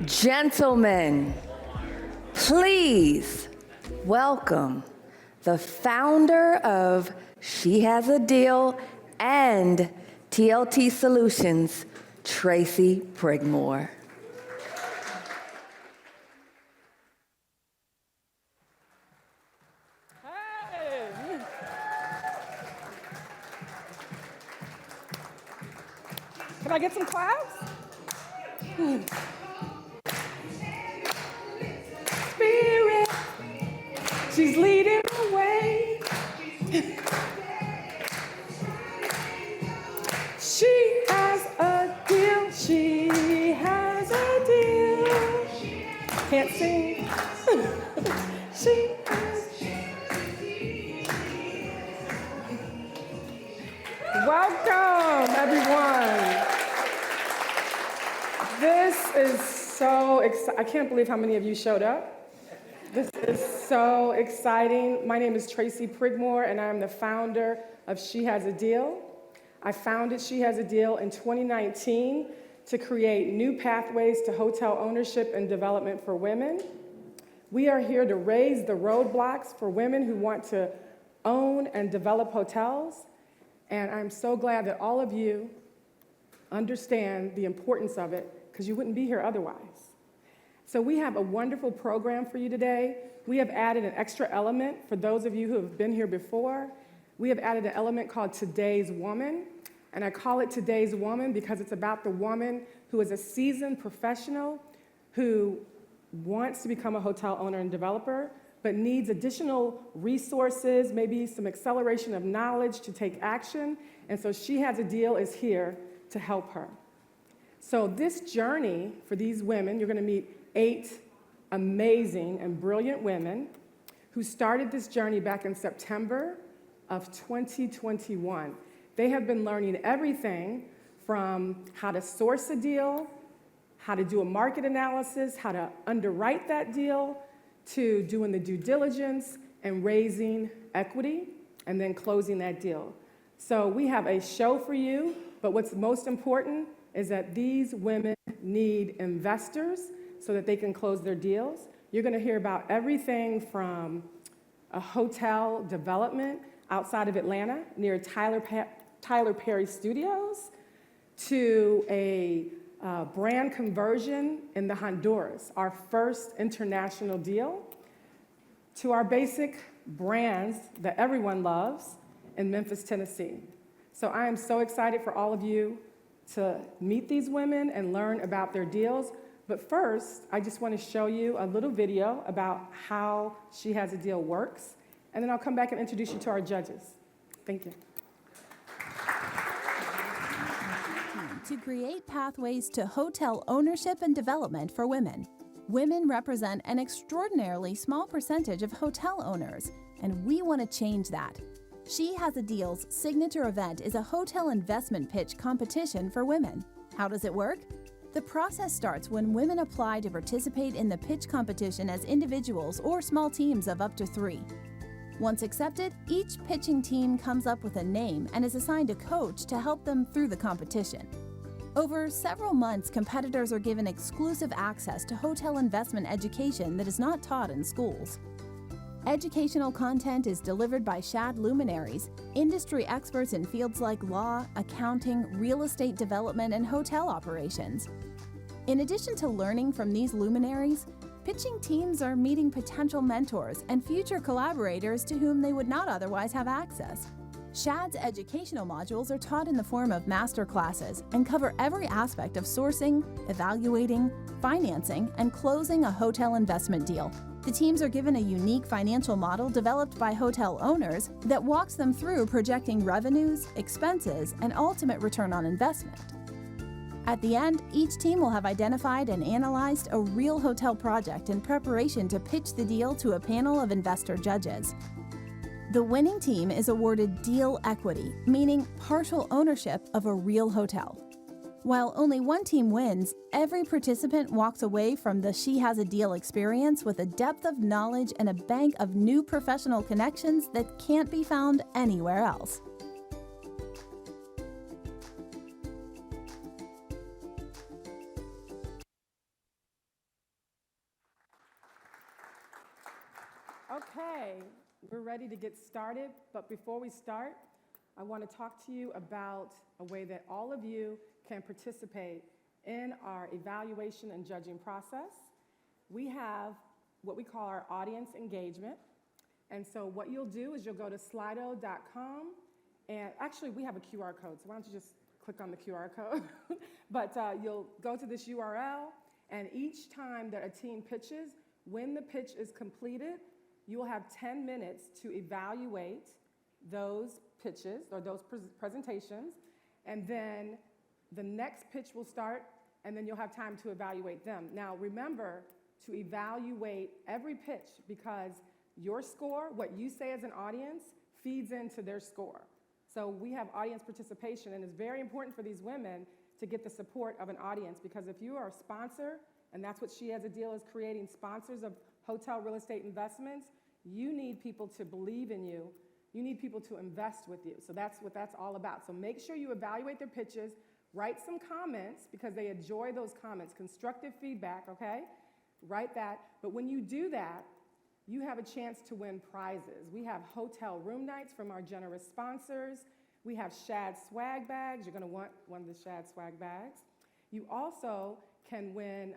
Gentlemen, please welcome the founder of She Has a Deal and TLT Solutions, Tracy Prigmore. Hey. Can I get some claps? Spirit, she's leading the way. She has a deal, she has a deal. Can't sing. She has. Welcome, everyone. This is so exciting. I can't believe how many of you showed up. This is so exciting. My name is Tracy Prigmore, and I'm the founder of She Has a Deal. I founded She Has a Deal in 2019 to create new pathways to hotel ownership and development for women. We are here to raise the roadblocks for women who want to own and develop hotels. And I'm so glad that all of you understand the importance of it, because you wouldn't be here otherwise. So we have a wonderful program for you today. We have added an extra element for those of you who have been here before. We have added an element called Today's Woman. And I call it Today's Woman because it's about the woman who is a seasoned professional who wants to become a hotel owner and developer, but needs additional resources, maybe some acceleration of knowledge to take action. And so She Has a Deal is here to help her. So this journey for these women, you're going to meet 8 amazing and brilliant women who started this journey back in September of 2021. They have been learning everything from how to source a deal, how to do a market analysis, how to underwrite that deal, to doing the due diligence and raising equity, and then closing that deal. So we have a show for you, but what's most important is that these women need investors so that they can close their deals. You're gonna hear about everything from a hotel development outside of Atlanta near Tyler Perry Studios to a brand conversion in the Honduras, our first international deal, to our basic brands that everyone loves in Memphis, Tennessee. So I am so excited for all of you to meet these women and learn about their deals. But first, I just want to show you a little video about how She Has a Deal works, and then I'll come back and introduce you to our judges. Thank you. To create pathways to hotel ownership and development for women. Women represent an extraordinarily small percentage of hotel owners, and we want to change that. She Has a Deal's signature event is a hotel investment pitch competition for women. How does it work? The process starts when women apply to participate in the pitch competition as individuals or small teams of up to 3. Once accepted, each pitching team comes up with a name and is assigned a coach to help them through the competition. Over several months, competitors are given exclusive access to hotel investment education that is not taught in schools. Educational content is delivered by SHaD luminaries, industry experts in fields like law, accounting, real estate development, and hotel operations. In addition to learning from these luminaries, pitching teams are meeting potential mentors and future collaborators to whom they would not otherwise have access. SHaD's educational modules are taught in the form of master classes and cover every aspect of sourcing, evaluating, financing, and closing a hotel investment deal. The teams are given a unique financial model developed by hotel owners that walks them through projecting revenues, expenses, and ultimate return on investment. At the end, each team will have identified and analyzed a real hotel project in preparation to pitch the deal to a panel of investor judges. The winning team is awarded deal equity, meaning partial ownership of a real hotel. While only one team wins, every participant walks away from the She Has a Deal experience with a depth of knowledge and a bank of new professional connections that can't be found anywhere else. Okay, we're ready to get started, but before we start, I want to talk to you about a way that all of you can participate in our evaluation and judging process. We have what we call our audience engagement, and so what you'll do is you'll go to slido.com, and actually we have a QR code, so why don't you just click on the QR code. But you'll go to this URL, and each time that a team pitches, when the pitch is completed, you will have 10 minutes to evaluate those pitches or those presentations, and then the next pitch will start, and then you'll have time to evaluate them. Now, remember to evaluate every pitch, because your score, what you say as an audience, feeds into their score. So we have audience participation, and it's very important for these women to get the support of an audience, because if you are a sponsor, and that's what She Has a Deal is creating, sponsors of hotel real estate investments, you need people to believe in you. You need people to invest with you. So that's what that's all about. So make sure you evaluate their pitches, write some comments, because they enjoy those comments, constructive feedback, okay? Write that. But when you do that, you have a chance to win prizes. We have hotel room nights from our generous sponsors. We have SHAD swag bags. You're going to want one of the SHAD swag bags. You also can win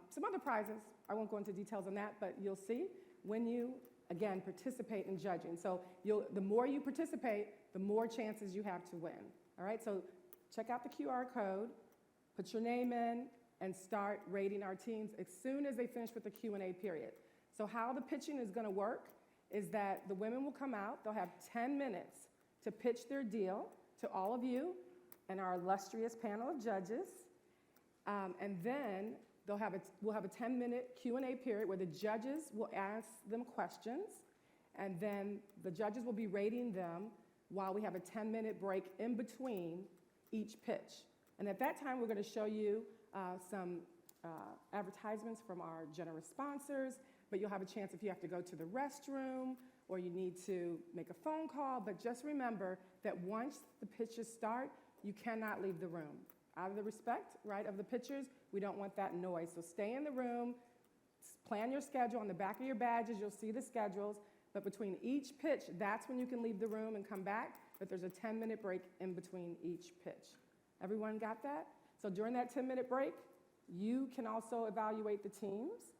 some other prizes. I won't go into details on that, but you'll see when you, again, participate in judging. So the more you participate, the more chances you have to win. All right, so check out the QR code, put your name in, and start rating our teams as soon as they finish with the Q&A period. So how the pitching is going to work is that the women will come out. They'll have 10 minutes to pitch their deal to all of you and our illustrious panel of judges. And then we'll have a 10-minute Q&A period where the judges will ask them questions, and then the judges will be rating them while we have a 10-minute break in between each pitch. And at that time, we're going to show you some advertisements from our generous sponsors, but you'll have a chance if you have to go to the restroom or you need to make a phone call. But just remember that once the pitches start, you cannot leave the room. Out of the respect, right, of the pitchers, we don't want that noise. So stay in the room, plan your schedule. On the back of your badges, you'll see the schedules. But between each pitch, that's when you can leave the room and come back. But there's a 10-minute break in between each pitch. Everyone got that? So during that 10-minute break, you can also evaluate the teams.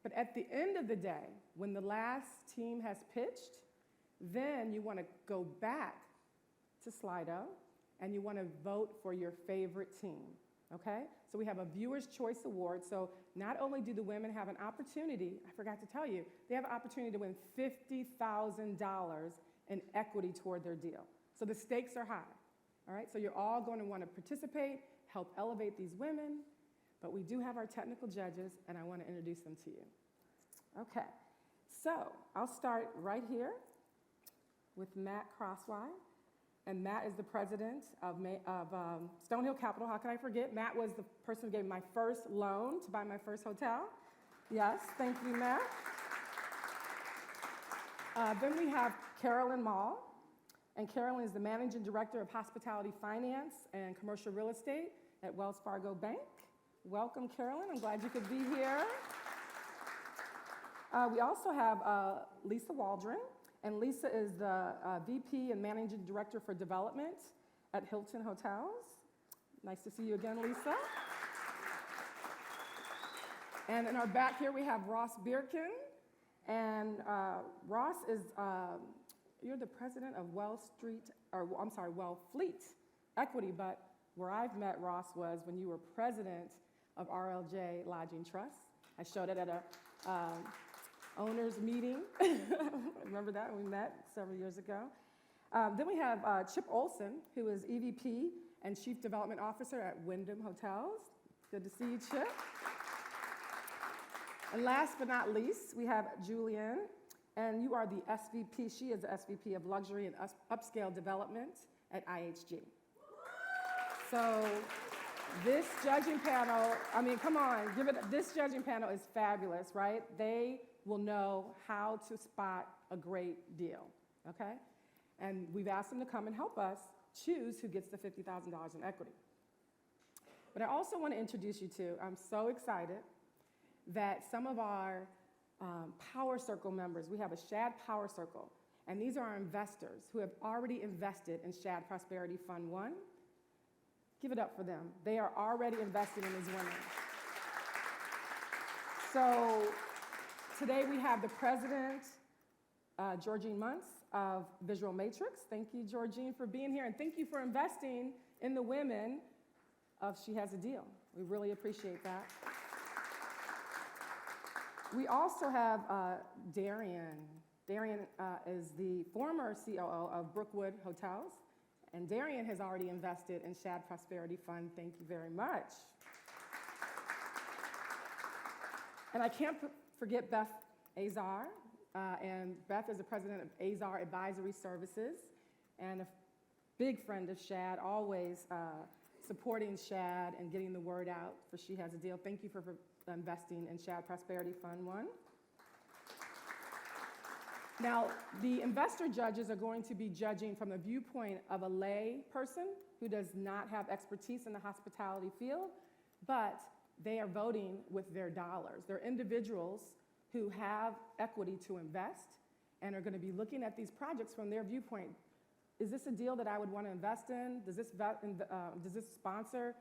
But at the end of the day, when the last team has pitched, then you want to go back to Slido, and you want to vote for your favorite team, okay? So we have a Viewer's Choice Award. So not only do the women have an opportunity, I forgot to tell you, they have an opportunity to win $50,000 in equity toward their deal. So the stakes are high, all right? So you're all going to want to participate, help elevate these women, but we do have our technical judges, and I want to introduce them to you. Okay, so I'll start right here with Matt Crosswine. And Matt is the president of Stonehill Capital. How could I forget? Matt was the person who gave me my first loan to buy my first hotel. Yes, thank you, Matt. Then we have Carolyn Mall. And Carolyn is the managing director of hospitality finance and commercial real estate at Wells Fargo Bank. Welcome, Carolyn. I'm glad you could be here. We also have Lisa Waldron. And Lisa is the VP and Managing Director for Development at Hilton Hotels. Nice to see you again, Lisa. And in our back here, we have Ross Birkin. And Ross is, you're the president of Wellfleet Equity, but where I've met Ross was when you were president of RLJ Lodging Trust. I showed it at a owners meeting. Remember that? We met several years ago. Then we have Chip Olson, who is EVP and Chief Development Officer at Wyndham Hotels. Good to see you, Chip. And last but not least, we have Julianne, and you are the SVP. She is the SVP of Luxury and Upscale Development at IHG. So this judging panel, I mean, come on, this judging panel is fabulous, right? They will know how to spot a great deal, okay? And we've asked them to come and help us choose who gets the $50,000 in equity. But I also want to introduce you to, I'm so excited that some of our Power Circle members. We have a SHAD Power Circle, and these are our investors who have already invested in SHAD Prosperity Fund 1. Give it up for them. They are already investing in these women. So today we have the president, Georgine Muntz of Visual Matrix. Thank you, Georgine, for being here, and thank you for investing in the women of She Has a Deal. We really appreciate that. We also have Darian. Darian is the former COO of Brookwood Hotels, and Darian has already invested in SHAD Prosperity Fund. Thank you very much. And I can't forget Beth Azar, and Beth is the president of Azar Advisory Services and a big friend of SHAD, always supporting SHAD and getting the word out for She Has a Deal. Thank you for investing in SHAD Prosperity Fund 1. Now, the investor judges are going to be judging from the viewpoint of a lay person who does not have expertise in the hospitality field, but they are voting with their dollars. They're individuals who have equity to invest and are going to be looking at these projects from their viewpoint. Is this a deal that I would want to invest in? Does this sponsor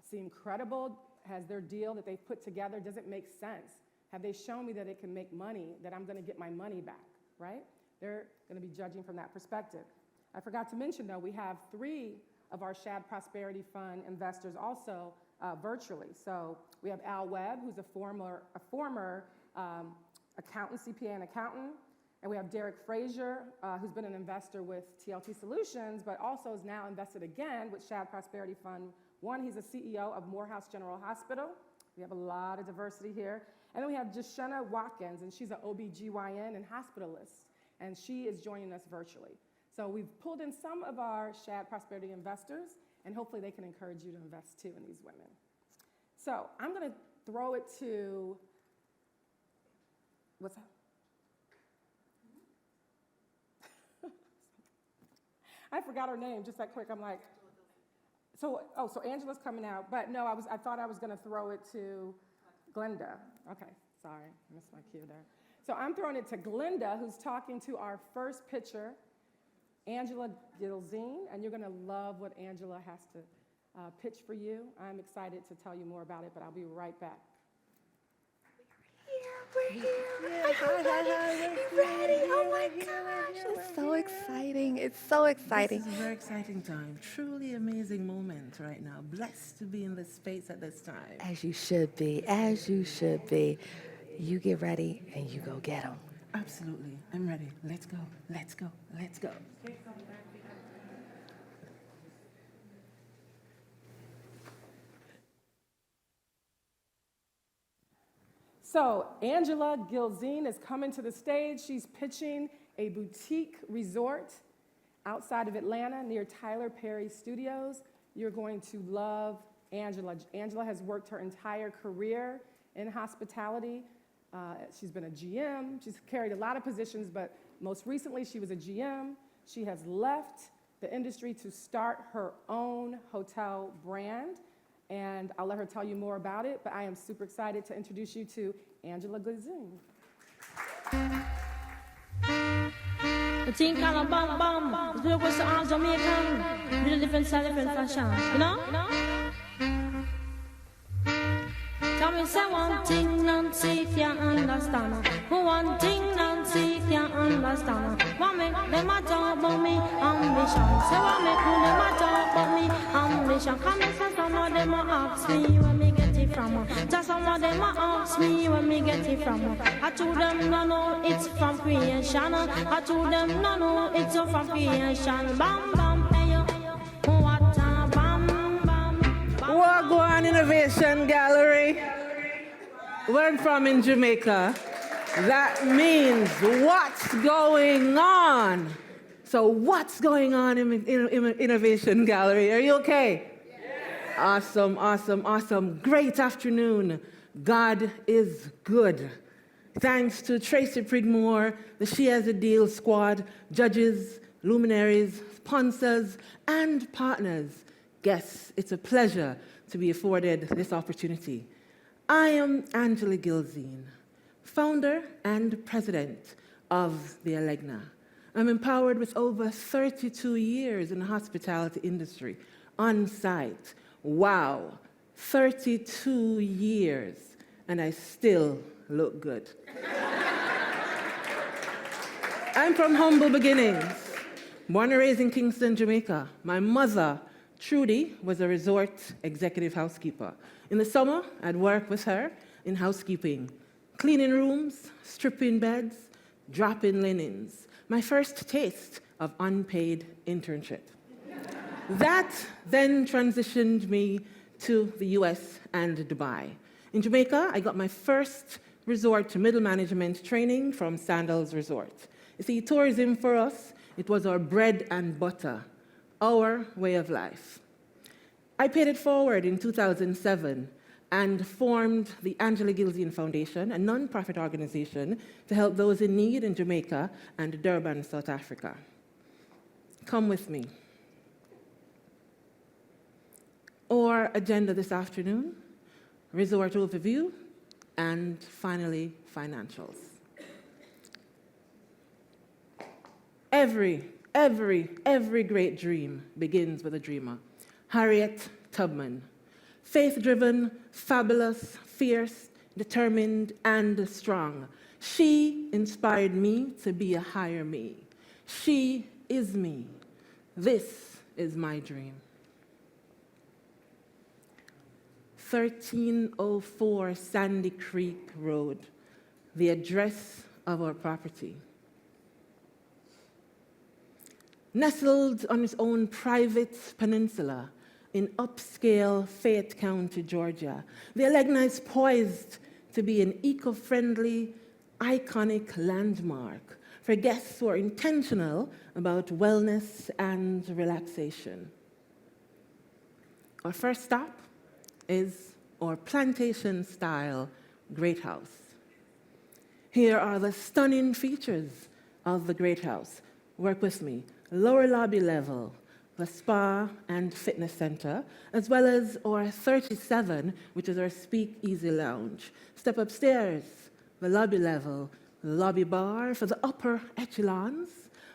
seem credible? Has their deal that they've put together, does it make sense? Have they shown me that it can make money, that I'm going to get my money back, right? They're going to be judging from that perspective. I forgot to mention, though, we have 3 of our SHAD Prosperity Fund investors also virtually. So we have Al Webb, who's a former accountant, CPA and accountant. And we have Derek Frazier, who's been an investor with TLT Solutions, but also is now invested again with SHAD Prosperity Fund 1. He's a CEO of Morehouse General Hospital. We have a lot of diversity here. And then we have Jashena Watkins, and she's an OBGYN and hospitalist, and she is joining us virtually. So we've pulled in some of our SHAD Prosperity investors, and hopefully they can encourage you to invest too in these women. So I'm going to throw it to, what's that? I forgot her name just that quick. I'm like, so Angela's coming out, but no, I thought I was going to throw it to Glenda. Okay, sorry, I missed my cue there. So I'm throwing it to Glenda, who's talking to our first pitcher, Angela Gilzine, and you're going to love what Angela has to pitch for you. I'm excited to tell you more about it, but I'll be right back. We're here. Are you ready? Oh my gosh, it's so exciting. It's so exciting. This is a very exciting time. Truly amazing moment right now. Blessed to be in this space at this time. As you should be, as you should be. You get ready and you go get them. Absolutely. I'm ready. Let's go. Let's go. Let's go. So Angela Gilzine is coming to the stage. She's pitching a boutique resort outside of Atlanta near Tyler Perry Studios. You're going to love Angela. Angela has worked her entire career in hospitality. She's been a GM. She's carried a lot of positions, but most recently she was a GM. She has left the industry to start her own hotel brand. And I'll let her tell you more about it, but I am super excited to introduce you to Angela Gilzine. Think on a bam bam, the was all Jamaican, with a different style, different fashion, you know? Tell me say one thing, Nancy can't understand. One thing, Nancy can't understand. What make them a talk about me ambition? Say what make them a talk about me ambition? Come and say some of them a ask me where me get it from. Just some of them a ask me where me get it from. I told them no, no, it's from creation. I told them no, no, it's from creation. Bam bam, hey yo, what a bam bam. Wagwan Innovation Gallery. Where I'm from in Jamaica. That means what's going on? So what's going on in Innovation Gallery? Are you okay? Yes. Awesome, awesome, awesome. Great afternoon. God is good. Thanks to Tracy Pridmore, the She Has a Deal squad, judges, luminaries, sponsors, and partners. Guests, it's a pleasure to be afforded this opportunity. I am Angela Gilzine, founder and president of the Alegna. I'm empowered with over 32 years in the hospitality industry, on site. Wow, 32 years, and I still look good. I'm from humble beginnings. Born and raised in Kingston, Jamaica. My mother, Trudy, was a resort executive housekeeper. In the summer, I'd work with her in housekeeping, cleaning rooms, stripping beds, dropping linens. My first taste of unpaid internship. That then transitioned me to the US and Dubai. In Jamaica, I got my first resort to middle management training from Sandals Resort. You see, tourism for us, it was our bread and butter, our way of life. I paid it forward in 2007 and formed the Angela Gilzian Foundation, a non-profit organization to help those in need in Jamaica and Durban, South Africa. Come with me. Our agenda this afternoon, resort overview, and finally, financials. Every great dream begins with a dreamer. Harriet Tubman. Faith-driven, fabulous, fierce, determined, and strong. She inspired me to be a higher me. She is me. This is my dream. 1304 Sandy Creek Road, the address of our property. Nestled on its own private peninsula in upscale Fayette County, Georgia, the Alegna is poised to be an eco-friendly, iconic landmark for guests who are intentional about wellness and relaxation. Our first stop is our plantation-style Great House. Here are the stunning features of the Great House. Work with me. Lower lobby level, the spa and fitness center, as well as our 37, which is our Speak Easy Lounge. Step upstairs, the lobby level, the lobby bar for the upper echelons,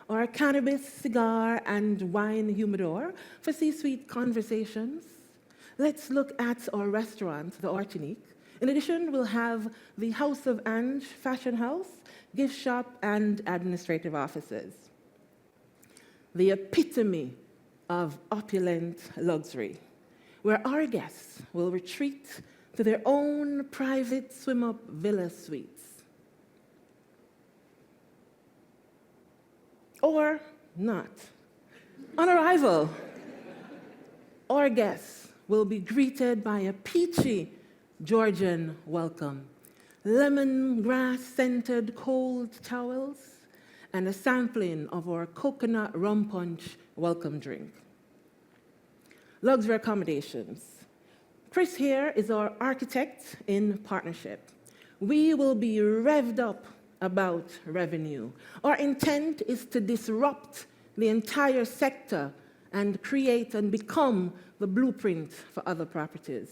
our cannabis, cigar, and wine humidor for C-suite conversations. Let's look at our restaurant, the Ortinique. In addition, we'll have the House of Ange Fashion House, gift shop, and administrative offices. The epitome of opulent luxury, where our guests will retreat to their own private swim-up villa suites. Or not. On arrival, our guests will be greeted by a peachy Georgian welcome, lemongrass-scented cold towels, and a sampling of our coconut rum punch welcome drink. Luxury accommodations. Chris here is our architect in partnership. We will be revved up about revenue. Our intent is to disrupt the entire sector and create and become the blueprint for other properties.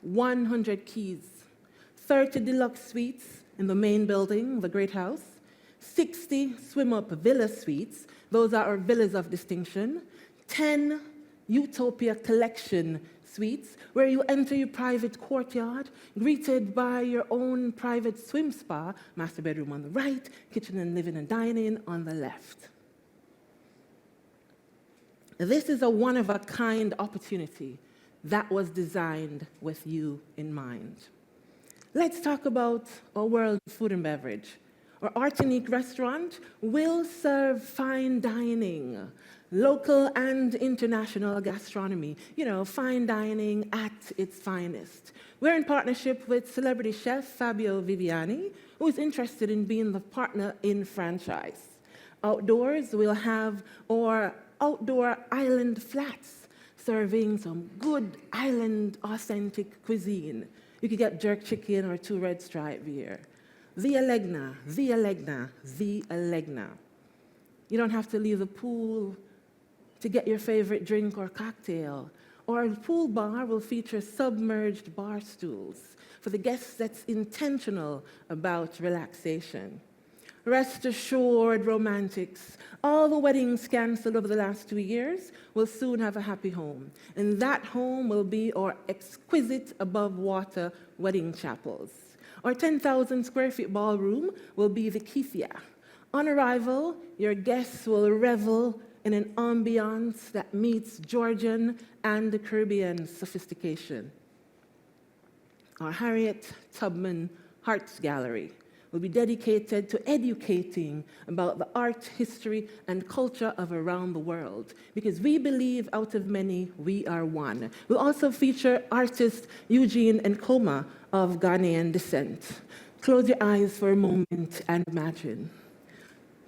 100 keys, 30 deluxe suites in the main building, the Great House, 60 swim-up villa suites, those are our villas of distinction, 10 Utopia Collection suites, where you enter your private courtyard, greeted by your own private swim spa, master bedroom on the right, kitchen and living and dining on the left. This is a one-of-a-kind opportunity that was designed with you in mind. Let's talk about our world of food and beverage. Our Ortinique restaurant will serve fine dining, local and international gastronomy, fine dining at its finest. We're in partnership with celebrity chef Fabio Viviani, who is interested in being the partner in franchise. Outdoors, we'll have our outdoor island flats, serving some good island authentic cuisine. You could get jerk chicken or 2 red stripe beer. The Alegna, the Alegna, the Alegna. You don't have to leave the pool to get your favorite drink or cocktail. Our pool bar will feature submerged bar stools for the guests that's intentional about relaxation. Rest assured, romantics, all the weddings canceled over the last 2 years will soon have a happy home. And that home will be our exquisite above-water wedding chapels. Our 10,000 square feet ballroom will be the Kithia. On arrival, your guests will revel in an ambiance that meets Georgian and Caribbean sophistication. Our Harriet Tubman Arts Gallery will be dedicated to educating about the art, history, and culture of around the world, because we believe out of many, we are one. We'll also feature artist Eugene Nkoma of Ghanaian descent. Close your eyes for a moment and imagine.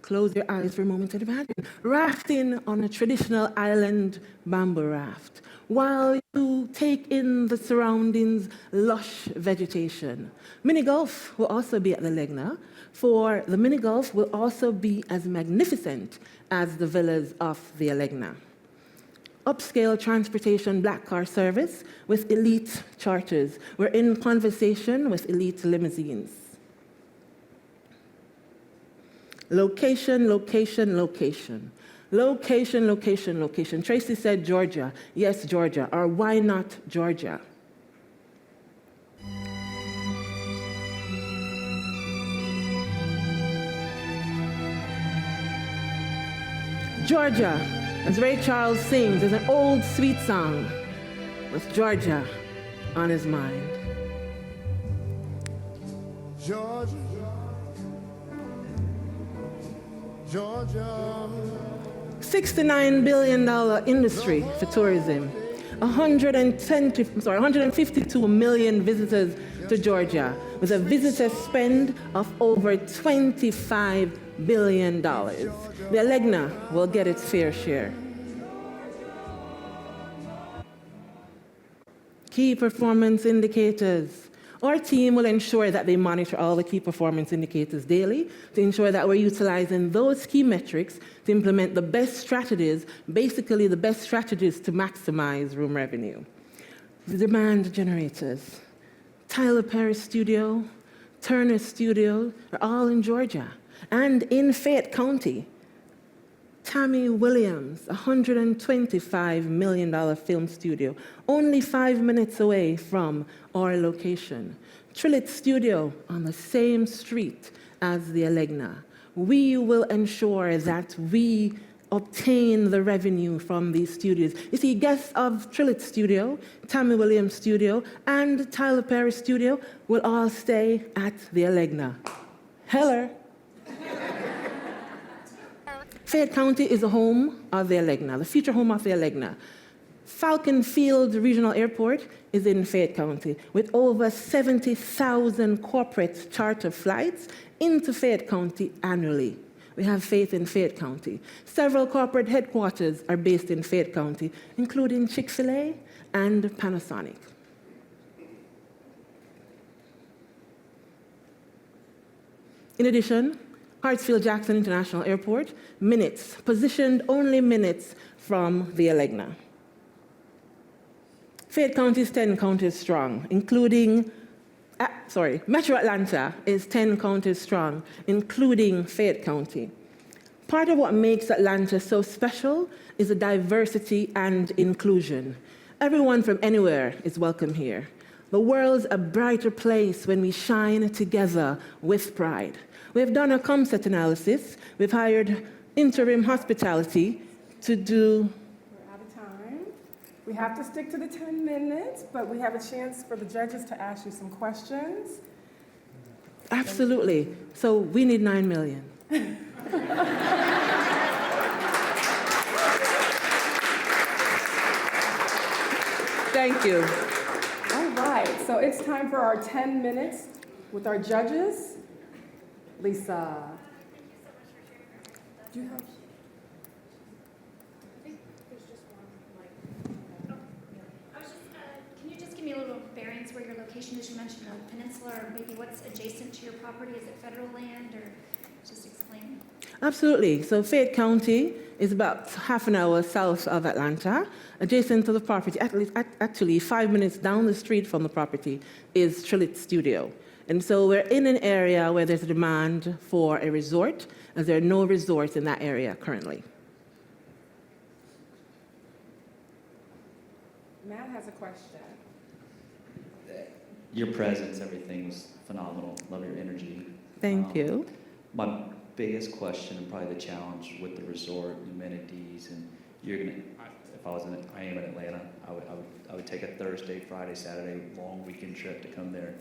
Close your eyes for a moment and imagine. Rafting on a traditional island bamboo raft, while you take in the surroundings' lush vegetation. Mini golf will also be at the Legna, for the mini golf will also be as magnificent as the villas of the Legna. Upscale transportation black car service with elite charters. We're in conversation with elite limousines. Location, location, location. Location, location, location. Tracy said Georgia. Yes, Georgia. Or why not Georgia? Georgia, as Ray Charles sings, is an old sweet song with Georgia on his mind. Georgia, Georgia. $69 billion industry for tourism. 152 million visitors to Georgia, with a visitor spend of over $25 billion. The Legna will get its fair share. Key performance indicators. Our team will ensure that they monitor all the key performance indicators daily to ensure that we're utilizing those key metrics to implement the best strategies, basically the best strategies to maximize room revenue. The demand generators. Tyler Perry Studio, Turner Studio are all in Georgia. And in Fayette County, Tammy Williams, $125 million film studio, only 5 minutes away from our location. Trillet Studio on the same street as the Legna. We will ensure that we obtain the revenue from these studios. You see, guests of Trillet Studio, Tammy Williams Studio, and Tyler Perry Studio will all stay at the Legna. Heller. Fayette County is the home of the Legna, the future home of the Legna. Falcon Field Regional Airport is in Fayette County, with over 70,000 corporate charter flights into Fayette County annually. We have faith in Fayette County. Several corporate headquarters are based in Fayette County, including Chick-fil-A and Panasonic. In addition, Hartsfield-Jackson International Airport, positioned only minutes from the Legna. Fayette County is 10 counties strong, including, Metro Atlanta is 10 counties strong, including Fayette County. Part of what makes Atlanta so special is the diversity and inclusion. Everyone from anywhere is welcome here. The world's a brighter place when we shine together with pride. We've done a ComSet analysis. We've hired interim hospitality to do... We're out of time. We have to stick to the 10 minutes, but we have a chance for the judges to ask you some questions. Absolutely. So we need 9 million. Thank you. All right, so it's time for our 10 minutes with our judges. Lisa. Do you have? Can you just give me a little bearings where your location is? You mentioned a peninsula, or maybe what's adjacent to your property. Is it federal land, or just explain? Absolutely. So Fayette County is about half an hour south of Atlanta. Adjacent to the property, actually 5 minutes down the street from the property, is Trillit Studio. And so we're in an area where there's a demand for a resort, as there are no resorts in that area currently. Matt has a question. Your presence, everything was phenomenal. Love your energy. Thank you. My biggest question and probably the challenge with the resort, amenities, and you're gonna. If I am in Atlanta, I would take a Thursday, Friday, Saturday long weekend trip to come there.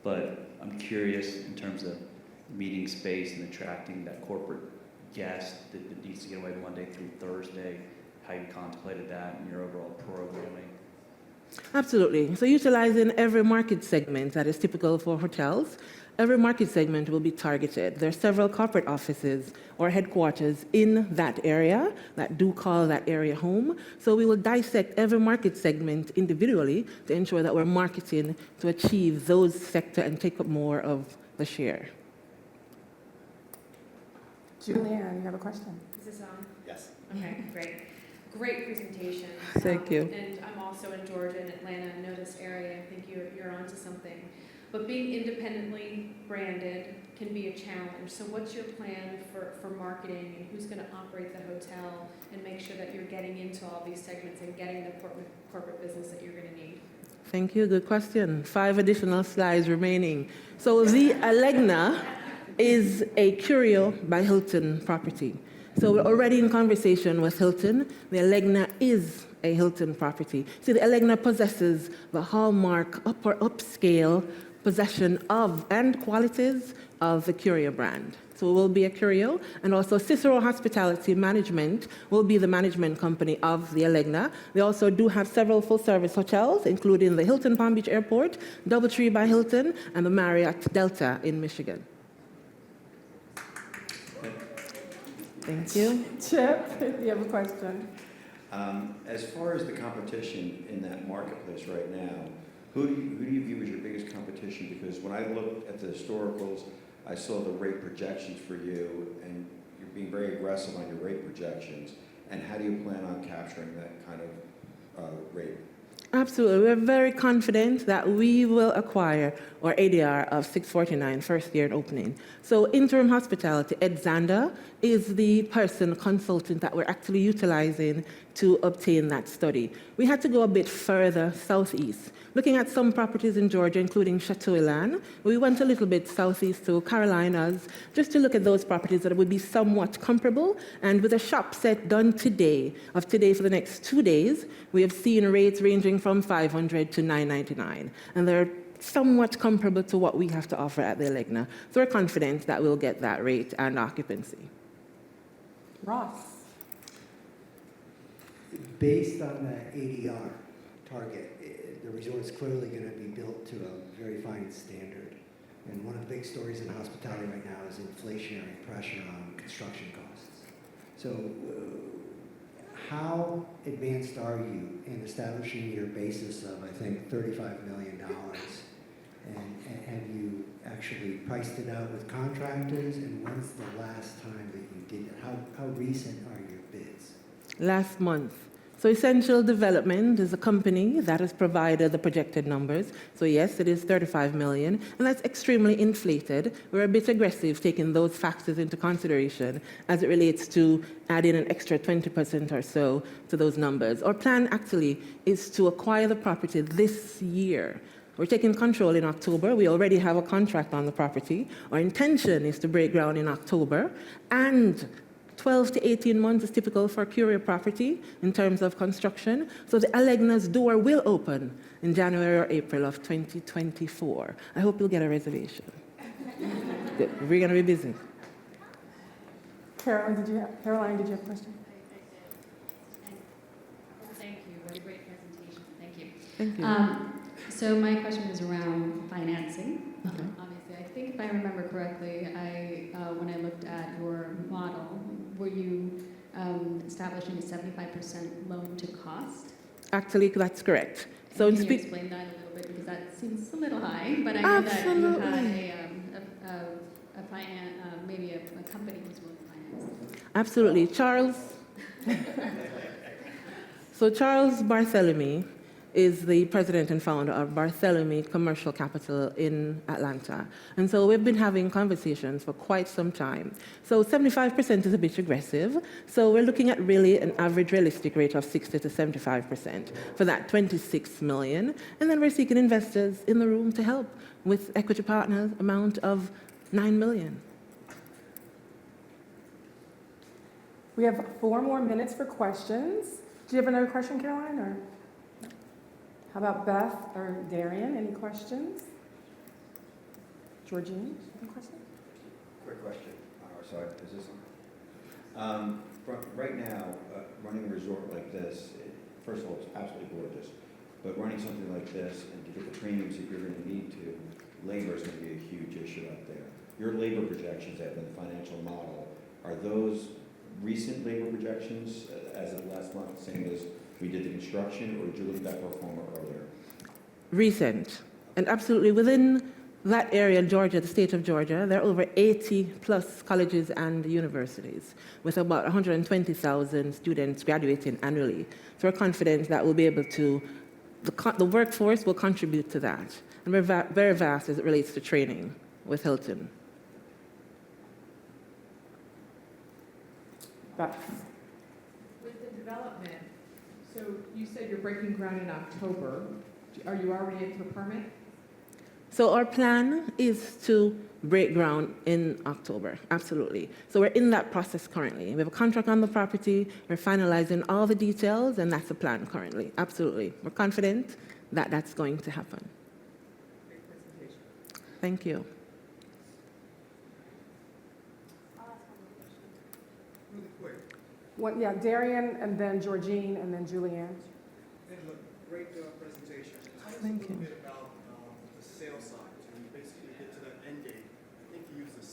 But I'm curious in terms of meeting space and attracting that corporate guest that needs to get away Monday through Thursday. How you contemplated that in your overall programming? Absolutely. So utilizing every market segment that is typical for hotels, every market segment will be targeted. There are several corporate offices or headquarters in that area that do call that area home. So we will dissect every market segment individually to ensure that we're marketing to achieve those sector and take up more of the share. Julianne, you have a question? Is this on? Yes. Okay, great. Great presentation. Thank you. And I'm also in Georgia and Atlanta. I know this area. I think you're onto something. But being independently branded can be a challenge. So what's your plan for marketing, and who's going to operate the hotel and make sure that you're getting into all these segments and getting the corporate business that you're going to need? Thank you. Good question. 5 additional slides remaining. So the Alegna is a Curio by Hilton property. So we're already in conversation with Hilton. The Alegna is a Hilton property. So the Alegna possesses the hallmark upscale possession of and qualities of the Curio brand. So it will be a Curio, and also Cicero Hospitality Management will be the management company of the Alegna. They also do have several full-service hotels, including the Hilton Palm Beach Airport, DoubleTree by Hilton, and the Marriott Delta in Michigan. Thank you. Chip, you have a question? As far as the competition in that marketplace right now, who do you view as your biggest competition? Because when I looked at the historicals, I saw the rate projections for you, and you're being very aggressive on your rate projections. And how do you plan on capturing that kind of rate? Absolutely. We're very confident that we will acquire our ADR of 649 first year opening. So Interim Hospitality, Ed Zander, is the consultant that we're actually utilizing to obtain that study. We had to go a bit further southeast. Looking at some properties in Georgia, including Chateau Elan, we went a little bit southeast to Carolinas, just to look at those properties that would be somewhat comparable. And with a shop set done today for the next 2 days, we have seen rates ranging from $500 to $999. And they're somewhat comparable to what we have to offer at the Alegna. So we're confident that we'll get that rate and occupancy. Ross. Based on the ADR target, the resort's clearly going to be built to a very fine standard. And one of the big stories in hospitality right now is inflationary pressure on construction costs. So how advanced are you in establishing your basis of, I think, $35 million? And have you actually priced it out with contractors? And when's the last time that you did it? How recent are your bids? Last month. So Essential Development is a company that has provided the projected numbers. So yes, it is $35 million, and that's extremely inflated. We're a bit aggressive taking those factors into consideration as it relates to adding an extra 20% or so to those numbers. Our plan actually is to acquire the property this year. We're taking control in October. We already have a contract on the property. Our intention is to break ground in October, and 12 to 18 months is typical for Curio property in terms of construction. So the Alegna's door will open in January or April of 2024. I hope you'll get a reservation. Good. We're going to be busy. Caroline, did you have a question? Thank you. What a great presentation. Thank you. Thank you. So my question is around financing. Okay. Obviously, I think if I remember correctly, when I looked at your model, were you establishing a 75% loan to cost? Actually, that's correct. So Can you explain that a little bit, because that seems a little high, but I know Absolutely. that you had maybe a company who's willing to finance. Absolutely. Charles. So Charles Barthélemy is the president and founder of Barthélemy Commercial Capital in Atlanta. And so we've been having conversations for quite some time. So 75% is a bit aggressive. So we're looking at really an average realistic rate of 60 to 75% for that 26 million. And then we're seeking investors in the room to help with equity partners amount of 9 million. We have 4 more minutes for questions. Do you have another question, Caroline? Or how about Beth or Darian? Any questions? Georgine, any questions? Quick question. Sorry, is this on? Right now, running a resort like this, first of all, it's absolutely gorgeous. But running something like this and to get the premiums that you're going to need to, labor is going to be a huge issue out there. Your labor projections have been the financial model. Are those recent labor projections as of last month, same as we did the construction, or did you look at that pro forma earlier? Recent. And absolutely within that area, Georgia, the state of Georgia, there are over 80 plus colleges and universities with about 120,000 students graduating annually. So we're confident that we'll be able to, the workforce will contribute to that. And we're very vast as it relates to training with Hilton. Beth. With the development, so you said you're breaking ground in October. Are you already in for permit? So our plan is to break ground in October, absolutely. So we're in that process currently. We have a contract on the property, we're finalizing all the details, and that's the plan currently, absolutely. We're confident that that's going to happen. Great presentation. Thank you. Really quick. Yeah, Darian, and then Georgine, and then Julianne. Hey, look, great presentation. Tell us Thank a little you. bit about the sales side. So you basically get to that end date. I think you used a 6%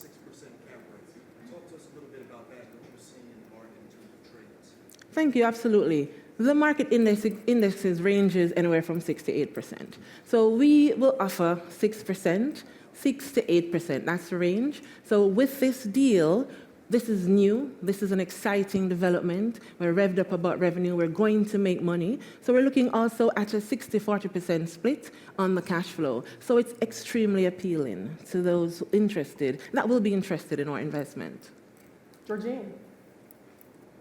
cap rate. Talk to us a little bit about that and what you're seeing in the market in terms of trades. Thank you, absolutely. The market indexes ranges anywhere from 6 to 8%. So we will offer 6%, 6 to 8%, that's the range. So with this deal, this is new, this is an exciting development. We're revved up about revenue, we're going to make money. So we're looking also at a 60-40% split on the cash flow. So it's extremely appealing to those interested, that will be interested in our investment. Georgine.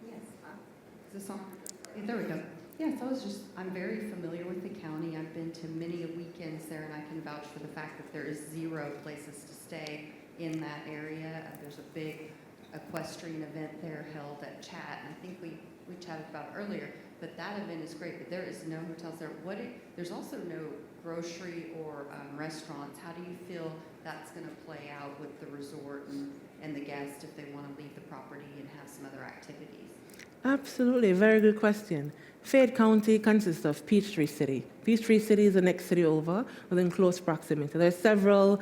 Yes, is this on? There we go. Yes, I'm very familiar with the county. I've been to many weekends there, and I can vouch for the fact that there is 0 places to stay in that area. There's a big equestrian event there held at Chat, and I think we chatted about it earlier, but that event is great, but there is no hotels there. There's also no grocery or restaurants. How do you feel that's going to play out with the resort and the guests if they want to leave the property and have some other activities? Absolutely, very good question. Fayette County consists of Peachtree City. Peachtree City is the next city over, within close proximity. There are several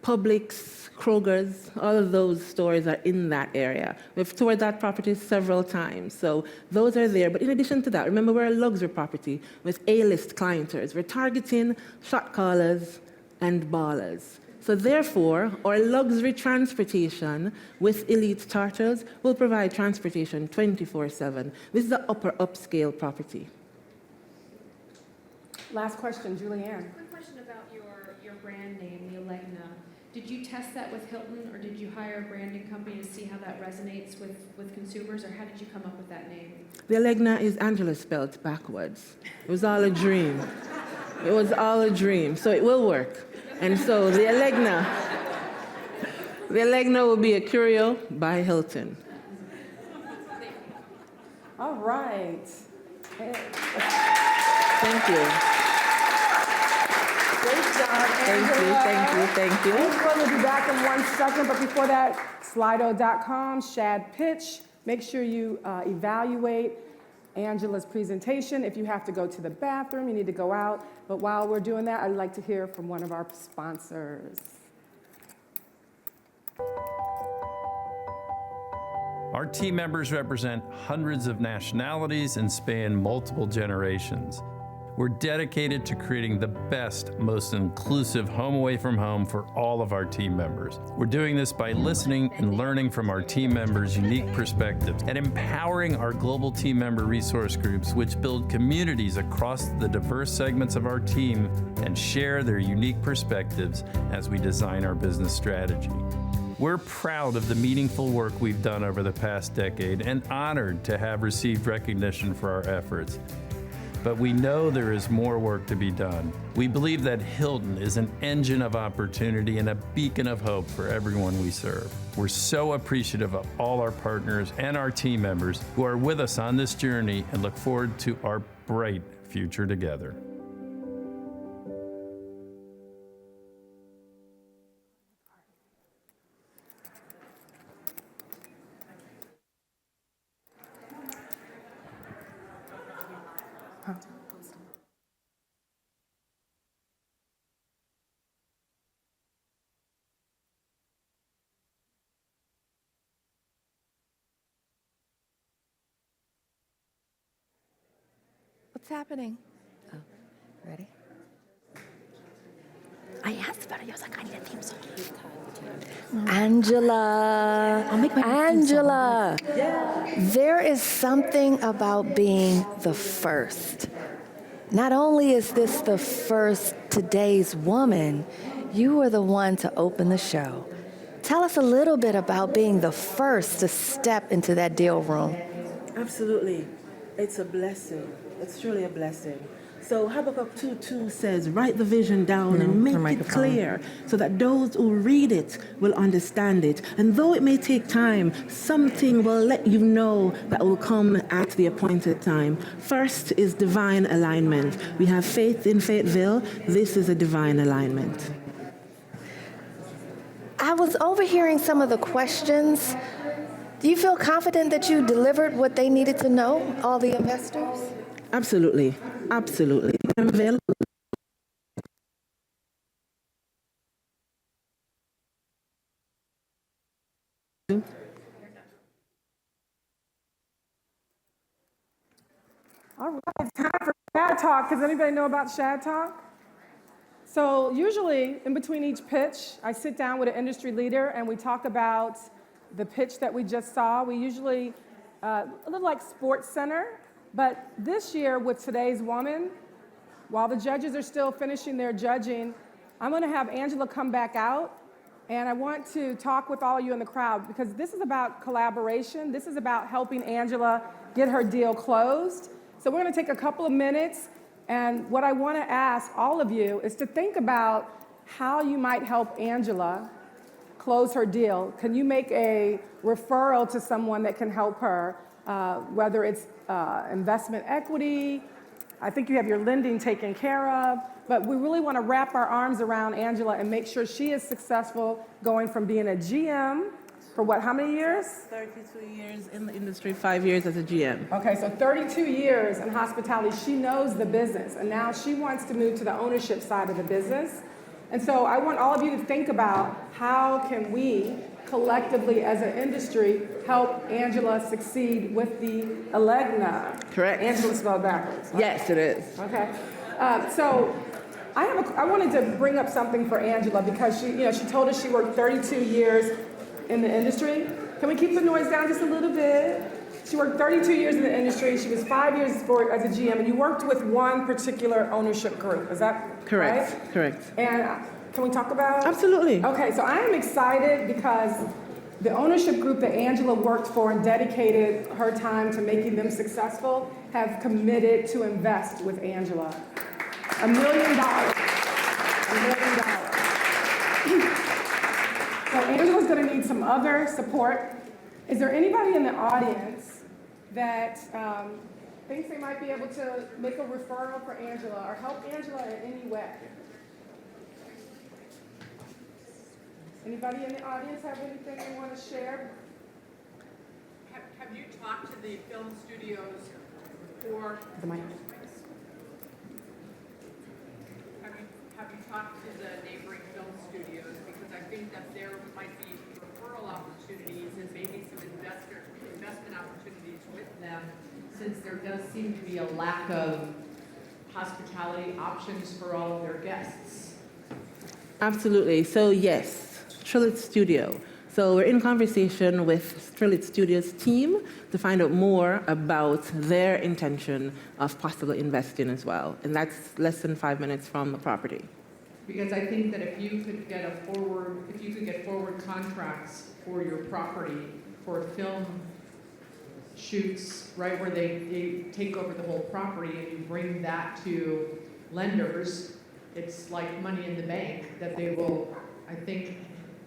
Publix, Kroger's, all of those stores are in that area. We've toured that property several times, so those are there. But in addition to that, remember we're a luxury property with A-list clientele. We're targeting shot callers and ballers. So therefore, our luxury transportation with elite charters will provide transportation 24/7. This is an upper upscale property. Last question, Julianne. Quick question about your brand name, the Alegna. Did you test that with Hilton, or did you hire a branding company to see how that resonates with consumers, or how did you come up with that name? The Alegna is Angela spelled backwards. It was all a dream. It was all a dream, so it will work. And so the Alegna will be a curio by Hilton. All right. Thank you. Great job, Angela. Thank you. Angela will be back in 1 second, but before that, Slido.com, SHaDPitch. Make sure you evaluate Angela's presentation. If you have to go to the bathroom, you need to go out. But while we're doing that, I'd like to hear from one of our sponsors. Our team members represent hundreds of nationalities and span multiple generations. We're dedicated to creating the best, most inclusive home away from home for all of our team members. We're doing this by listening and learning from our team members' unique perspectives and empowering our global team member resource groups, which build communities across the diverse segments of our team and share their unique perspectives as we design our business strategy. We're proud of the meaningful work we've done over the past decade and honored to have received recognition for our efforts. But we know there is more work to be done. We believe that Hilton is an engine of opportunity and a beacon of hope for everyone we serve. We're so appreciative of all our partners and our team members who are with us on this journey and look forward to our bright future together. What's happening? Oh, ready? I asked about it. I was like, I need a theme song. Angela. I'll make my Angela. There is something about being the first. Not only is this the first today's woman, you were the one to open the show. Tell us a little bit about being the first to step into that deal room. Absolutely. It's a blessing. It's truly a blessing. So Habakkuk 2:2 says, write the vision down and make it clear so that those who read it will understand it. And though it may take time, something will let you know that will come at the appointed time. First is divine alignment. We have faith in Fayetteville. This is a divine alignment. I was overhearing some of the questions. Do you feel confident that you delivered what they needed to know, all the investors? Absolutely. Absolutely. I'm available. All right, it's time for Shad Talk. Does anybody know about Shad Talk? So usually in between each pitch, I sit down with an industry leader and we talk about the pitch that we just saw. We usually, a little like Sports Center, but this year with today's woman, while the judges are still finishing their judging, I'm gonna have Angela come back out and I want to talk with all of you in the crowd because this is about collaboration. This is about helping Angela get her deal closed. So we're gonna take a couple of minutes and what I wanna ask all of you is to think about how you might help Angela close her deal. Can you make a referral to someone that can help her, whether it's investment equity, I think you have your lending taken care of, but we really want to wrap our arms around Angela and make sure she is successful going from being a GM for what, how many years? 32 years in the industry, 5 years as a GM. Okay, so 32 years in hospitality. She knows the business, and now she wants to move to the ownership side of the business. And so I want all of you to think about how can we collectively as an industry help Angela succeed with the Elegna. Correct. Angela spelled backwards. Right? Yes, it is. Okay. So I wanted to bring up something for Angela because she told us she worked 32 years in the industry. Can we keep the noise down just a little bit? She worked 32 years in the industry. She was 5 years as a GM, and you worked with one particular ownership group. Is that correct? Right? Correct. And can we talk about? Absolutely. Okay, so I am excited because the ownership group that Angela worked for and dedicated her time to making them successful have committed to invest with Angela. $1 million. $1 million. So Angela's going to need some other support. Is there anybody in the audience that thinks they might be able to make a referral for Angela or help Angela in any way? Anybody in the audience have anything they want to share? Have you talked to the film studios for the mic? Have you talked to the neighboring film studios? Because I think that there might be referral opportunities and maybe some investment opportunities with them, since there does seem to be a lack of hospitality options for all of their guests? Absolutely. So yes, Trillet Studio. So we're in conversation with Trillet Studio's team to find out more about their intention of possibly investing as well. And that's less than 5 minutes from the property. Because I think that if you could get forward contracts for your property for film shoots, right, where they take over the whole property and you bring that to lenders, it's like money in the bank that they will, I think,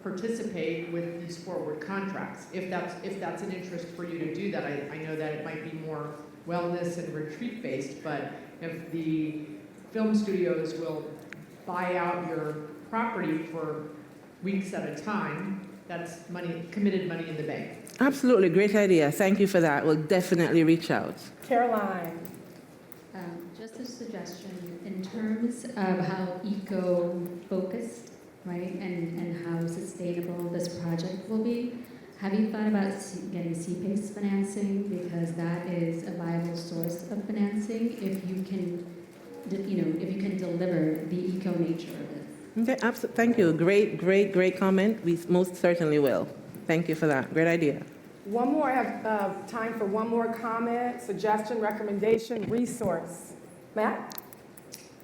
participate with these forward contracts. If that's an interest for you to do that, I know that it might be more wellness and retreat based, but if the film studios will buy out your property for weeks at a time, that's money, committed money in the bank. Absolutely, great idea. Thank you for that. We'll definitely reach out. Caroline. Just a suggestion in terms of how eco-focused, right, and how sustainable this project will be. Have you thought about getting SHaDPitch financing, because that is a viable source of financing if you can, if you can deliver the eco nature of it? Okay, absolutely. Thank you. Great comment. We most certainly will. Thank you for that. Great idea. One more, I have time for one more comment, suggestion, recommendation, resource. Matt?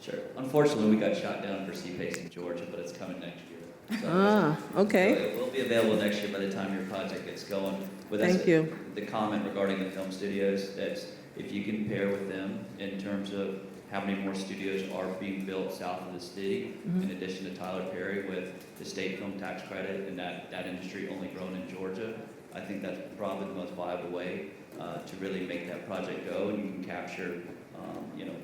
Sure. Unfortunately, we got shot down for SHaDPitch in Georgia, but it's coming next year. So, okay. So it will be available next year by the time your project gets going. But Thank you. The comment regarding the film studios, that's if you can pair with them in terms of how many more studios are being built south of the city, in addition to Tyler Perry with the state film tax credit and that industry only grown in Georgia, I think that's probably the most viable way to really make that project go, and you can capture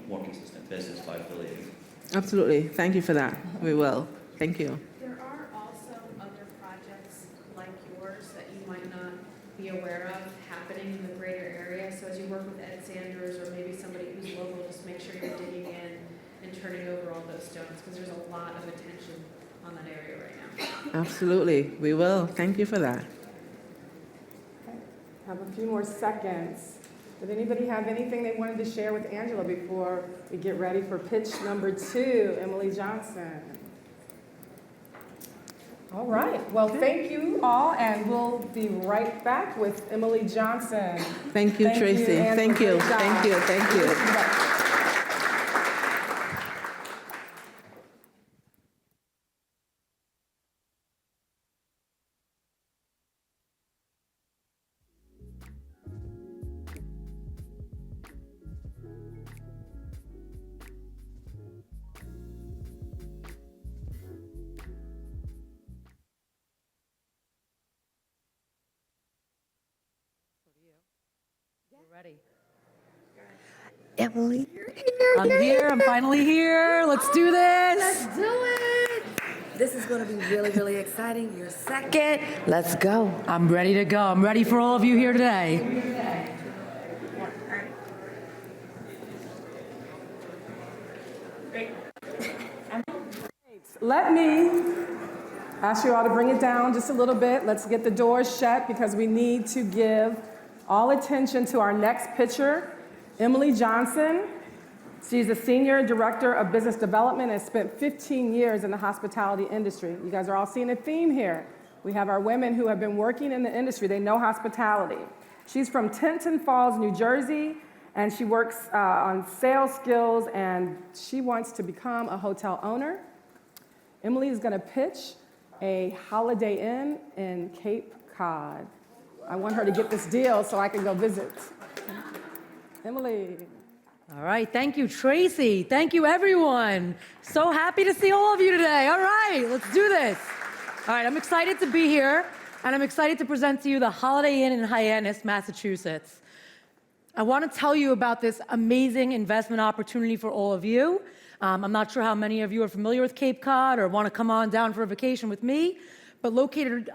more consistent business by affiliating. Absolutely. Thank you for that. We will. Thank you. There are also other projects like yours that you might not be aware of happening in the greater area. So as you work with Ed Sanders or maybe somebody who's local, just make sure you're digging in and turning over all those stones, because there's a lot of attention on that area right now. Absolutely. We will. Thank you for that. Okay. Have a few more seconds. Did anybody have anything they wanted to share with Angela before we get ready for pitch number 2, Emily Johnson? All right. Well, thank you all, and we'll be right back with Emily Johnson. Thank you, Tracy. Thank you. Thank you. Thank you. Ready. Emily, you're here. I'm here. I'm finally here. Let's do this. Let's do it. This is going to be really, really exciting. Your second. Let's go. I'm ready to go. I'm ready for all of you here today. Let me ask you all to bring it down just a little bit. Let's get the doors shut because we need to give all attention to our next pitcher, Emily Johnson. She's a senior director of business development and spent 15 years in the hospitality industry. You guys are all seeing a theme here. We have our women who have been working in the industry. They know hospitality. She's from Tinton Falls, New Jersey, and she works on sales skills, and she wants to become a hotel owner. Emily is going to pitch a Holiday Inn in Cape Cod. I want her to get this deal so I can go visit. Emily. All right. Thank you, Tracy. Thank you, everyone. So happy to see all of you today. All right. Let's do this. All right. I'm excited to be here, and I'm excited to present to you the Holiday Inn in Hyannis, Massachusetts. I want to tell you about this amazing investment opportunity for all of you. I'm not sure how many of you are familiar with Cape Cod or want to come on down for a vacation with me, but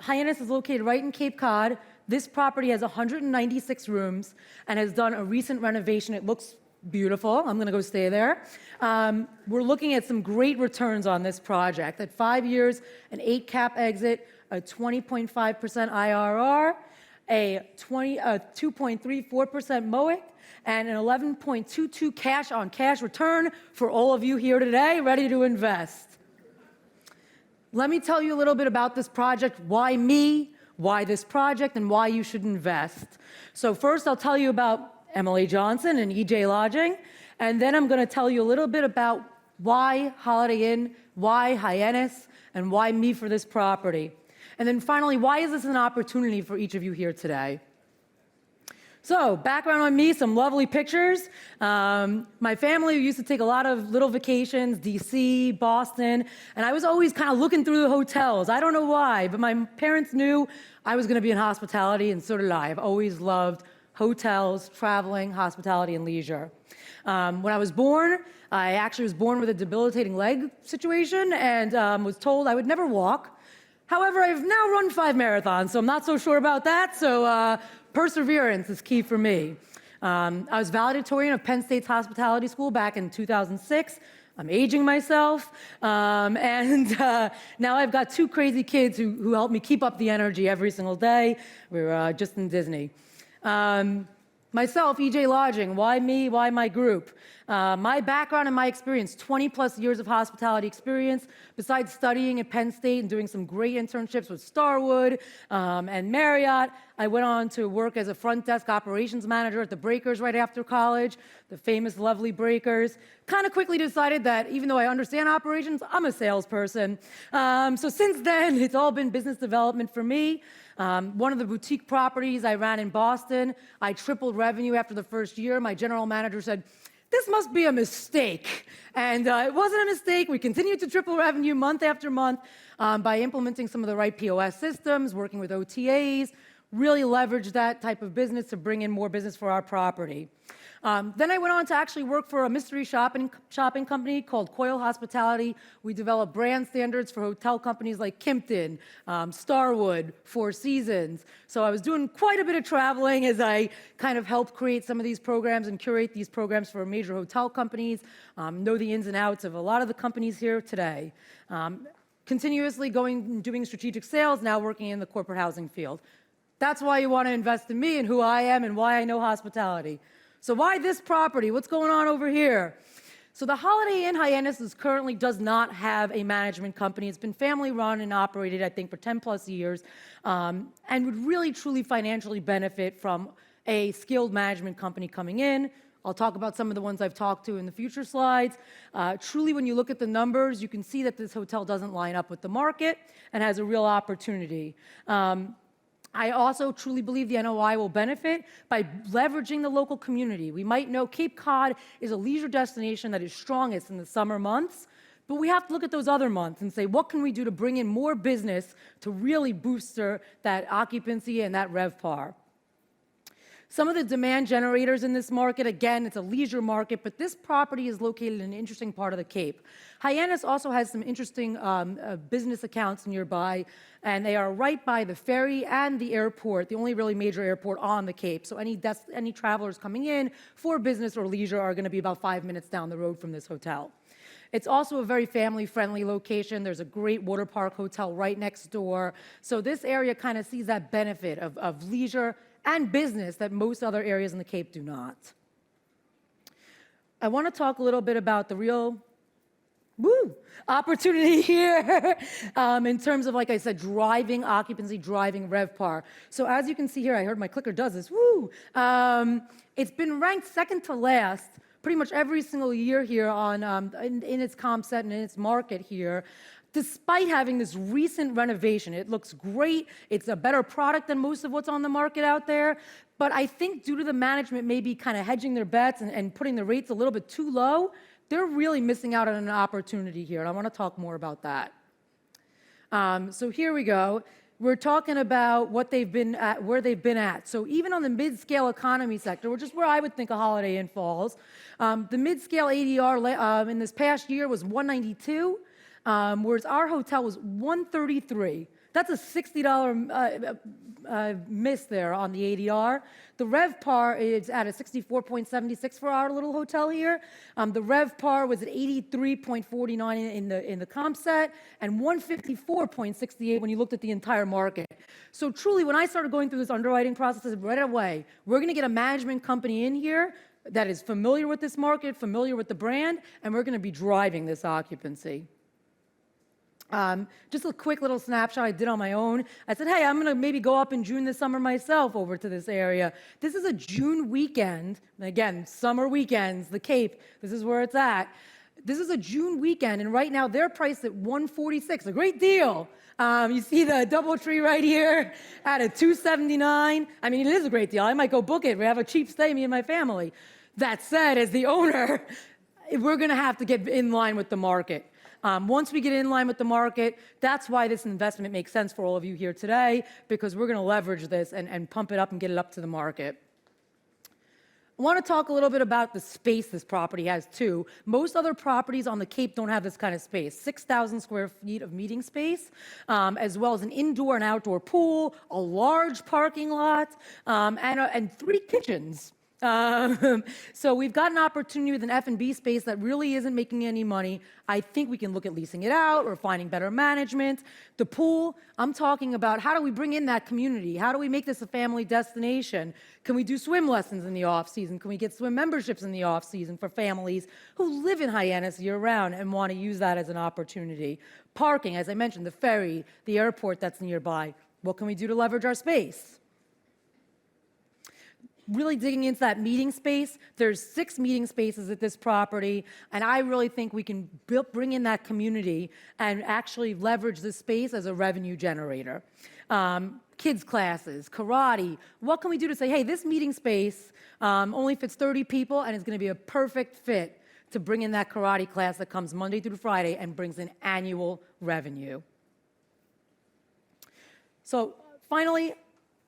Hyannis is located right in Cape Cod. This property has 196 rooms and has done a recent renovation. It looks beautiful. I'm going to go stay there. We're looking at some great returns on this project. At 5 years, an 8 cap exit, a 20.5% IRR. a 2.34% MOIC, and an 11.22 cash-on-cash return for all of you here today ready to invest. Let me tell you a little bit about this project, why me, why this project, and why you should invest. So first, I'll tell you about Emily Johnson and EJ Lodging, and then I'm going to tell you a little bit about why Holiday Inn, why Hyannis, and why me for this property. And then finally, why is this an opportunity for each of you here today? So, background on me, some lovely pictures. My family used to take a lot of little vacations, DC, Boston, and I was always kind of looking through the hotels. I don't know why, but my parents knew I was going to be in hospitality, and so did I. I've always loved hotels, traveling, hospitality, and leisure. When I was born, I actually was born with a debilitating leg situation and was told I would never walk. However, I've now run 5 marathons, so I'm not so sure about that. So perseverance is key for me. I was valedictorian of Penn State's hospitality school back in 2006. I'm aging myself. And now I've got 2 crazy kids who help me keep up the energy every single day. We're just in Disney. Myself, EJ Lodging, why me, why my group? My background and my experience, 20 plus years of hospitality experience, besides studying at Penn State and doing some great internships with Starwood and Marriott. I went on to work as a front desk operations manager at the Breakers right after college, the famous lovely Breakers. Kind of quickly decided that even though I understand operations, I'm a salesperson. So since then, it's all been business development for me. One of the boutique properties I ran in Boston, I tripled revenue after the first year. My general manager said, this must be a mistake. And it wasn't a mistake. We continued to triple revenue month after month by implementing some of the right POS systems, working with OTAs, really leveraged that type of business to bring in more business for our property. Then I went on to actually work for a mystery shopping company called Coyle Hospitality. We developed brand standards for hotel companies like Kimpton, Starwood, Four Seasons. So I was doing quite a bit of traveling as I kind of helped create some of these programs and curate these programs for major hotel companies, know the ins and outs of a lot of the companies here today. Continuously going and doing strategic sales, now working in the corporate housing field. That's why you want to invest in me and who I am and why I know hospitality. So why this property? What's going on over here? So the Holiday Inn Hyannis currently does not have a management company. It's been family run and operated, I think, for 10 plus years, and would really truly financially benefit from a skilled management company coming in. I'll talk about some of the ones I've talked to in the future slides. Truly, when you look at the numbers, you can see that this hotel doesn't line up with the market and has a real opportunity. I also truly believe the NOI will benefit by leveraging the local community. We might know Cape Cod is a leisure destination that is strongest in the summer months, but we have to look at those other months and say, what can we do to bring in more business to really boost that occupancy and that RevPAR? Some of the demand generators in this market, again, it's a leisure market, but this property is located in an interesting part of the Cape. Hyannis also has some interesting business accounts nearby, and they are right by the ferry and the airport, the only really major airport on the Cape. So any travelers coming in for business or leisure are going to be about 5 minutes down the road from this hotel. It's also a very family-friendly location. There's a great water park hotel right next door. So this area kind of sees that benefit of leisure and business that most other areas in the Cape do not. I want to talk a little bit about the real opportunity here in terms of, like I said, driving occupancy, driving RevPAR. So as you can see here, I heard my clicker does this, it's been ranked second to last pretty much every single year here on in its comp set and in its market here, despite having this recent renovation. It looks great. It's a better product than most of what's on the market out there. But I think due to the management maybe kind of hedging their bets and putting the rates a little bit too low, they're really missing out on an opportunity here. And I want to talk more about that. So here we go. We're talking about what they've been at, where they've been at. So even on the mid-scale economy sector, which is where I would think a Holiday Inn falls, the mid-scale ADR in this past year was 192. Whereas our hotel was 133. That's a $60 miss there on the ADR. The RevPAR is at a 64.76 for our little hotel here. The RevPAR was at 83.49 in the comp set and 154.68 when you looked at the entire market. So truly, when I started going through this underwriting process, I said right away, we're going to get a management company in here that is familiar with this market, familiar with the brand, and we're going to be driving this occupancy. Just a quick little snapshot I did on my own. I said, hey, I'm going to maybe go up in June this summer myself over to this area. This is a June weekend. Again, summer weekends, the Cape, this is where it's at. This is a June weekend, and right now they're priced at $146, a great deal. You see the DoubleTree right here at a $279. I mean, it is a great deal. I might go book it. We have a cheap stay, me and my family. That said, as the owner, we're going to have to get in line with the market. Once we get in line with the market, that's why this investment makes sense for all of you here today, because we're going to leverage this and pump it up and get it up to the market. I want to talk a little bit about the space this property has, too. Most other properties on the Cape don't have this kind of space. 6,000 square feet of meeting space, as well as an indoor and outdoor pool, a large parking lot, and 3 kitchens. So we've got an opportunity with an F&B space that really isn't making any money. I think we can look at leasing it out or finding better management. The pool, I'm talking about how do we bring in that community? How do we make this a family destination? Can we do swim lessons in the off-season? Can we get swim memberships in the off-season for families who live in Hyannis year-round and want to use that as an opportunity? Parking, as I mentioned, the ferry, the airport that's nearby. What can we do to leverage our space? Really digging into that meeting space, there's 6 meeting spaces at this property, and I really think we can bring in that community and actually leverage this space as a revenue generator. Kids classes, karate, what can we do to say, hey, this meeting space only fits 30 people and it's going to be a perfect fit to bring in that karate class that comes Monday through Friday and brings in annual revenue. So finally,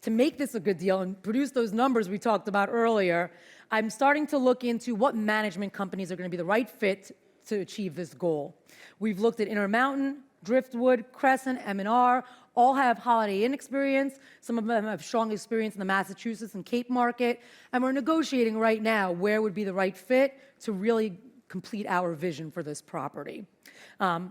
to make this a good deal and produce those numbers we talked about earlier, I'm starting to look into what management companies are going to be the right fit to achieve this goal. We've looked at Intermountain, Driftwood, Crescent, M&R, all have Holiday Inn experience. Some of them have strong experience in the Massachusetts and Cape market, and we're negotiating right now where would be the right fit to really complete our vision for this property.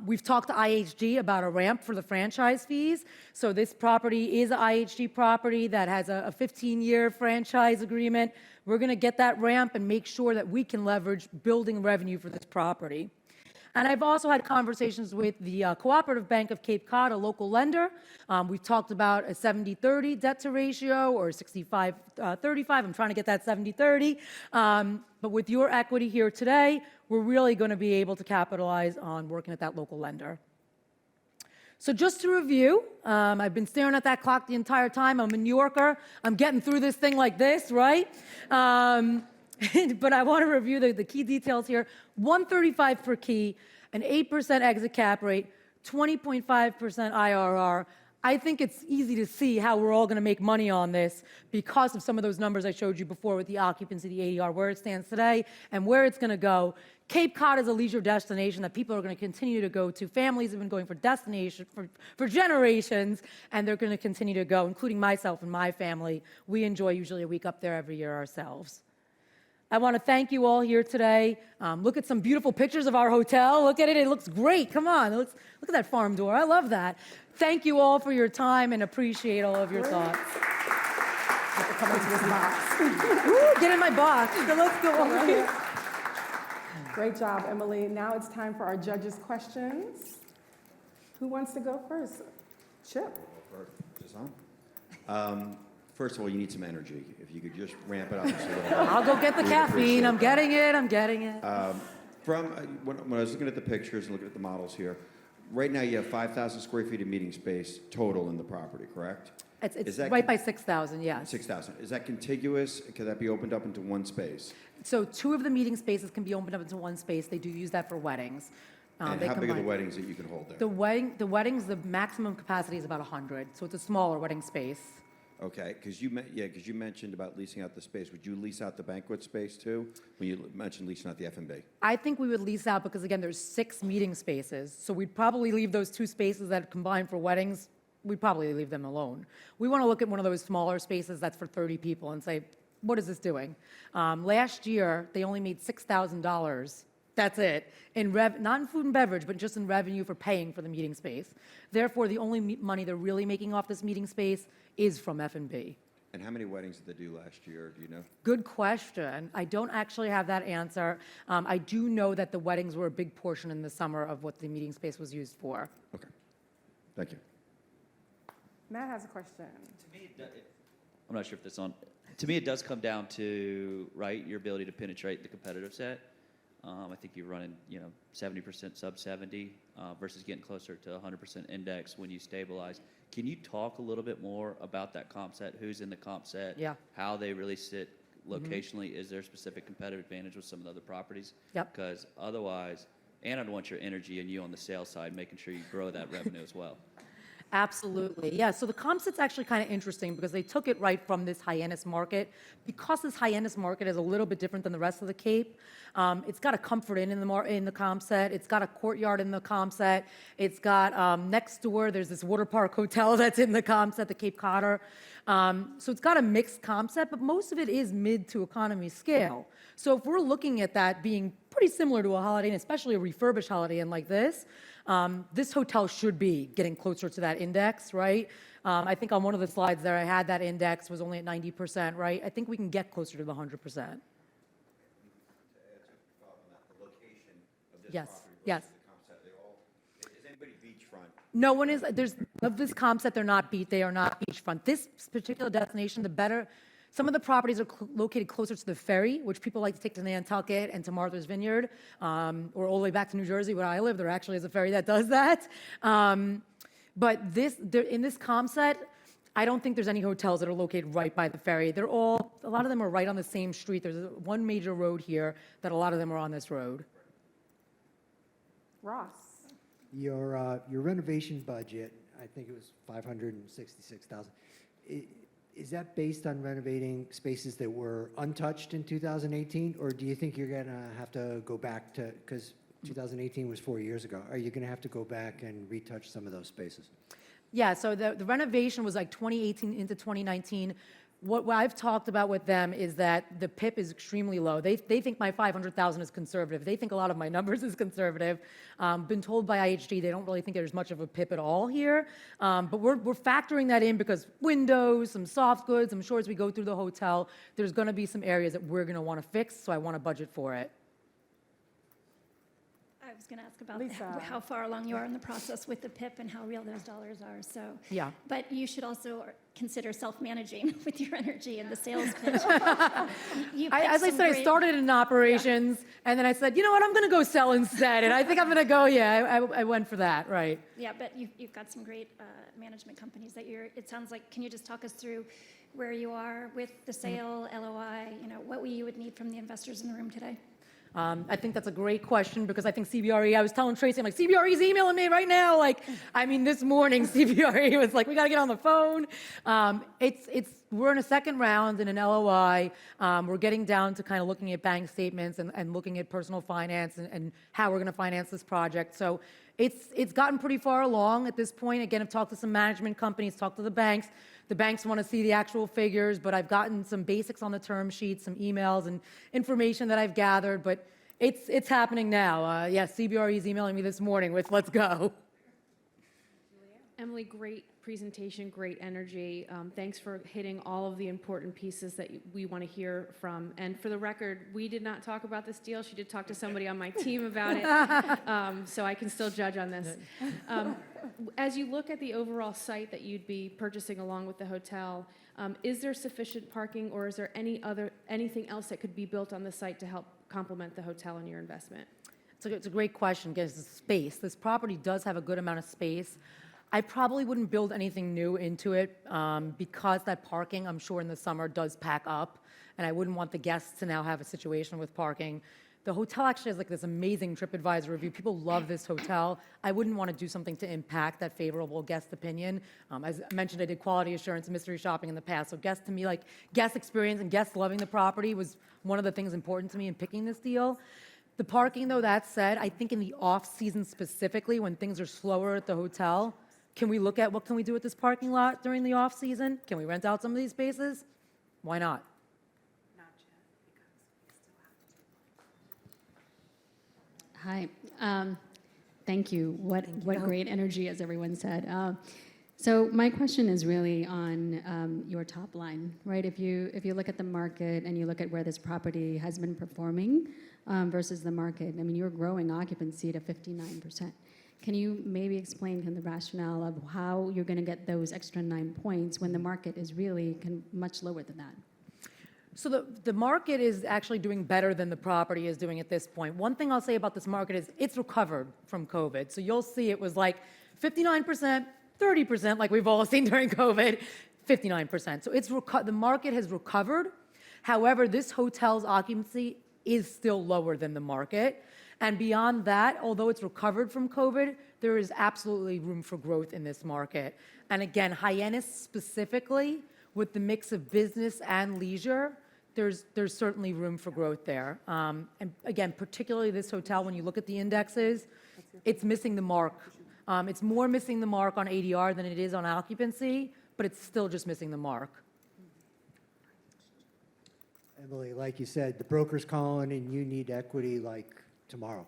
We've talked to IHG about a ramp for the franchise fees. So this property is an IHG property that has a 15-year franchise agreement. We're going to get that ramp and make sure that we can leverage building revenue for this property. And I've also had conversations with the Cooperative Bank of Cape Cod, a local lender. We've talked about a 70-30 debt to ratio or 65-35. I'm trying to get that 70-30. But with your equity here today, we're really going to be able to capitalize on working at that local lender. So just to review, I've been staring at that clock the entire time. I'm a New Yorker. I'm getting through this thing like this, right? But I want to review the key details here. $135 per key, an 8% exit cap rate, 20.5% IRR. I think it's easy to see how we're all going to make money on this because of some of those numbers I showed you before with the occupancy, the ADR, where it stands today, and where it's going to go. Cape Cod is a leisure destination that people are going to continue to go to. Families have been going for generations, and they're going to continue to go, including myself and my family. We enjoy usually a week up there every year ourselves. I want to thank you all here today. Look at some beautiful pictures of our hotel. Look at it. It looks great. Come on. Look at that farm door. I love that. Thank you all for your time and appreciate all of your thoughts. Come into this box. Woo, get in my box. Let's go. Great job, Emily. Now it's time for our judges' questions. Who wants to go first? Chip. Is this on? First of all, you need some energy. If you could just ramp it up just a little bit. I'll go get the caffeine. I'm getting it. When I was looking at the pictures and looking at the models here, right now you have 5,000 square feet of meeting space total in the property, correct? It's right by 6,000, yes. 6,000. Is that contiguous? Could that be opened up into one space? So 2 of the meeting spaces can be opened up into one space. They do use that for weddings. And how big are the weddings that you can hold there? The weddings, the maximum capacity is about 100, so it's a smaller wedding space. Okay, because you mentioned about leasing out the space. Would you lease out the banquet space too? When you mentioned leasing out the F&B. I think we would lease out because again, there's 6 meeting spaces, so we'd probably leave those 2 spaces that combine for weddings we'd probably leave them alone. We want to look at one of those smaller spaces that's for 30 people and say, what is this doing? Last year, they only made $6,000. That's it, not in food and beverage, but just in revenue for paying for the meeting space. Therefore, the only money they're really making off this meeting space is from F&B. And how many weddings did they do last year? Do you know? Good question. I don't actually have that answer. I do know that the weddings were a big portion in the summer of what the meeting space was used for. Okay. Thank you. Matt has a question. To me, I'm not sure if that's on. To me, it does come down to, right, your ability to penetrate the competitive set. I think you're running, 70% sub 70 versus getting closer to 100% index when you stabilize. Can you talk a little bit more about that comp set? Who's in the comp set? Yeah. How they really sit locationally? Is there a specific competitive advantage with some of the other properties? Yep. Because otherwise, and I'd want your energy and you on the sales side, making sure you grow that revenue as well. Absolutely. Yeah. So the comp set's actually kind of interesting because they took it right from this Hyannis market. Because this Hyannis market is a little bit different than the rest of the Cape, it's got a Comfort Inn in the comp set. It's got a Courtyard in the comp set. It's got next door, there's this water park hotel that's in the comp set, the Cape Codder. So it's got a mixed comp set, but most of it is mid to economy scale. So if we're looking at that being pretty similar to a Holiday Inn, especially a refurbished Holiday Inn like this, this hotel should be getting closer to that index, right? I think on one of the slides there, I had that index was only at 90%, right? I think we can get closer to the 100%. Yes, yes. Is anybody beachfront? No one is. There's of this comp set. They are not beachfront. This particular destination, some of the properties are located closer to the ferry, which people like to take to Nantucket and to Martha's Vineyard, or all the way back to New Jersey, where I live. There actually is a ferry that does that. But in this comp set, I don't think there's any hotels that are located right by the ferry. A lot of them are right on the same street. There's one major road here that a lot of them are on this road. Ross. Your renovation budget, I think it was $566,000. Is that based on renovating spaces that were untouched in 2018, or do you think you're going to have to go back to, because 2018 was 4 years ago, are you going to have to go back and retouch some of those spaces? Yeah, so the renovation was like 2018 into 2019. What I've talked about with them is that the PIP is extremely low. They think my $500,000 is conservative. They think a lot of my numbers is conservative. Been told by IHG they don't really think there's much of a PIP at all here. But we're factoring that in because windows, some soft goods, I'm sure as we go through the hotel, there's going to be some areas that we're going to want to fix, so I want to budget for it. I was going to ask about how far along you are in the process with the PIP and how real those dollars are. So, yeah. But you should also consider self-managing with your energy and the sales pitch. As I said, I started in operations, and then I said, you know what, I'm going to go sell instead. And I think I'm going to go, I went for that, right. Yeah, but you've got some great management companies that it sounds like, can you just talk us through where you are with the sale, LOI, what you would need from the investors in the room today? I think that's a great question because I think CBRE, I was telling Tracy, I'm like, CBRE's emailing me right now. This morning, CBRE was like, we got to get on the phone. We're in a second round in an LOI. We're getting down to kind of looking at bank statements and looking at personal finance and how we're going to finance this project. So it's gotten pretty far along at this point. Again, I've talked to some management companies, talked to the banks. The banks want to see the actual figures, but I've gotten some basics on the term sheet, some emails and information that I've gathered, but it's happening now. CBRE is emailing me this morning with let's go. Emily, great presentation, great energy. Thanks for hitting all of the important pieces that we want to hear from. And for the record, we did not talk about this deal. She did talk to somebody on my team about it, so I can still judge on this. As you look at the overall site that you'd be purchasing along with the hotel, is there sufficient parking, or is there anything else that could be built on the site to help complement the hotel and your investment? It's a great question because the space. This property does have a good amount of space. I probably wouldn't build anything new into it because that parking, I'm sure in the summer, does pack up, and I wouldn't want the guests to now have a situation with parking. The hotel actually has this amazing TripAdvisor review. People love this hotel. I wouldn't want to do something to impact that favorable guest opinion. As I mentioned, I did quality assurance and mystery shopping in the past. So guest experience and guests loving the property was one of the things important to me in picking this deal. The parking, though, that said, I think in the off-season specifically, when things are slower at the hotel, Can we look at what can we do with this parking lot during the off season? Can we rent out some of these spaces? Why not? Hi. Thank you. What great energy, as everyone said. So my question is really on your top line, right? If you look at the market and you look at where this property has been performing versus the market, I mean, you're growing occupancy to 59%. Can you maybe explain kind of the rationale of how you're going to get those extra 9 points when the market is really much lower than that? So the market is actually doing better than the property is doing at this point. One thing I'll say about this market is it's recovered from COVID. So you'll see it was like 59%, 30%, like we've all seen during COVID, 59%. So the market has recovered. However, this hotel's occupancy is still lower than the market. And beyond that, although it's recovered from COVID, there is absolutely room for growth in this market. And again, Hyannis specifically, with the mix of business and leisure, there's certainly room for growth there. And again, particularly this hotel, when you look at the indexes, it's missing the mark. It's more missing the mark on ADR than it is on occupancy, but it's still just missing the mark. Emily, like you said, the broker's calling and you need equity like tomorrow.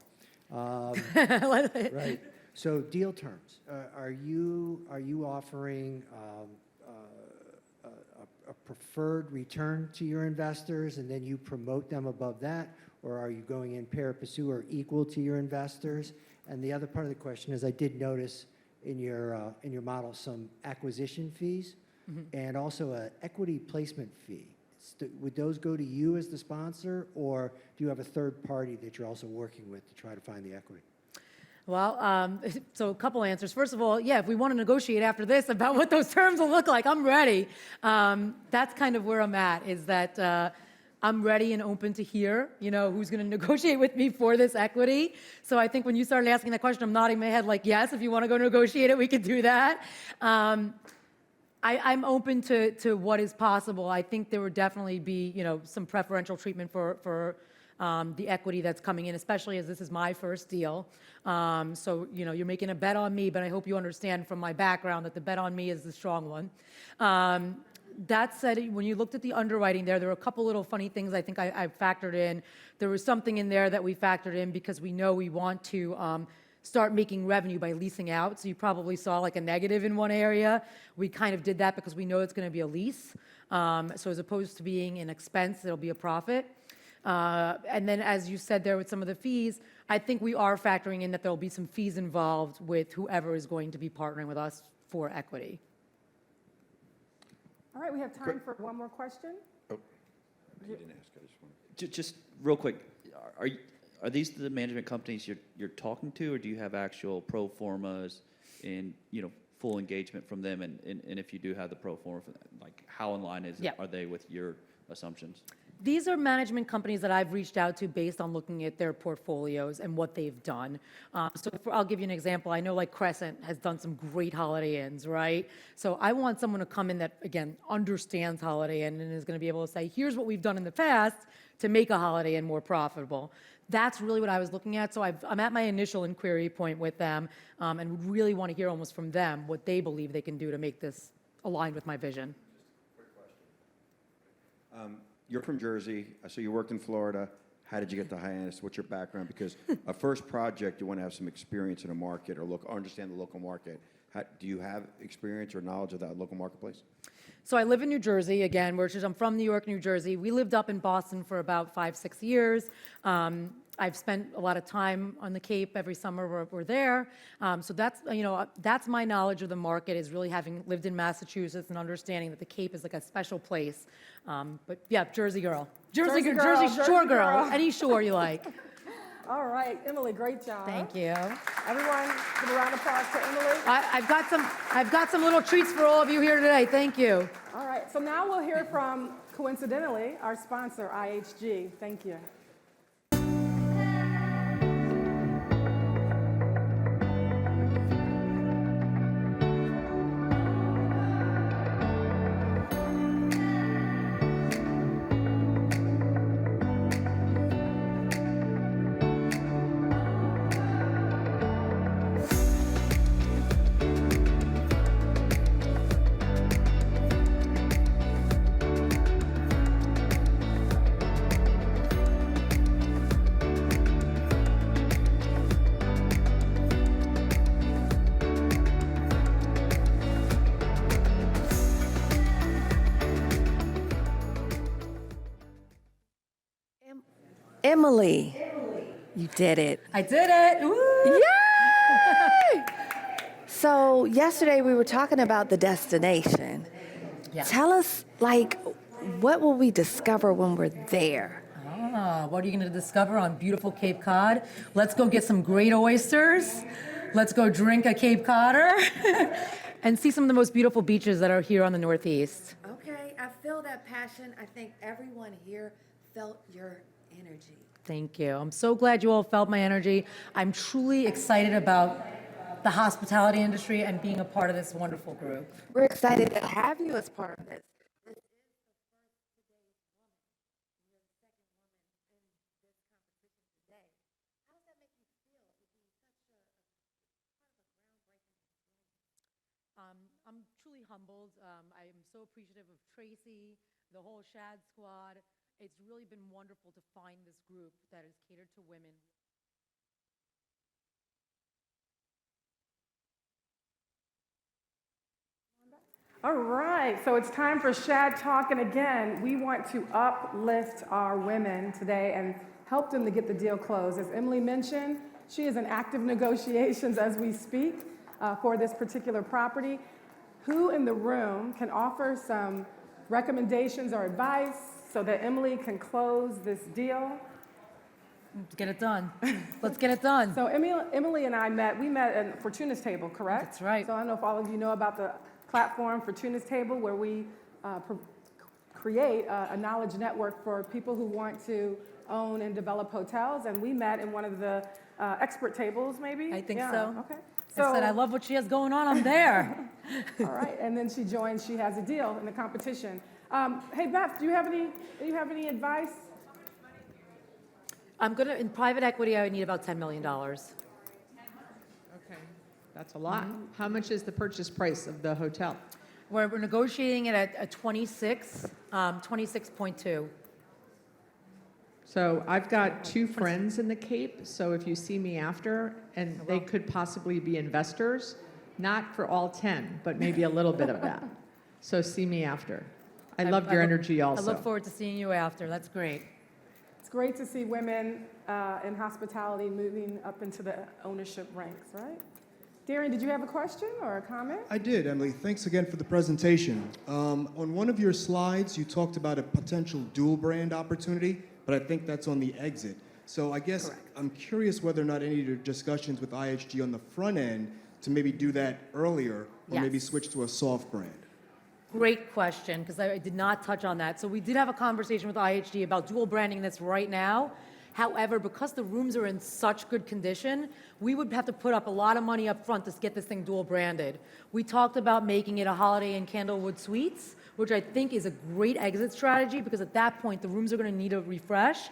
Right. So deal terms. Are you offering a preferred return to your investors and then you promote them above that? Or are you going in pari passu or equal to your investors? And the other part of the question is I did notice in your model some acquisition fees and also an equity placement fee. Would those go to you as the sponsor, or do you have a third party that you're also working with to try to find the equity? Well, so a couple answers. First of all, yeah, if we want to negotiate after this about what those terms will look like, I'm ready. That's kind of where I'm at, is that I'm ready and open to hear, who's going to negotiate with me for this equity. So I think when you started asking that question, I'm nodding my head like, yes, if you want to go negotiate it, we can do that. I'm open to what is possible. I think there would definitely be, some preferential treatment for the equity that's coming in, especially as this is my first deal. So, you're making a bet on me, but I hope you understand from my background that the bet on me is the strong one. That said, when you looked at the underwriting there were a couple little funny things I think I factored in. There was something in there that we factored in because we know we want to start making revenue by leasing out. So you probably saw like a negative in one area. We kind of did that because we know it's going to be a lease. So as opposed to being an expense, it'll be a profit. And then as you said there with some of the fees, I think we are factoring in that there'll be some fees involved with whoever is going to be partnering with us for equity. All right, we have time for one more question. Oh, you didn't ask. I just wanted. Just real quick, are these the management companies you're talking to, or do you have actual pro formas and full engagement from them? And if you do have the pro forma, like how in line are they with your assumptions? These are management companies that I've reached out to based on looking at their portfolios and what they've done. I'll give you an example. I know like Crescent has done some great Holiday Inns, right? So I want someone to come in that, again, understands Holiday Inn and is going to be able to say, here's what we've done in the past to make a Holiday Inn more profitable. That's really what I was looking at. So I'm at my initial inquiry point with them and really want to hear almost from them what they believe they can do to make this aligned with my vision. Quick question. You're from Jersey, so you worked in Florida. How did you get to Hyannis? What's your background? Because a first project, you want to have some experience in a market or understand the local market. Do you have experience or knowledge of that local marketplace? So I live in New Jersey, again, I'm from New York, New Jersey. We lived up in Boston for about 5-6 years. I've spent a lot of time on the Cape every summer we're there. So that's my knowledge of the market, is really having lived in Massachusetts and understanding that the Cape is like a special place. But yeah, Jersey girl. Jersey shore girl. Any shore you like. All right, Emily, great job. Thank you. Everyone, give a round of applause to Emily. I've got some little treats for all of you here today. Thank you. All right, so now we'll hear from, coincidentally, our sponsor, IHG. Thank you. Emily, you did it. I did it. Woo! Yay! So yesterday we were talking about the destination. Yes. Tell us, like, what will we discover when we're there? What are you going to discover on beautiful Cape Cod? Let's go get some great oysters. Let's go drink a Cape Codder and see some of the most beautiful beaches that are here on the Northeast. Okay, I feel that passion. I think everyone here felt your energy. Thank you. I'm so glad you all felt my energy. I'm truly excited about the hospitality industry and being a part of this wonderful group. We're excited to have you as part of this. I'm truly humbled. I am so appreciative of Tracy, the whole SHaD squad. It's really been wonderful to find this group that is catered to women. All right, so it's time for SHaD Talk, and again, we want to uplift our women today and help them to get the deal closed. As Emily mentioned, she is in active negotiations as we speak for this particular property. Who in the room can offer some recommendations or advice so that Emily can close this deal? Let's get it done. Let's get it done. So Emily and I we met at Fortuna's Table, correct? That's right. So I don't know if all of you know about the platform Fortuna's Table, where we create a knowledge network for people who want to own and develop hotels. And we met in one of the expert tables, maybe? I think Yeah, so. Okay. I said, I love what she has going on. I'm there. All right, and then she joined She Has a Deal in the competition. Hey, Beth, do you have any advice? In private equity, I would need about $10 million. Okay, that's a lot. How much is the purchase price of the hotel? We're negotiating it at 26.2. So I've got two friends in the Cape, so if you see me after, and they could possibly be investors, not for all 10, but maybe a little bit of that. So see me after. I loved your energy also. I look forward to seeing you after. That's great. It's great to see women in hospitality moving up into the ownership ranks, right? Darren, did you have a question or a comment? I did, Emily. Thanks again for the presentation. On one of your slides, you talked about a potential dual brand opportunity, but I think that's on the exit. So I guess I'm curious whether or not any of your discussions with IHG on the front end to maybe do that earlier or maybe switch to a soft brand. Great question, because I did not touch on that. So we did have a conversation with IHG about dual branding this right now. However, because the rooms are in such good condition, we would have to put up a lot of money up front to get this thing dual branded. We talked about making it a Holiday Inn Candlewood Suites, which I think is a great exit strategy, because at that point, the rooms are going to need a refresh,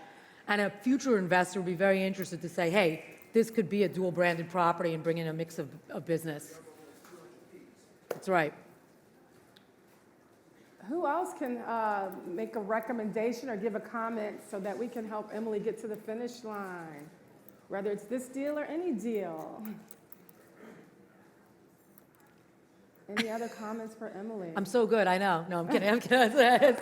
and a future investor would be very interested to say, hey, this could be a dual branded property and bring in a mix of business. That's right. Who else can make a recommendation or give a comment so that we can help Emily get to the finish line, whether it's this deal or any deal? Any other comments for Emily? I'm so good, I know. No, I'm kidding. I'm kidding.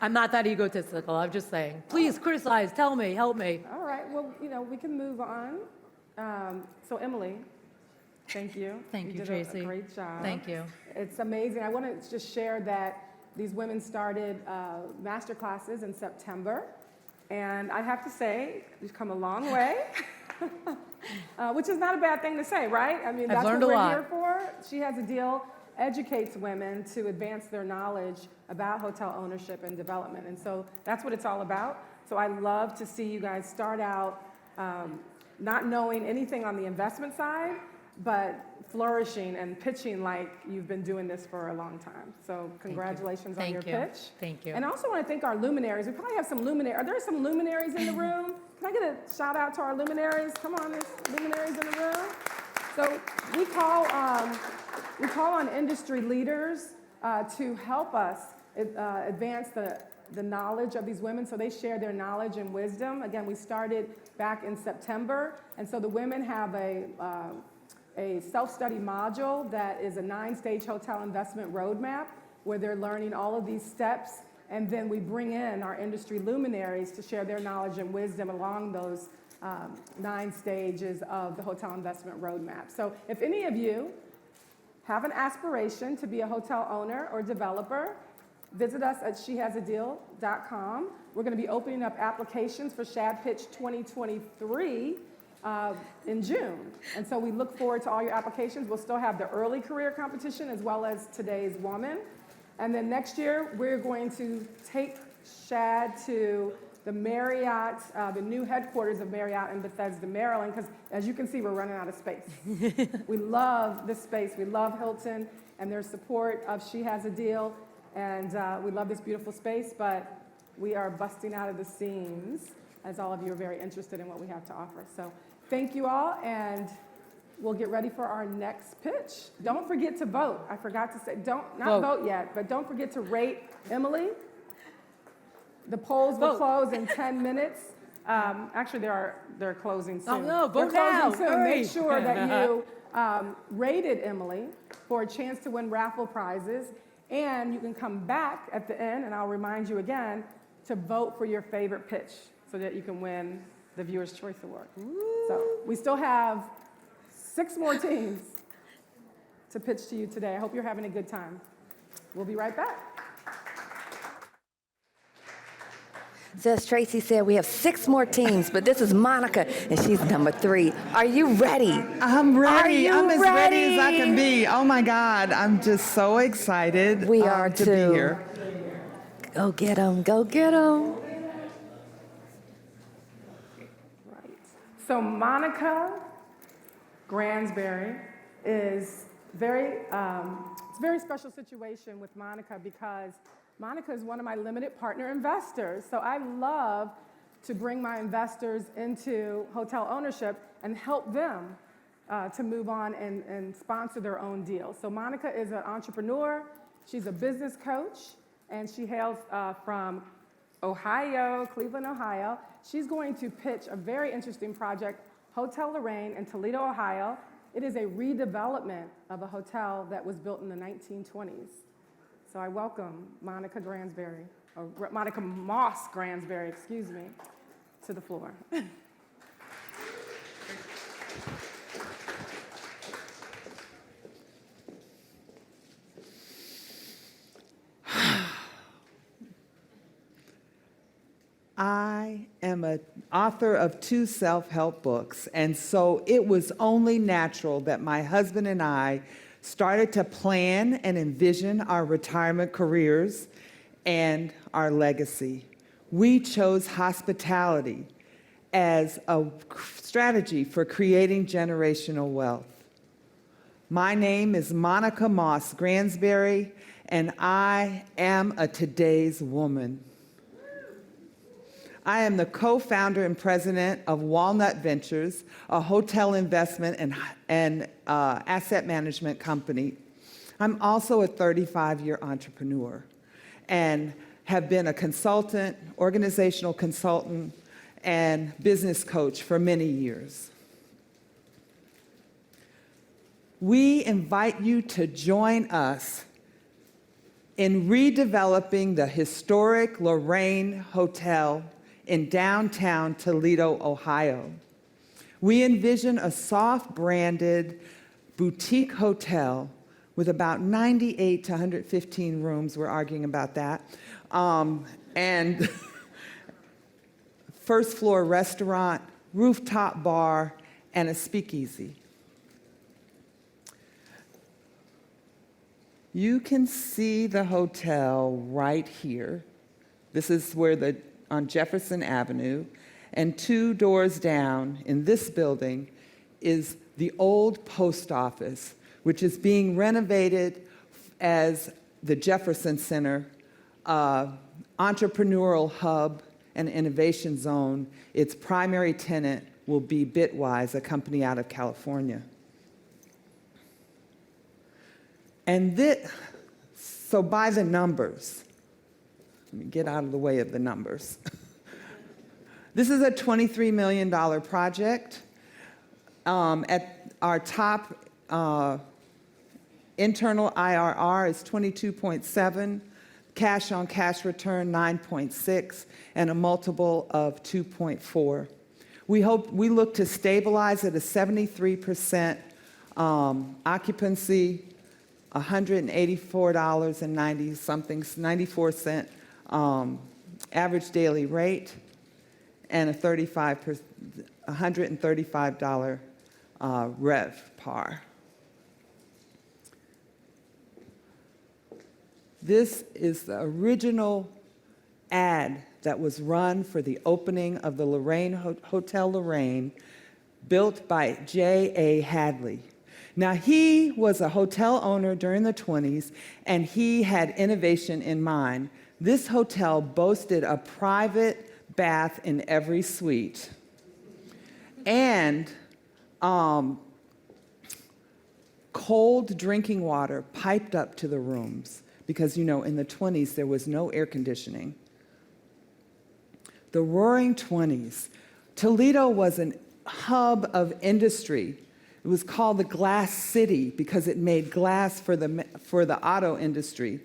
I'm not that egotistical. I'm just saying. Please criticize, tell me, help me. All right, well, we can move on. So Emily, thank you. Thank you, did Tracy. a great job. Thank you. It's amazing. I want to just share that these women started master classes in September, and I have to say, we've come a long way, which is not a bad thing to say, right? I mean, that's what we're here for. She Has a Deal educates women to advance their knowledge about hotel ownership and development, and so that's what it's all about. So I love to see you guys start out not knowing anything on the investment side, but flourishing and pitching like you've been doing this for a long time. So congratulations on your pitch. Thank you. And I also want to thank our luminaries. We probably have some luminaries. Are there some luminaries in the room? Can I get a shout out to our luminaries? Come on, there's luminaries in the room. So we call on industry leaders to help us advance the knowledge of these women, so they share their knowledge and wisdom. Again, we started back in September, and so the women have a self-study module that is a 9-stage hotel investment roadmap, where they're learning all of these steps And then we bring in our industry luminaries to share their knowledge and wisdom along those 9 stages of the hotel investment roadmap. So if any of you have an aspiration to be a hotel owner or developer, visit us at SheHasADeal.com. We're going to be opening up applications for SHaDPitch 2023 in June. And so we look forward to all your applications. We'll still have the early career competition as well as today's woman. And then next year, we're going to take Shad to the Marriott, the new headquarters of Marriott in Bethesda, Maryland, because as you can see, we're running out of space. We love this space. We love Hilton and their support of She Has a Deal. And we love this beautiful space, but we are busting out of the seams, as all of you are very interested in what we have to offer. So thank you all, and we'll get ready for our next pitch. Don't forget to vote. I forgot to say, not vote yet, but don't forget to rate Emily. The polls will close in 10 minutes. Actually, they're closing soon. Oh, no, vote they're now. closing soon. Hurry. Make sure that you rated Emily for a chance to win raffle prizes. And you can come back at the end, and I'll remind you again, to vote for your favorite pitch so that you can win the Viewer's Choice Award. So we still have 6 more teams to pitch to you today. I hope you're having a good time. We'll be right back. So as Tracy said, we have 6 more teams, but this is Monica, and she's number 3. Are you ready? I'm ready. I'm as ready as I can be. Oh my God, I'm just so excited We are to be here. Go get them, go get them. So Monica Gransberry is it's a very special situation with Monica because Monica is one of my limited partner investors. So I love to bring my investors into hotel ownership and help them to move on and sponsor their own deals. So Monica is an entrepreneur. She's a business coach, and she hails from Ohio, Cleveland, Ohio. She's going to pitch a very interesting project, Hotel Lorraine in Toledo, Ohio. It is a redevelopment of a hotel that was built in the 1920s. So I welcome Monica Gransberry, or Monica Moss Gransberry, excuse me, to the floor. I am an author of 2 self-help books, and so it was only natural that my husband and I started to plan and envision our retirement careers and our legacy. We chose hospitality as a strategy for creating generational wealth. My name is Monica Moss Gransberry, and I am a today's woman. I am the co-founder and president of Walnut Ventures, a hotel investment and asset management company. I'm also a 35-year entrepreneur and have been a consultant, organizational consultant, and business coach for many years. We invite you to join us in redeveloping the historic Lorraine Hotel in downtown Toledo, Ohio. We envision a soft-branded boutique hotel with about 98 to 115 rooms, we're arguing about that, and first-floor restaurant, rooftop bar, and a speakeasy. You can see the hotel right here. This is where on Jefferson Avenue, and 2 doors down in this building is the old post office, which is being renovated as the Jefferson Center, entrepreneurial hub and innovation zone. Its primary tenant will be Bitwise, a company out of California. And so by the numbers, let me get out of the way of the numbers. This is a $23 million project. At our top internal IRR is 22.7. cash on cash return 9.6, and a multiple of 2.4. We look to stabilize at a 73% occupancy, $184.90 something, 94-cent average daily rate, and a $135 rev par. This is the original ad that was run for the opening of the Hotel Lorraine, built by J.A. Hadley. Now, he was a hotel owner during the 20s, and he had innovation in mind. This hotel boasted a private bath in every suite, and cold drinking water piped up to the rooms, because, you know, in the 20s, there was no air conditioning. The Roaring 20s. Toledo was a hub of industry. It was called the Glass City because it made glass for the auto industry.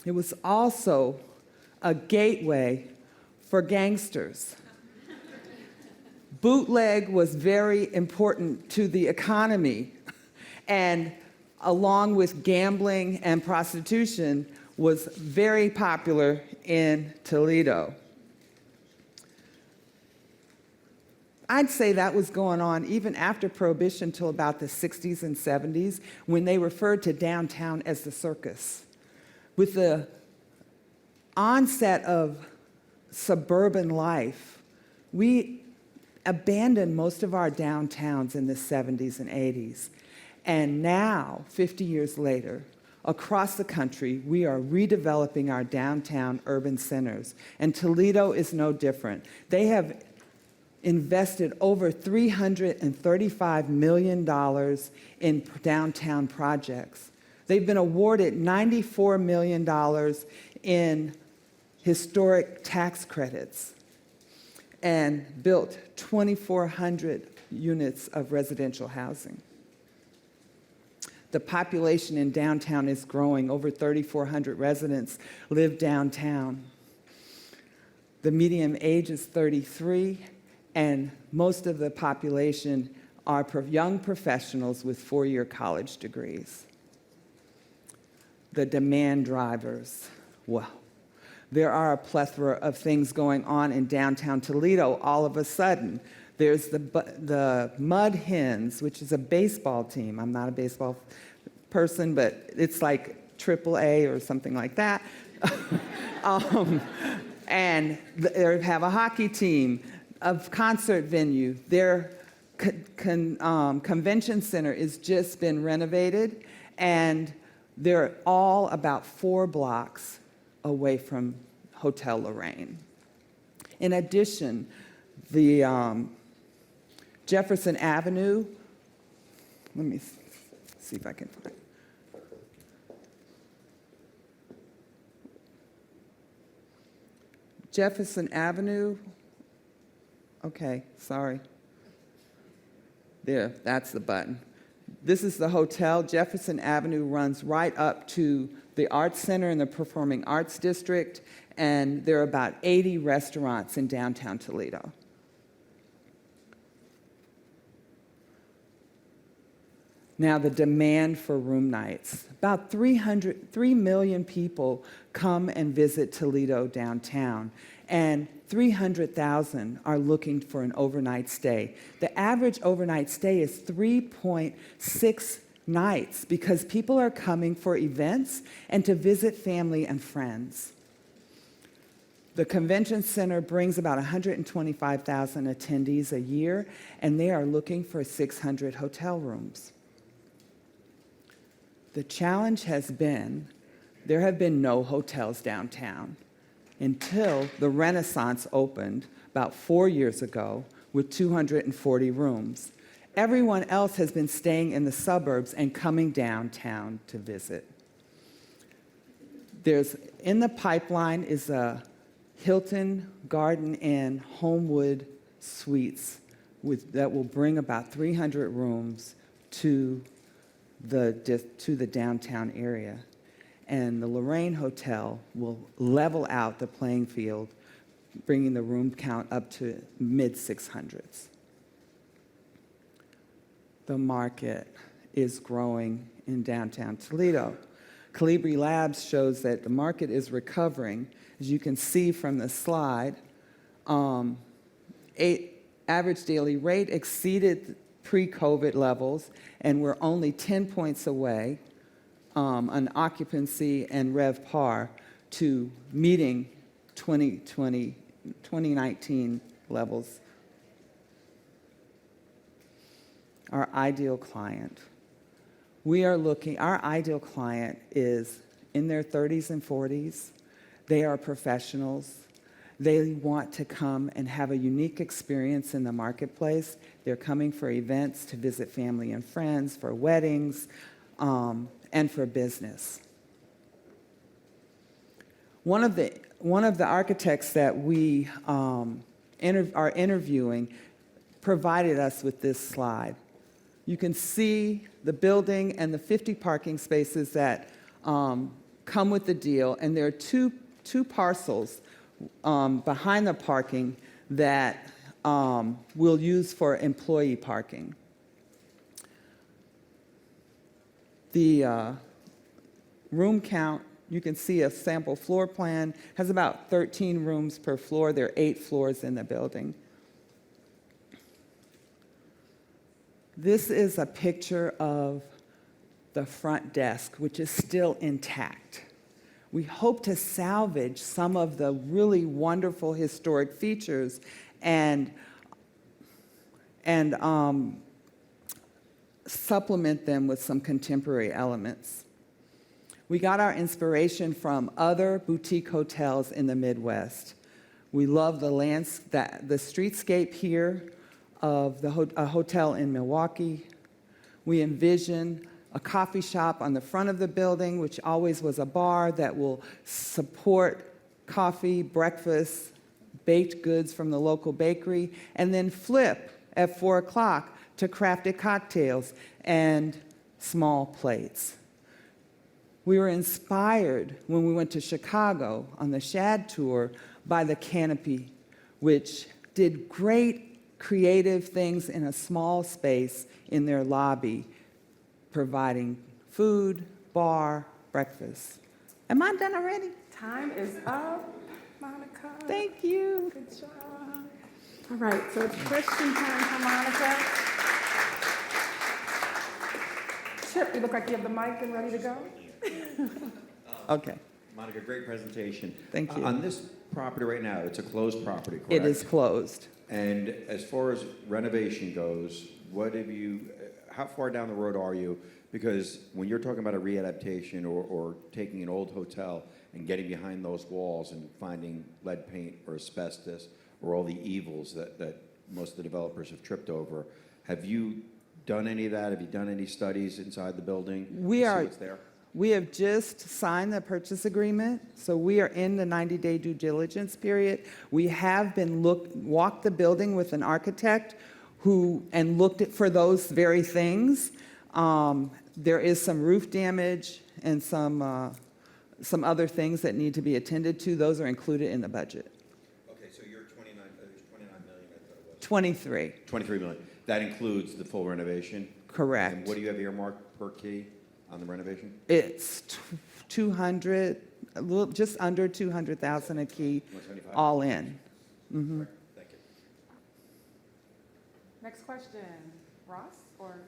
It was also a gateway for gangsters. Bootleg was very important to the economy, and along with gambling and prostitution, was very popular in Toledo. I'd say that was going on even after Prohibition till about the 60s and 70s, when they referred to downtown as the circus. With the onset of suburban life, we abandoned most of our downtowns in the 70s and 80s. And now, 50 years later, across the country, we are redeveloping our downtown urban centers. And Toledo is no different. They have invested over $335 million in downtown projects. They've been awarded $94 million in historic tax credits and built 2,400 units of residential housing. The population in downtown is growing. Over 3,400 residents live downtown. The median age is 33, and most of the population are young professionals with four-year college degrees. The demand drivers. Well, there are a plethora of things going on in downtown Toledo all of a sudden. There's the Mud Hens, which is a baseball team. I'm not a baseball person, but it's like AAA or something like that. And they have a hockey team, a concert venue. Their convention center has just been renovated, and they're all about 4 blocks away from Hotel Lorraine. In addition, the Jefferson Avenue, let me see if I can find it. Jefferson Avenue, okay, sorry. There, that's the button. This is the hotel. Jefferson Avenue runs right up to the Arts Center in the Performing Arts District, and there are about 80 restaurants in downtown Toledo. Now, the demand for room nights. About 3 million people come and visit Toledo downtown, and 300,000 are looking for an overnight stay. The average overnight stay is 3.6 nights because people are coming for events and to visit family and friends. The convention center brings about 125,000 attendees a year, and they are looking for 600 hotel rooms. The challenge has been, there have been no hotels downtown until the Renaissance opened about 4 years ago with 240 rooms. Everyone else has been staying in the suburbs and coming downtown to visit. In the pipeline is a Hilton Garden Inn Homewood Suites that will bring about 300 rooms to the downtown area. and the Lorraine Hotel will level out the playing field, bringing the room count up to mid-600s. The market is growing in downtown Toledo. Calibri Labs shows that the market is recovering. As you can see from the slide, average daily rate exceeded pre-COVID levels, and we're only 10 points away on occupancy and RevPAR to meeting 2019 levels. Our ideal client. Our ideal client is in their 30s and 40s. They are professionals. They want to come and have a unique experience in the marketplace. They're coming for events, to visit family and friends, for weddings, and for business. One of the architects that we are interviewing provided us with this slide. You can see the building and the 50 parking spaces that come with the deal, and there are two parcels behind the parking that we'll use for employee parking. The room count, you can see a sample floor plan, has about 13 rooms per floor. There are 8 floors in the building. This is a picture of the front desk, which is still intact. We hope to salvage some of the really wonderful historic features and supplement them with some contemporary elements. We got our inspiration from other boutique hotels in the Midwest. We love the streetscape here of a hotel in Milwaukee. We envision a coffee shop on the front of the building, which always was a bar that will support coffee, breakfast, baked goods from the local bakery, and then flip at 4 o'clock to crafted cocktails and small plates. We were inspired when we went to Chicago on the SHaD tour by the Canopy, which did great creative things in a small space in their lobby, providing food, bar, breakfast. Am I done already? Time is up, Monica. Thank you. Good job. All right, so it's question time for Monica. Chip, you look like you have the mic and ready to go. Okay. Monica, great presentation. Thank you. On this property right now, it's a closed property, correct? It is closed. And as far as renovation goes, how far down the road are you? Because when you're talking about a readaptation or taking an old hotel and getting behind those walls and finding lead paint or asbestos or all the evils that most of the developers have tripped over, have you done any of that? Have you done any studies inside the building to see what's there? We have just signed the purchase agreement, so we are in the 90-day due diligence period. We have been walked the building with an architect and looked for those very things. There is some roof damage and some other things that need to be attended to. Those are included in the budget. Okay, so you're 29 million, I thought it was. 23. 23 million. That includes the full renovation? Correct. And what do you have earmarked per key on the renovation? It's 200, just under 200,000 a key, all in. Mm-hmm. Thank you. Next question, Ross or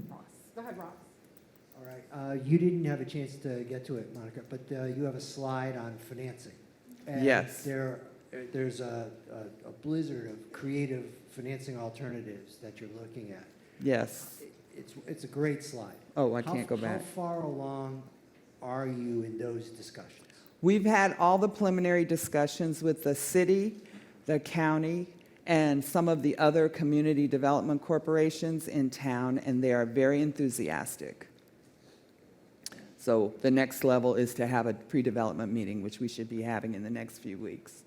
Ross? Go ahead, Ross. All right. You didn't have a chance to get to it, Monica, but you have a slide on financing. And yes. There's a blizzard of creative financing alternatives that you're looking at. Yes. It's a great slide. Oh, I can't go back. How far along are you in those discussions? We've had all the preliminary discussions with the city, the county, and some of the other community development corporations in town, and they are very enthusiastic. So the next level is to have a pre-development meeting, which we should be having in the next few weeks.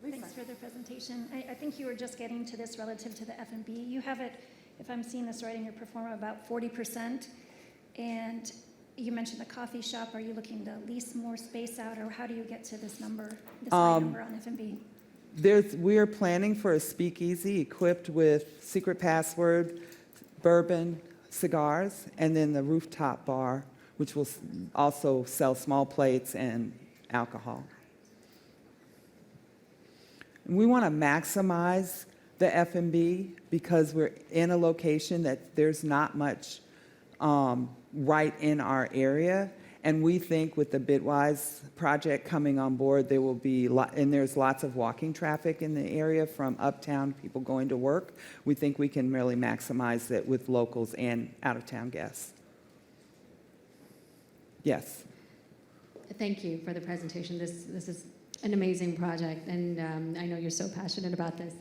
Thanks for the presentation. I think you were just getting to this relative to the F&B. You have it, if I'm seeing this right in your performa, about 40%. And you mentioned the coffee shop. Are you looking to lease more space out, or how do you get to this number, this high number on F&B? We are planning for a speakeasy equipped with secret password, bourbon, cigars, and then the rooftop bar, which will also sell small plates and alcohol. And we want to maximize the F&B because we're in a location that there's not much right in our area. And we think with the Bitwise project coming on board, there will be, and there's lots of walking traffic in the area from uptown, people going to work. We think we can really maximize it with locals and out-of-town guests. Yes. Thank you for the presentation. This is an amazing project, and I know you're so passionate about this.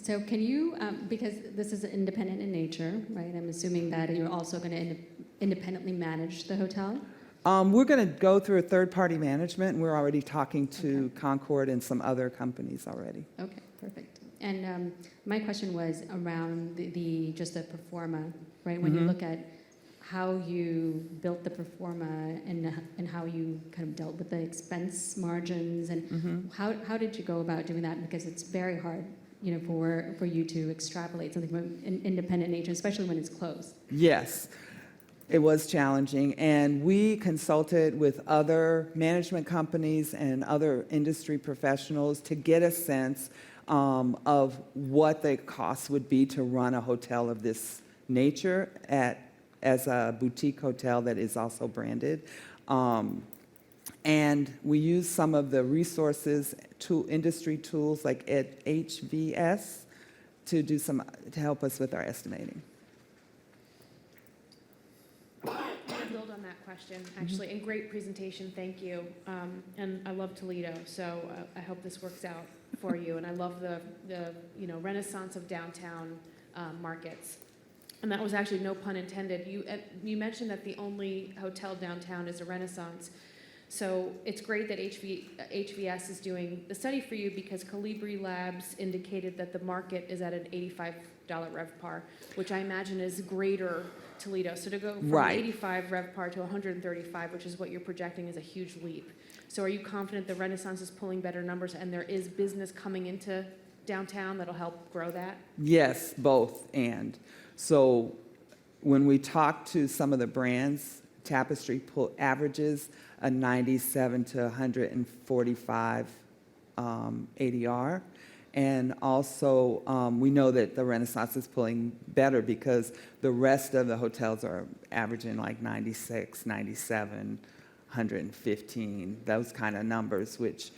So can you, because this is independent in nature, right? I'm assuming that you're also going to independently manage the hotel? We're going to go through a third-party management, and we're already talking to Concord and some other companies already. Okay, perfect. And my question was around just the pro forma, right? When you look at how you built the pro forma and how you kind of dealt with the expense margins, and how did you go about doing that? Because it's very hard, you know, for you to extrapolate something from an independent nature, especially when it's closed. Yes, it was challenging, and we consulted with other management companies and other industry professionals to get a sense of what the cost would be to run a hotel of this nature as a boutique hotel that is also branded. And we use some of the resources, industry tools like at HVS to help us with our estimating. I want to build on that question, actually, and great presentation, thank you. And I love Toledo, so I hope this works out for you. And I love the renaissance of downtown markets. And that was actually no pun intended. You mentioned that the only hotel downtown is a Renaissance. So it's great that HVS is doing the study for you, because Calibri Labs indicated that the market is at an $85 RevPAR, which I imagine is greater Toledo. So to go from 85 RevPAR to 135, which is what you're projecting, is a huge leap. So are you confident the Renaissance is pulling better numbers and there is business coming into downtown that'll help grow that? Yes, both and. So when we talk to some of the brands, Tapestry averages a 97 to 145 ADR. And also, we know that the Renaissance is pulling better because the rest of the hotels are averaging like 96, 97, 115, those kind of numbers, which,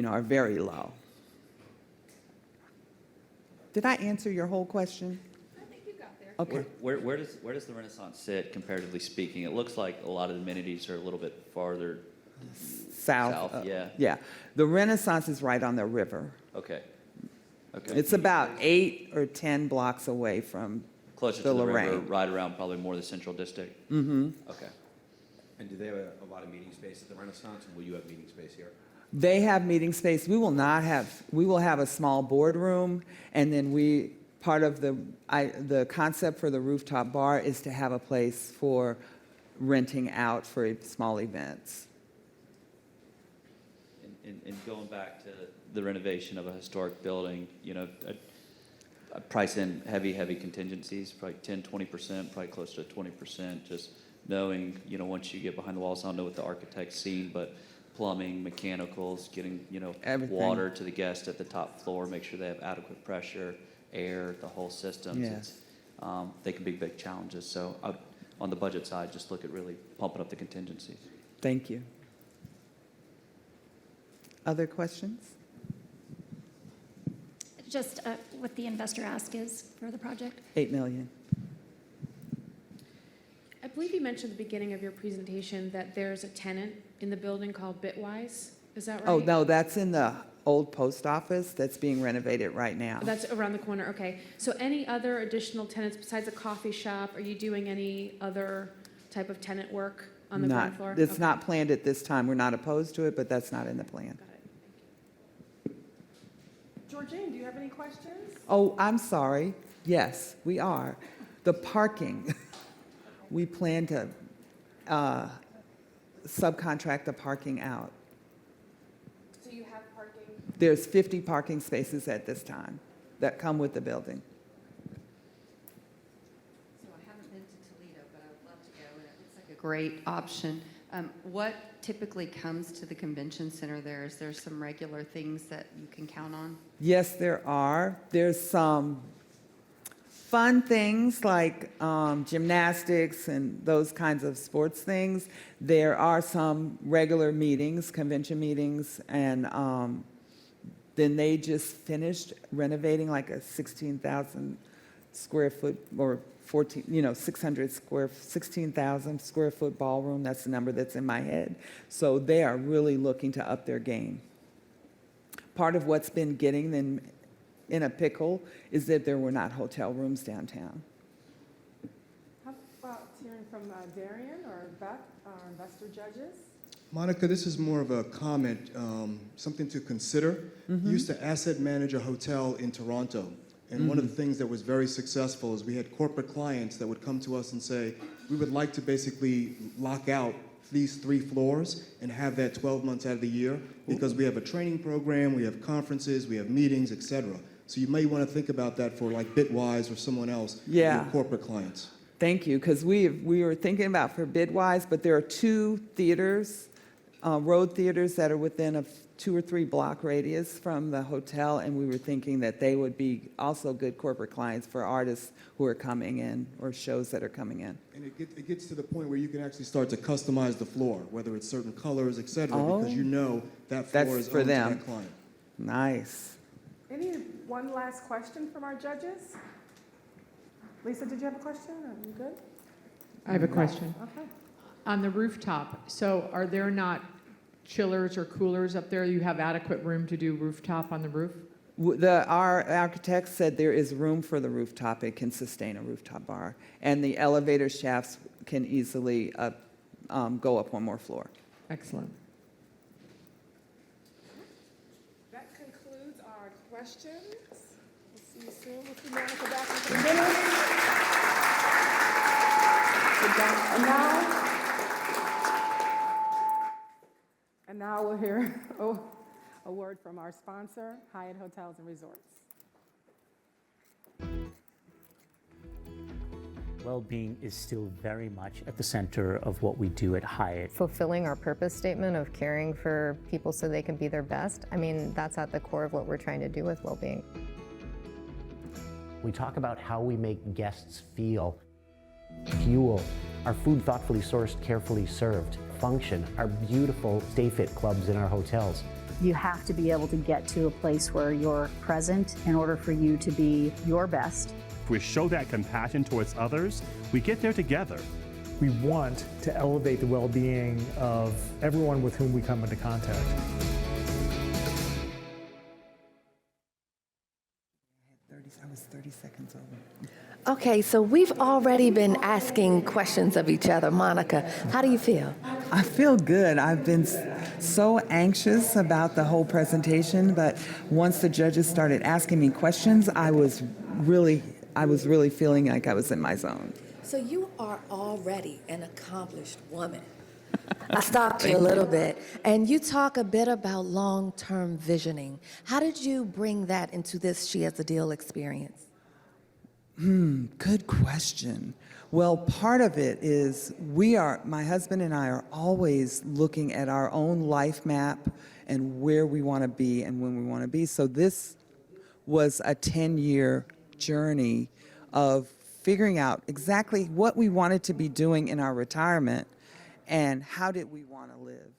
are very low. Did I answer your whole question? Okay. Where does the Renaissance sit, comparatively speaking? It looks like a lot of the amenities are a little bit farther south. Yeah. The Renaissance is right on the river. Okay. It's about 8 or 10 blocks away from closer the to the Lorraine. river, right around probably more the central district. Mm-hmm. Okay. And do they have a lot of meeting space at the Renaissance, and will you have meeting space here? They have meeting space. We will have a small boardroom, and then part of the concept for the rooftop bar is to have a place for renting out for small events. And going back to the renovation of a historic building, I price in heavy contingencies, probably 10, 20%, probably close to 20%, just knowing, once you get behind the walls, I don't know what the architect's seen, but plumbing, mechanicals, getting, Everything. water to the guest at the top floor, make sure they have adequate pressure, air, the whole system. Yes. They can be big challenges. So on the budget side, just look at really pumping up the contingencies. Thank you. Other questions? Just what the investor ask is for the project? $8 million. I believe you mentioned at the beginning of your presentation that there's a tenant in the building called Bitwise. Is that right? Oh, no, that's in the old post office that's being renovated right now. That's around the corner, okay. So any other additional tenants besides a coffee shop? Are you doing any other type of tenant work on the ground floor? It's not planned at this time. We're not opposed to it, but that's not in the plan. Got it. Thank you. Georgine, do you have any questions? Oh, I'm sorry. Yes, we are. The parking. We plan to subcontract the parking out. Do you have parking? There's 50 parking spaces at this time that come with the building. So I haven't been to Toledo, but I would love to go, and it looks like a great option. What typically comes to the convention center there? Is there some regular things that you can count on? Yes, there are. There's some fun things like gymnastics and those kinds of sports things. There are some regular meetings, convention meetings, and then they just finished renovating like a 16,000 square foot or 16,000 square foot ballroom. That's the number that's in my head. So they are really looking to up their game. Part of what's been getting them in a pickle is that there were not hotel rooms downtown. How about hearing from Darian or Beth, our investor judges? Monica, this is more of a comment, something to consider. You used to asset manage a hotel in Toronto. And one of the things that was very successful is we had corporate clients that would come to us and say, we would like to basically lock out these 3 floors and have that 12 months out of the year because we have a training program, we have conferences, we have meetings, etc. So you may want to think about that for like Bitwise or someone else, your corporate clients. Thank you, because we were thinking about for Bitwise, but there are 2 theaters, road theaters that are within a 2 or 3 block radius from the hotel, and we were thinking that they would be also good corporate clients for artists who are coming in or shows that are coming in. And it gets to the point where you can actually start to customize the floor, whether it's certain colors, etc., because you know that floor is for owned them. to that client. Nice. One last question from our judges? Lisa, did you have a question? Are you good? I have a question. Okay. On the rooftop, so are there not chillers or coolers up there? You have adequate room to do rooftop on the roof? Our architect said there is room for the rooftop. It can sustain a rooftop bar. And the elevator shafts can easily go up 1 more floor. Excellent. That concludes our questions. We'll see you soon. We'll see Monica back in a minute. And now we'll hear a word from our sponsor, Hyatt Hotels and Resorts. Well-being is still very much at the center of what we do at Hyatt. Fulfilling our purpose statement of caring for people so they can be their best, I mean, that's at the core of what we're trying to do with well-being. We talk about how we make guests feel. Fuel, our food thoughtfully sourced, carefully served. Function, our beautiful Stay Fit clubs in our hotels. You have to be able to get to a place where you're present in order for you to be your best. If we show that compassion towards others, we get there together. We want to elevate the well-being of everyone with whom we come into contact. I was 30 seconds over. Okay, so we've already been asking questions of each other. Monica, how do you feel? I feel good. I've been so anxious about the whole presentation, but once the judges started asking me questions, I was really feeling like I was in my zone. So you are already an accomplished woman. I stopped you a little bit, and you talk a bit about long-term visioning. How did you bring that into this She Has a Deal experience? Good question. Well, part of it is my husband and I are always looking at our own life map and where we want to be and when we want to be. So this was a 10-year journey of figuring out exactly what we wanted to be doing in our retirement and how did we want to live.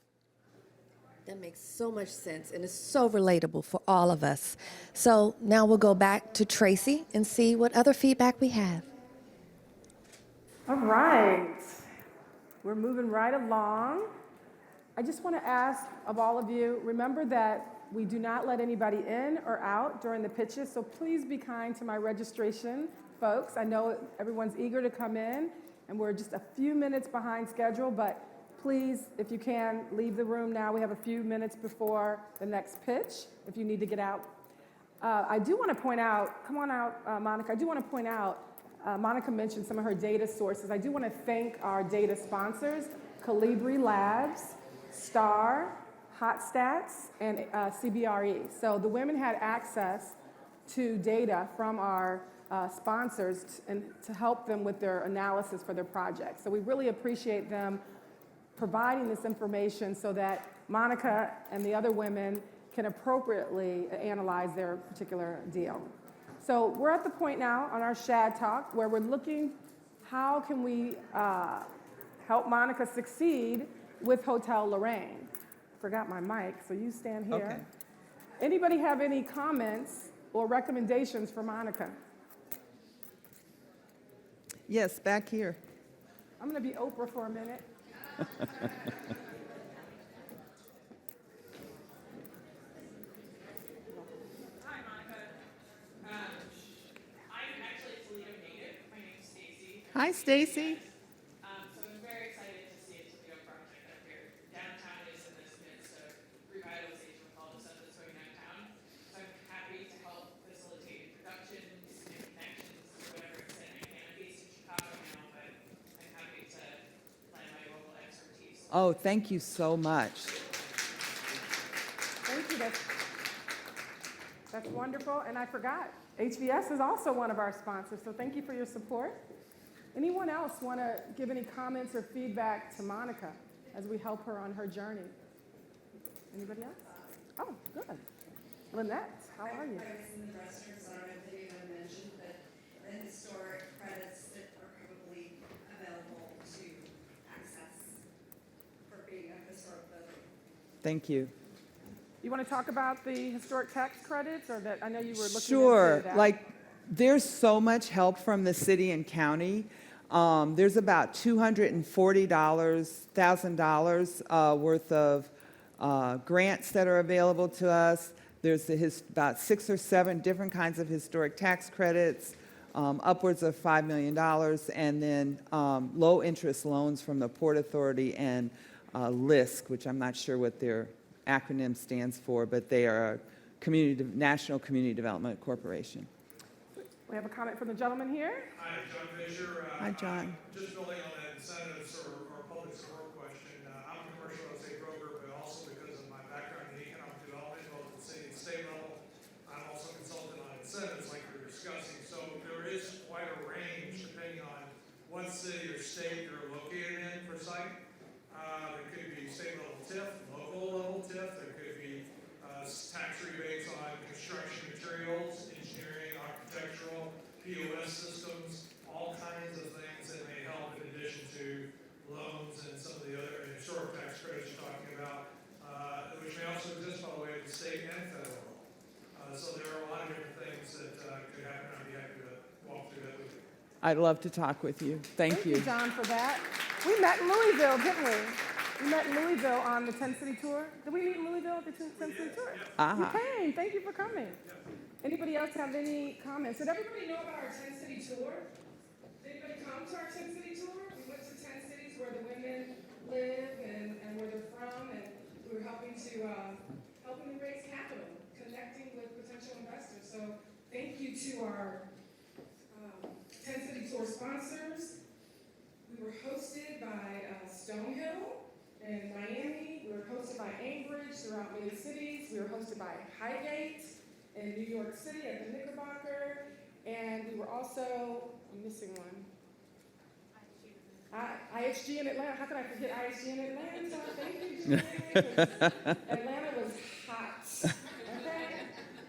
That makes so much sense, and it's so relatable for all of us. So now we'll go back to Tracy and see what other feedback we have. All right. We're moving right along. I just want to ask of all of you, remember that we do not let anybody in or out during the pitches, so please be kind to my registration folks. I know everyone's eager to come in, and we're just a few minutes behind schedule, but please, if you can, leave the room now. We have a few minutes before the next pitch if you need to get out. I do want to point out, come on out, Monica, I do want to point out, Monica mentioned some of her data sources. I do want to thank our data sponsors, Calibri Labs, STAR, HotStats, and CBRE. So the women had access to data from our sponsors and to help them with their analysis for their projects. So we really appreciate them providing this information so that Monica and the other women can appropriately analyze their particular deal. So we're at the point now on our SHAD Talk where we're looking how can we help Monica succeed with Hotel Lorraine. Forgot my mic, so you stand here. Okay. Anybody have any comments or recommendations for Monica? Yes, back here. I'm going to be Oprah for a minute. Hi, Stacy. So I'm very excited to see a Toledo project up here. Downtown is in this midst of revitalization with all the stuff that's going downtown. So I'm happy to help facilitate productions and connections to whatever extent I can. I'm based in Chicago now, but I'm happy to lend my local expertise. Oh, thank you so much. Thank you. That's wonderful. And I forgot, HVS is also one of our sponsors, so thank you for your support. Anyone else want to give any comments or feedback to Monica as we help her on her journey? Anybody else? Oh, good. Lynette, how are you? I was in the restaurants, I don't know if anyone mentioned, but the historic credits that are probably available to access for being a historic building. Thank you. You want to talk about the historic tax credits, or that I know you were looking Sure. into that? Like, there's so much help from the city and county. There's about $240,000 worth of grants that are available to us. There's about 6 or 7 different kinds of historic tax credits, upwards of $5 million, and then low interest loans from the Port Authority and LISC, which I'm not sure what their acronym stands for, but they are a National Community Development Corporation. We have a comment from the gentleman here. Hi, John Fisher. Hi, John. Just building on that incentives or public support question. I'm a commercial real estate broker, but also because of my background in economic development, both at the city and state level, I'm also consultant on incentives like we were discussing. So there is quite a range depending on what city or state you're located in per site. There could be state level TIF, local level TIF. There could be tax rebates on construction materials, engineering, architectural, POS systems, all kinds of things that may help in addition to loans and some of the other historic tax credits you're talking about, which may also exist, by the way, at the state and federal level. So there are a lot of different things that could happen. I'd be happy to walk through that with you. I'd love to talk with you. Thank you. John, for that. We met in Louisville, didn't we? We met in Louisville on the 10 City Tour. Did we meet in Louisville at the 10 City Tour? You came. Thank you for coming. Anybody else have any comments? Did everybody know about our 10 City Tour? Did anybody come to our 10 City Tour? We went to 10 cities where the women live and where they're from, and we were helping them raise capital, connecting with potential investors. So thank you to our 10 City Tour sponsors. We were hosted by Stonehill in Miami. We were hosted by Ambridge throughout many cities. We were hosted by Highgate in New York City at the Knickerbocker. And we were also, I'm missing one. IHG in Atlanta. How could I forget IHG in Atlanta? Thank you, Julian. Atlanta was hot. Okay?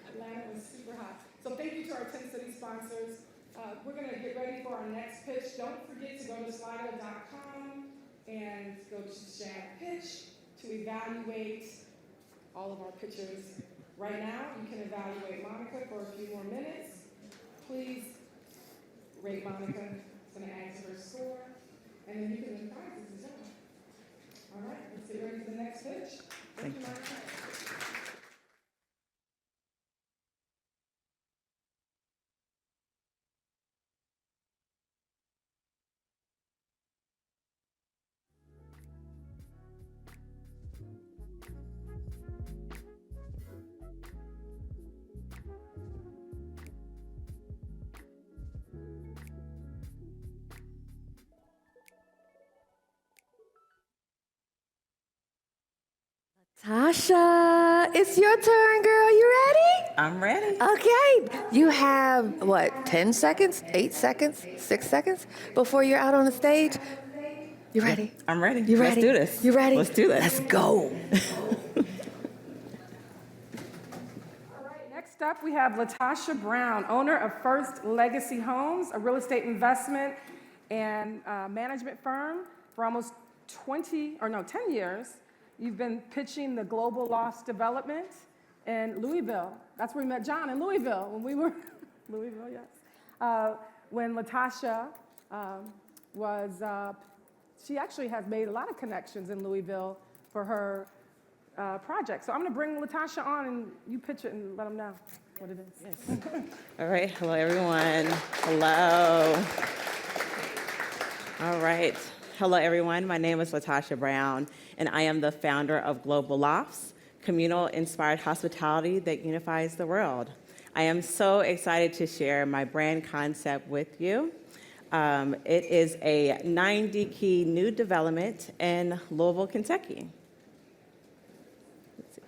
Atlanta was super hot. So thank you to our 10 city sponsors. We're going to get ready for our next pitch. Don't forget to go to slido.com and go to SHaDPitch to evaluate all of our pitches. Right now, you can evaluate Monica for a few more minutes. Please rate Monica. It's going to add to her score. And then you can win prizes as well. All right, let's get ready for the next pitch. Thank you, Monica. Latasha, it's your turn, girl. You ready? I'm ready. Okay. You have, what, 10 seconds, 8 seconds, 6 seconds before you're out on the stage? You ready? I'm ready. You ready? Let's do this. You ready? Let's do this. Let's go. Next up, we have Latasha Brown, owner of First Legacy Homes, a real estate investment and management firm. For almost 10 years, you've been pitching the Global Loft development in Louisville. That's where we met John, in Louisville, when we were, Louisville, yes. When Latasha she actually has made a lot of connections in Louisville for her project. So I'm gonna bring Latasha on and you pitch it and let them know what it is. Yes. All right. Hello, everyone. Hello. All right. Hello, everyone. My name is Latasha Brown, and I am the founder of Global Lofts, communal-inspired hospitality that unifies the world. I am so excited to share my brand concept with you. It is a 90-key new development in Louisville, Kentucky. Let's see.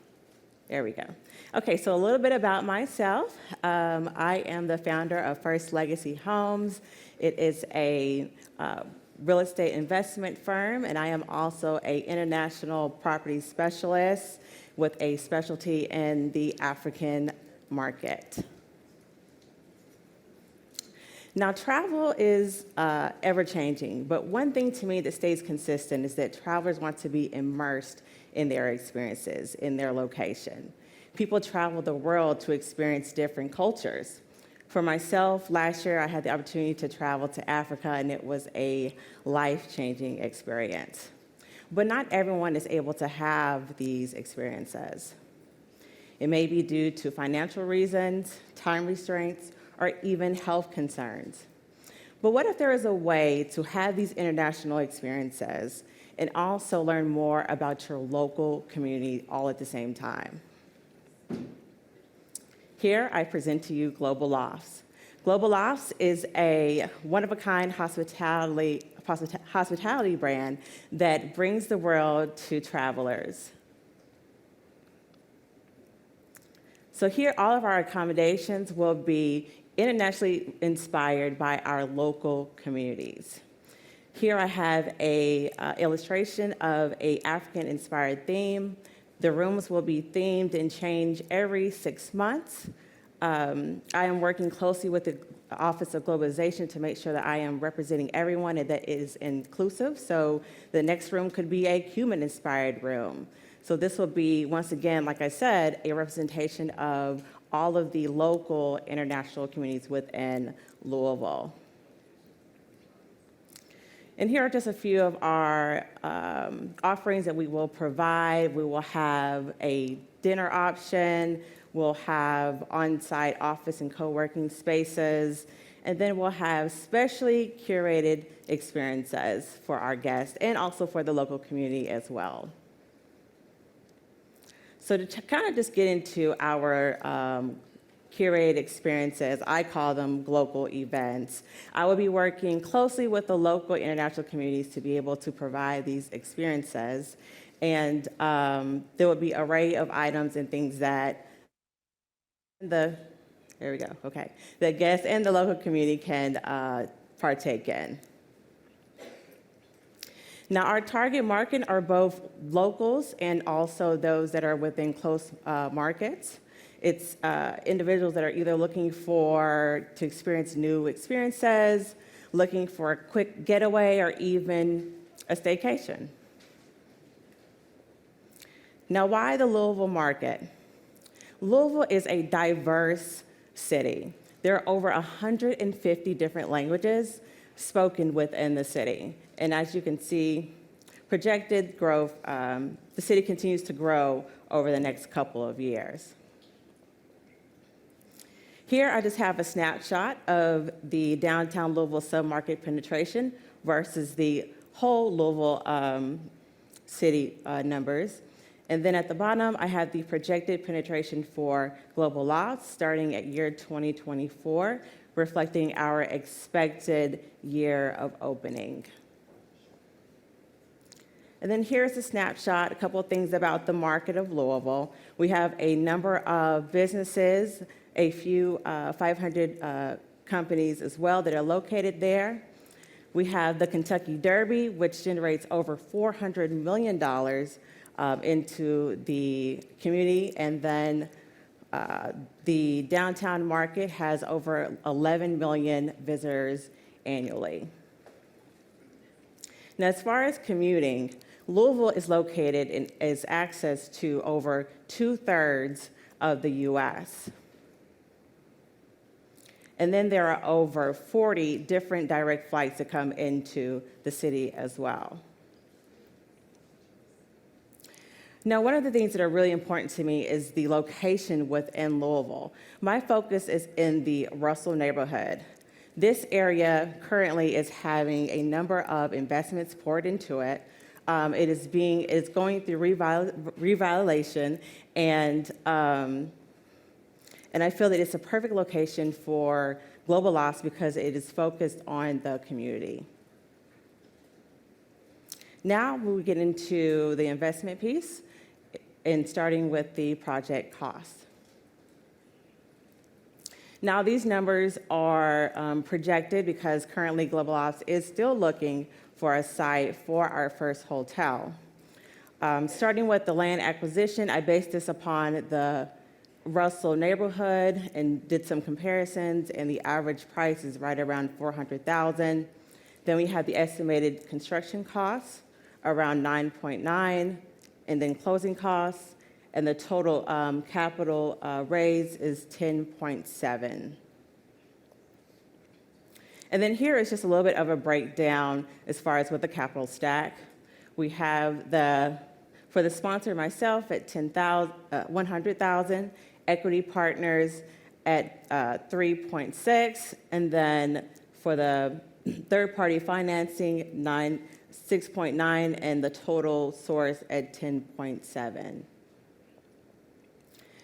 There we go. Okay, so a little bit about myself. I am the founder of First Legacy Homes. It is a real estate investment firm, and I am also an international property specialist with a specialty in the African market. Now, travel is ever-changing, but one thing to me that stays consistent is that travelers want to be immersed in their experiences, in their location. People travel the world to experience different cultures. For myself, last year I had the opportunity to travel to Africa, and it was a life-changing experience. But not everyone is able to have these experiences. It may be due to financial reasons, time restraints, or even health concerns. But what if there is a way to have these international experiences and also learn more about your local community all at the same time? Here I present to you Global Lofts. Global Lofts is a one-of-a-kind hospitality brand that brings the world to travelers. So here, all of our accommodations will be internationally inspired by our local communities. Here I have a illustration of an African-inspired theme. The rooms will be themed and change every 6 months. I am working closely with the Office of Globalization to make sure that I am representing everyone and that it is inclusive. So the next room could be a Cuban-inspired room. So this will be, once again, like I said, a representation of all of the local international communities within Louisville. And here are just a few of our offerings that we will provide. We will have a dinner option. We'll have on-site office and co-working spaces. And then we'll have specially curated experiences for our guests and also for the local community as well. So to kind of just get into our curated experiences, I call them global events. I will be working closely with the local international communities to be able to provide these experiences. And there will be an array of items and things that the guests and the local community can partake in. Now, our target market are both locals and also those that are within close markets. It's individuals that are either looking to experience new experiences, looking for a quick getaway, or even a staycation. Now, why the Louisville market? Louisville is a diverse city. There are over 150 different languages spoken within the city. And as you can see, projected growth, the city continues to grow over the next couple of years. Here I just have a snapshot of the downtown Louisville submarket penetration versus the whole Louisville city numbers. And then at the bottom, I have the projected penetration for Global Lofts starting at year 2024, reflecting our expected year of opening. And then here's a snapshot, a couple of things about the market of Louisville. We have a number of businesses, a few 500 companies as well that are located there. We have the Kentucky Derby, which generates over $400 million into the community. And then the downtown market has over 11 million visitors annually. Now, as far as commuting, Louisville is located and is access to over 2/3 of the U.S. And then there are over 40 different direct flights that come into the city as well. Now, one of the things that are really important to me is the location within Louisville. My focus is in the Russell neighborhood. This area currently is having a number of investments poured into it. It's going through revitalization, and I feel that it's a perfect location for Global Ops because it is focused on the community. Now we'll get into the investment piece, and starting with the project costs. Now these numbers are projected because currently Global Ops is still looking for a site for our first hotel. Starting with the land acquisition, I based this upon the Russell neighborhood and did some comparisons, and the average price is right around $400,000. Then we have the estimated construction costs around 9.9, and then closing costs, and the total capital raise is 10.7. And then here is just a little bit of a breakdown as far as with the capital stack. We have for the sponsor, myself, at $100,000, equity partners at 3.6, and then for the third-party financing, 6.9, and the total source at 10.7.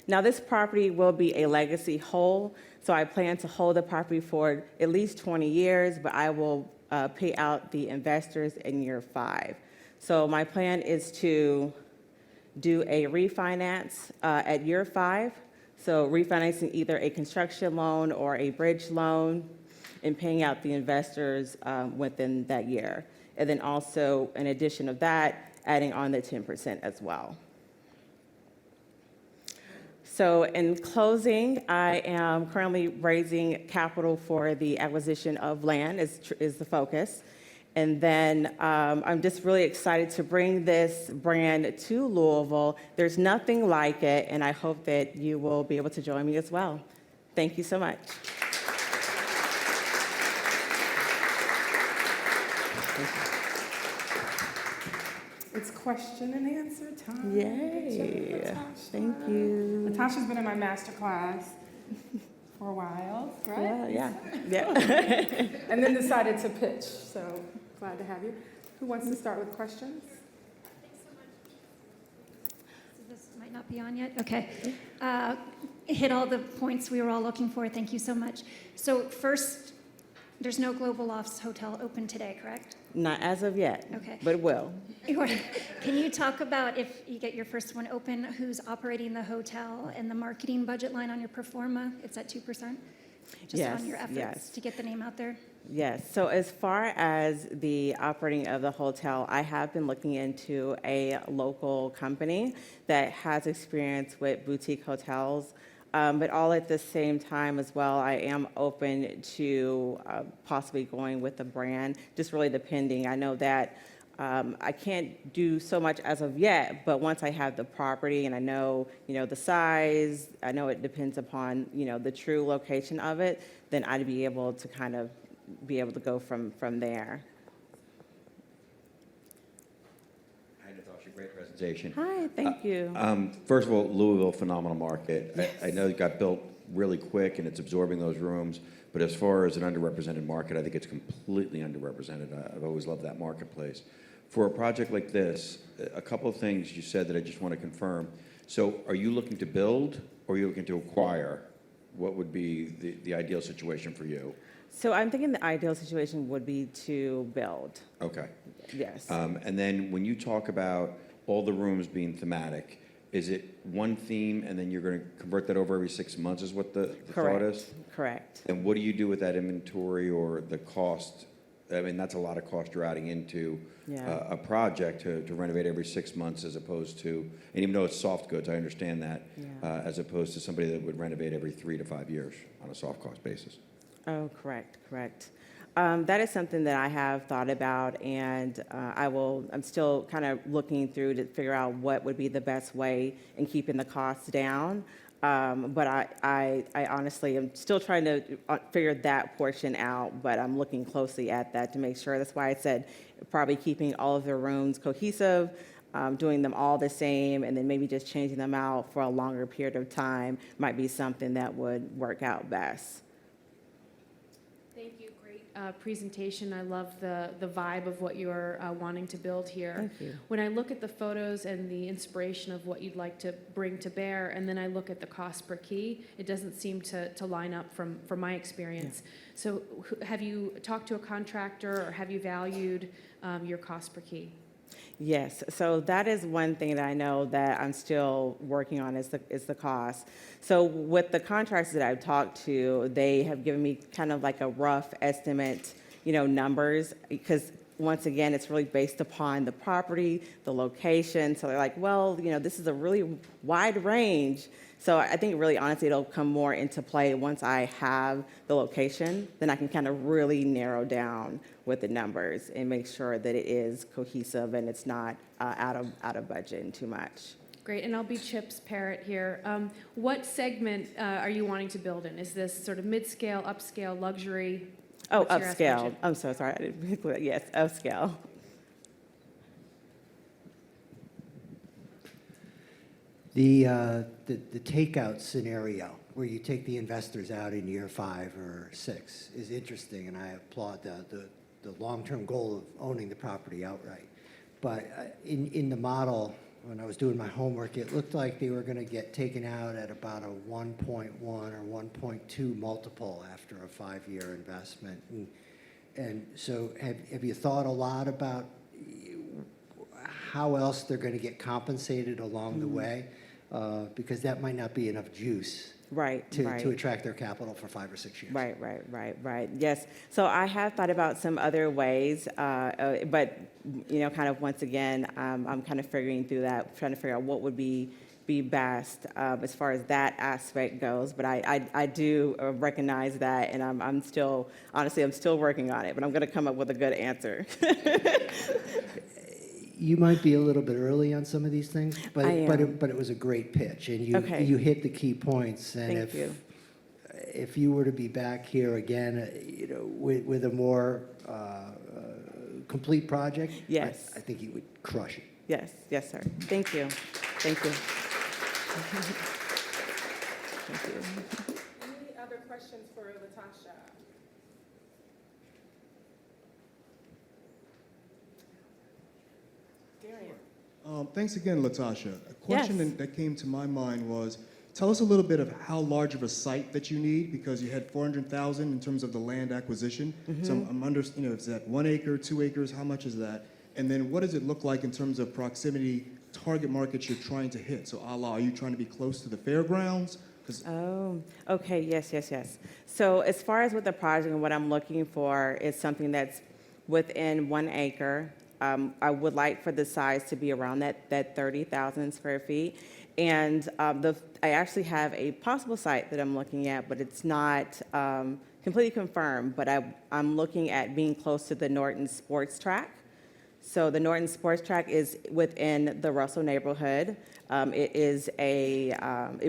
Now, this property will be a legacy hold, so I plan to hold the property for at least 20 years, but I will pay out the investors in year 5. So my plan is to do a refinance at year 5, so refinancing either a construction loan or a bridge loan and paying out the investors within that year. And then also, in addition of that, adding on the 10% as well. So in closing, I am currently raising capital for the acquisition of land is the focus. And then I'm just really excited to bring this brand to Louisville. There's nothing like it, and I hope that you will be able to join me as well. Thank you so much. It's question and answer time. Yay. Thank you. Natasha's been in my master class for a while, right? Yeah. And then decided to pitch, so glad to have you. Who wants to start with questions? This might not be on yet. Okay. Hit all the points we were all looking for. Thank you so much. So first, there's no Global Office Hotel open today, correct? Not as of yet, okay. But it will. Can you talk about, if you get your first one open, who's operating the hotel and the marketing budget line on your pro forma? It's at 2%? Just on your efforts to get the name out there? Yes. So as far as the operating of the hotel, I have been looking into a local company that has experience with boutique hotels. But all at the same time as well, I am open to possibly going with a brand, just really depending. I know that I can't do so much as of yet, but once I have the property and I know, the size, I know it depends upon, the true location of it, then I'd be able to kind of be able to go from there. Great presentation. Hi, thank you. First of all, Louisville, phenomenal market. Yes. I know it got built really quick and it's absorbing those rooms, but as far as an underrepresented market, I think it's completely underrepresented. I've always loved that marketplace. For a project like this, a couple of things you said that I just want to confirm. So are you looking to build or are you looking to acquire? What would be the ideal situation for you? So I'm thinking the ideal situation would be to build. Okay. Yes. And then when you talk about all the rooms being thematic, is it one theme and then you're going to convert that over every 6 months is what the thought is? Correct. And what do you do with that inventory or the cost? I mean, that's a lot of cost you're adding into a project to renovate every 6 months as opposed to, and even though it's soft goods, I understand that, as opposed to somebody that would renovate every 3 to 5 years on a soft cost basis. Oh, correct. That is something that I have thought about, and I'm still kind of looking through to figure out what would be the best way in keeping the costs down. But I honestly am still trying to figure that portion out, but I'm looking closely at that to make sure. That's why I said probably keeping all of the rooms cohesive, doing them all the same, and then maybe just changing them out for a longer period of time might be something that would work out best. Thank you. Great presentation. I love the vibe of what you're wanting to build here. Thank you. When I look at the photos and the inspiration of what you'd like to bring to bear, and then I look at the cost per key, it doesn't seem to line up from my experience. Yeah. So have you talked to a contractor, or have you valued your cost per key? Yes, so that is one thing that I know that I'm still working on is the cost. So with the contractors that I've talked to, they have given me kind of like a rough estimate, numbers, because once again, it's really based upon the property, the location. So they're like, well, this is a really wide range. So I think really honestly, it'll come more into play once I have the location, then I can kind of really narrow down with the numbers and make sure that it is cohesive and it's not out of budget and too much. Great, and I'll be Chip's parrot here. What segment are you wanting to build in? Is this sort of mid-scale, upscale, luxury? Oh, What's your upscale. aspiration? I'm so sorry. I didn't include that. Yes, upscale. The takeout scenario where you take the investors out in year 5 or 6 is interesting, and I applaud the long-term goal of owning the property outright. But in the model, when I was doing my homework, it looked like they were going to get taken out at about a 1.1 or 1.2 multiple after a 5-year investment. And so have you thought a lot about how else they're going to get compensated along the way? Because that might not be enough juice to attract their capital for 5 or 6 years. Right. Yes. So I have thought about some other ways, but kind of once again, I'm kind of figuring through that, trying to figure out what would be best as far as that aspect goes. But I do recognize that, and I'm still working on it. But I'm going to come up with a good answer. You might be a little bit early on some of these things, but I am. but it was a great pitch, and Okay. you hit the key points. And Thank you. If you were to be back here again, with a more complete project, Yes. I think you would crush it. Yes, sir. Thank you. Thank you. Thank you. Any other questions for Latasha? Darian. Thanks again, Latasha. A question Yes. that came to my mind was, tell us a little bit of how large of a site that you need, because you had 400,000 in terms of the land acquisition. So I'm is that 1 acre, 2 acres? How much is that? And then what does it look like in terms of proximity, target markets you're trying to hit? So are you trying to be close to the fairgrounds? Oh, okay, yes. So as far as with the project and what I'm looking for is something that's within 1 acre. I would like for the size to be around that 30,000 square feet. And I actually have a possible site that I'm looking at, but it's not completely confirmed. But I'm looking at being close to the Norton Sports Track. So the Norton Sports Track is within the Russell neighborhood. It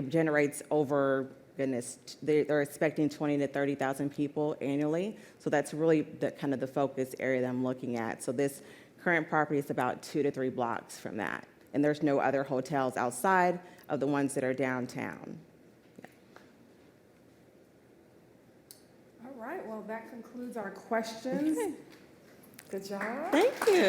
generates over, they're expecting 20 to 30,000 people annually. So that's really kind of the focus area that I'm looking at. So this current property is about 2 to 3 blocks from that. And there's no other hotels outside of the ones that are downtown. All right, well, that concludes our questions. Okay. Good job. Thank you.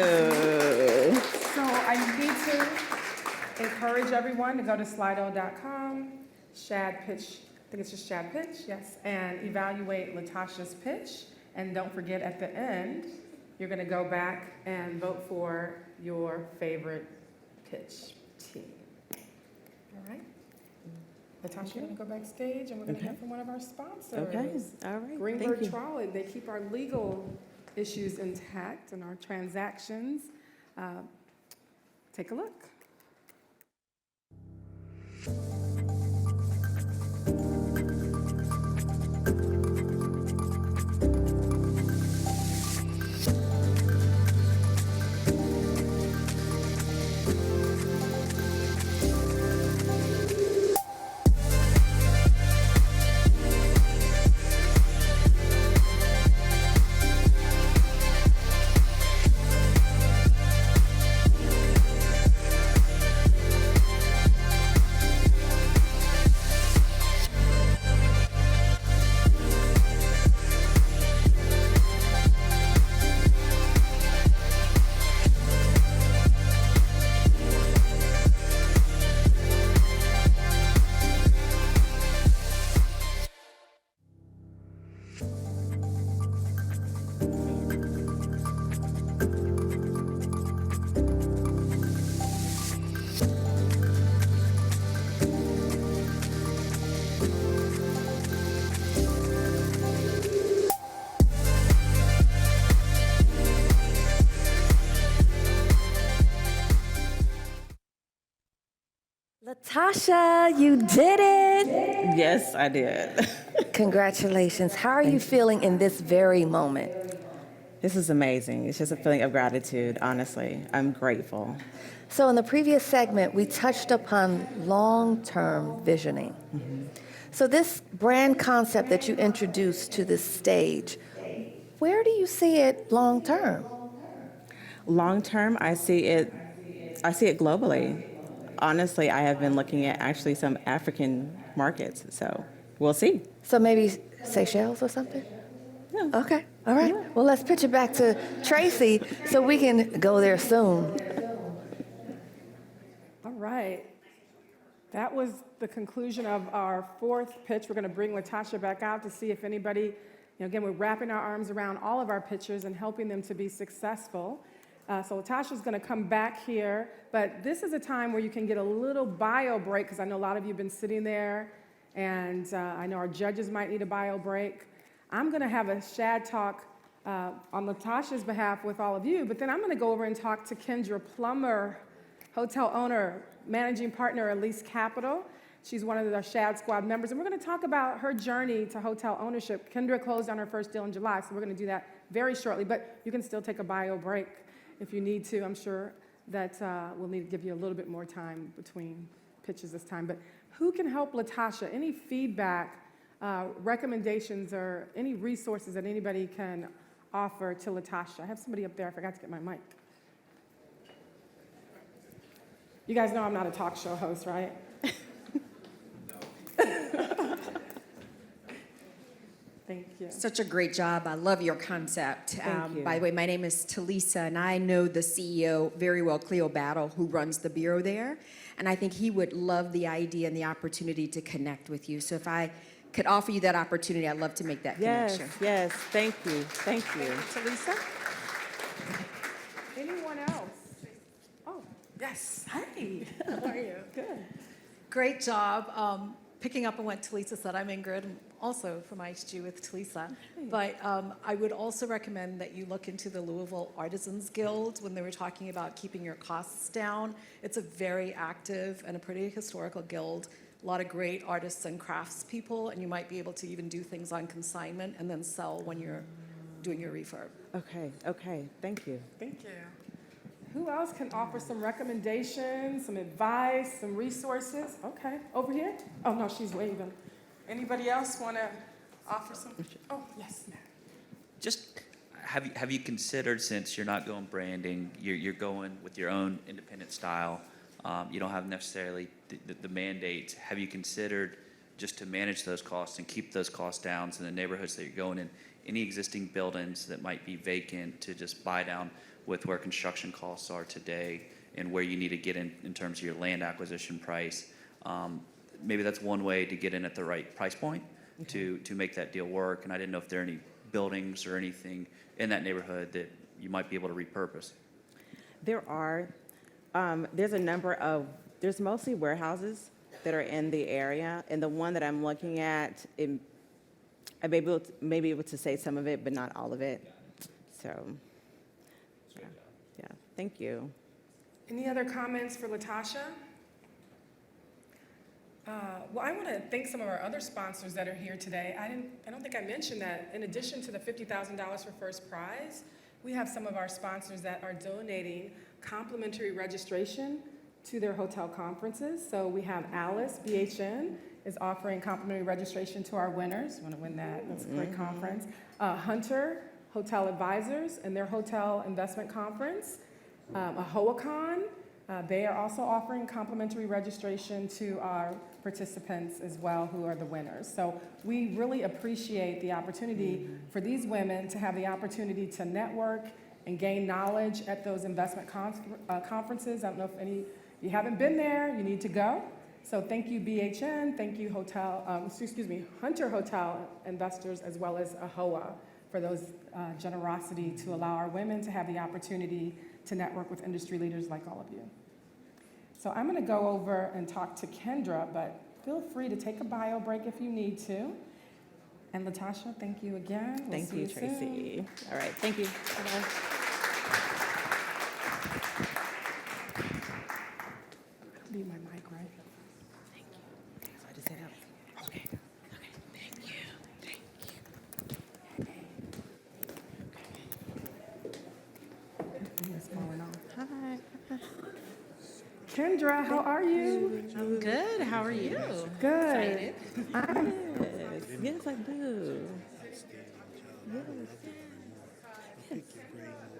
So I need to encourage everyone to go to slido.com, SHaDPitch think it's just SHaDPitch, yes, and evaluate Latasha's pitch. And don't forget, at the end, you're going to go back and vote for your favorite pitch team. All right? Latasha, you're going to go backstage, and we're going to hear from one of our sponsors. Okay, all right, Greenberg thank you. Trolley. They keep our legal issues intact and our transactions. Take a look. Latasha, you did it! Yes, I did. Congratulations. How are you feeling in this very moment? This is amazing. It's just a feeling of gratitude, honestly. I'm grateful. So in the previous segment, we touched upon long-term visioning. So this brand concept that you introduced to this stage, where do you see it long-term? Long-term, I see it globally. Honestly, I have been looking at actually some African markets, so we'll see. So maybe Seychelles or something? Yeah. Okay, all right. Yeah. Well, let's pitch it back to Tracy so we can go there soon. All right. That was the conclusion of our fourth pitch. We're going to bring Latasha back out to see if anybody, again, we're wrapping our arms around all of our pitchers and helping them to be successful. So Latasha's going to come back here, but this is a time where you can get a little bio break, because I know a lot of you have been sitting there, and I know our judges might need a bio break. I'm going to have a Shad talk on Latasha's behalf with all of you, but then I'm going to go over and talk to Kendra Plummer, hotel owner, managing partner at Elise Capital. She's one of the Shad Squad members, and we're going to talk about her journey to hotel ownership. Kendra closed on her first deal in July, so we're going to do that very shortly, but you can still take a bio break if you need to. I'm sure that we'll need to give you a little bit more time between pitches this time. But who can help Latasha? Any feedback, recommendations, or any resources that anybody can offer to Latasha? I have somebody up there. I forgot to get my mic. You guys know I'm not a talk show host, right? Thank you. Such a great job. I love your concept. Thank you. By the way, my name is Talisa, and I know the CEO very well, Cleo Battle, who runs the bureau there. And I think he would love the idea and the opportunity to connect with you. So if I could offer you that opportunity, I'd love to make that connection. Yes, thank you. Thank you. Talisa? Anyone else? Oh, yes. Hi, how are you? Good. Great job. Picking up on what Talisa said, I'm Ingrid, I'm also from IHG with Talisa. But I would also recommend that you look into the Louisville Artisans Guild when they were talking about keeping your costs down. It's a very active and a pretty historical guild. A lot of great artists and crafts people, and you might be able to even do things on consignment and then sell when you're doing your refurb. Okay, thank you. Thank you. Who else can offer some recommendations, some advice, some resources? Okay, over here? Oh, no, she's waving. Anybody else want to offer some? Oh, yes, ma'am. Just have you considered, since you're not going branding, you're going with your own independent style, you don't have necessarily the mandates, have you considered just to manage those costs and keep those costs down in the neighborhoods that you're going in, any existing buildings that might be vacant, to just buy down with where construction costs are today and where you need to get in terms of your land acquisition price, maybe that's one way to get in at the right price point to make that deal work. And I didn't know if there are any buildings or anything in that neighborhood that you might be able to repurpose. There are. There's mostly warehouses that are in the area, and the one that I'm looking at, I may be able to say some of it, but not all of it. So, yeah, thank you. Any other comments for Latasha? Well, I want to thank some of our other sponsors that are here today. I don't think I mentioned that in addition to the $50,000 for first prize, we have some of our sponsors that are donating complimentary registration to their hotel conferences. So we have Alice, BHN, is offering complimentary registration to our winners. You want to win that? That's a great conference. Hunter Hotel Advisors and their hotel investment conference. AHOACon, they are also offering complimentary registration to our participants as well, who are the winners. So we really appreciate the opportunity for these women to have the opportunity to network and gain knowledge at those investment conferences. I don't know if you haven't been there, you need to go. So thank you, BHN, thank you, Hunter Hotel Investors, as well as AHOA, for those generosity to allow our women to have the opportunity to network with industry leaders like all of you. So I'm going to go over and talk to Kendra, but feel free to take a bio break if you need to. And Latasha, thank you again. We'll Thank you, Tracy. All right, thank you. Bye-bye. Leave my mic, right? Thank you. So I just said that. Okay. Thank you. It's falling off. Hi. Kendra, how are you? I'm good. How are you? Good. Excited? Yes, I do.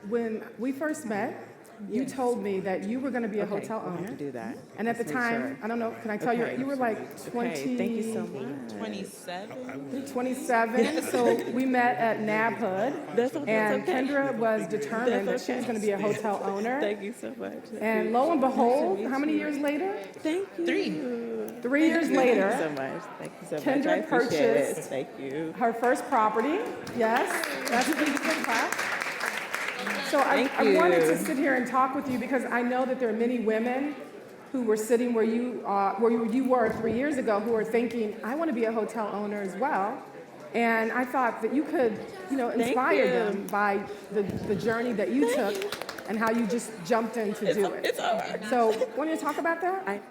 When we first met, you told me that you were going to be a hotel we'll owner. have to do that. And at the Let's make time, sure. I don't know, can I tell you, you were like 20. Okay, thank you so much. 27. 27. So we met at NABHOOD. And okay. Kendra was determined that she was going to be a hotel owner. Thank you so much. And lo and behold, how many years later? Thank you. 3 years later, Thank you so much. Thank you so much. Kendra I appreciate it. purchased Thank you. her first property. Yes, that's a big clap. So I wanted to sit here and talk with you because I know that there are many women who were sitting where you were 3 years ago who are thinking, I want to be a hotel owner as well. And I thought that you could, inspire them by the journey that you took and how you just jumped in to do it. It's over. So, want to talk about that?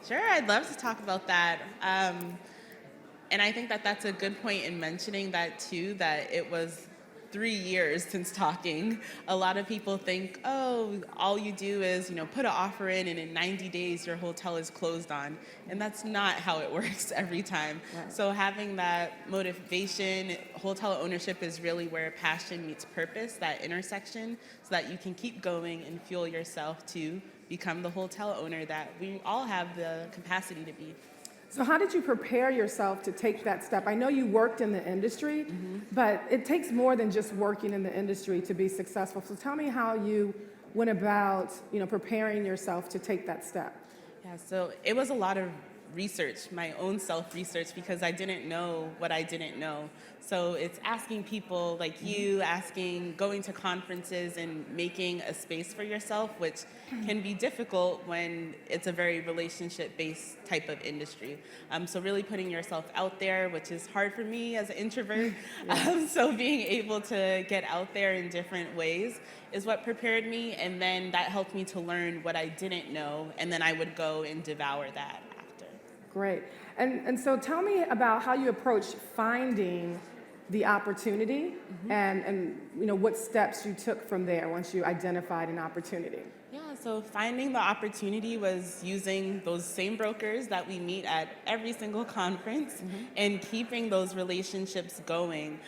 Sure, I'd love to talk about that. And I think that that's a good point in mentioning that too, that it was 3 years since talking. A lot of people think, oh, all you do is, put an offer in and in 90 days your hotel is closed on. And that's not how it works every time. Right. So having that motivation, hotel ownership is really where passion meets purpose, that intersection, so that you can keep going and fuel yourself to become the hotel owner that we all have the capacity to be. So how did you prepare yourself to take that step? I know you worked in the industry, but it takes more than just working in the industry to be successful. So tell me how you went about, preparing yourself to take that step. Yeah, so it was a lot of research, my own self-research, because I didn't know what I didn't know. So it's asking people like you, going to conferences and making a space for yourself, which can be difficult when it's a very relationship-based type of industry. So really putting yourself out there, which is hard for me as an introvert. So being able to get out there in different ways is what prepared me, and then that helped me to learn what I didn't know, and then I would go and devour that after. Great. And so tell me about how you approach finding the opportunity and what steps you took from there once you identified an opportunity. Yeah, so finding the opportunity was using those same brokers that we meet at every single conference and keeping those relationships going.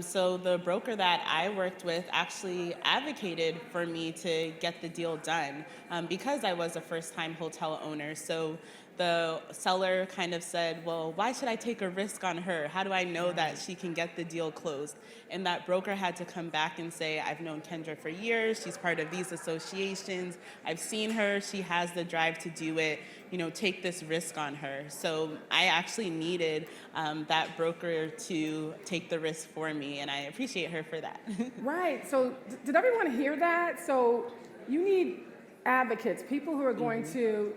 So the broker that I worked with actually advocated for me to get the deal done because I was a first-time hotel owner. So the seller kind of said, well, why should I take a risk on her? How do I know that she can get the deal closed? And that broker had to come back and say, I've known Kendra for years. She's part of these associations. I've seen her. She has the drive to do it. You know, take this risk on her. So I actually needed that broker to take the risk for me, and I appreciate her for that. Right. So did everyone hear that? So you need advocates, people who are going to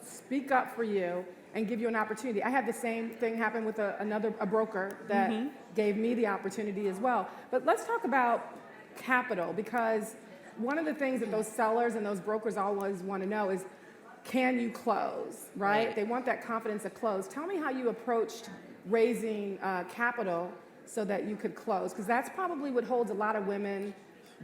speak up for you and give you an opportunity. I had the same thing happen with a broker that gave me the opportunity as well. But let's talk about capital, because one of the things that those sellers and those brokers always want to know is, can you close, right? They want that confidence to close. Tell me how you approached raising capital so that you could close, because that's probably what holds a lot of women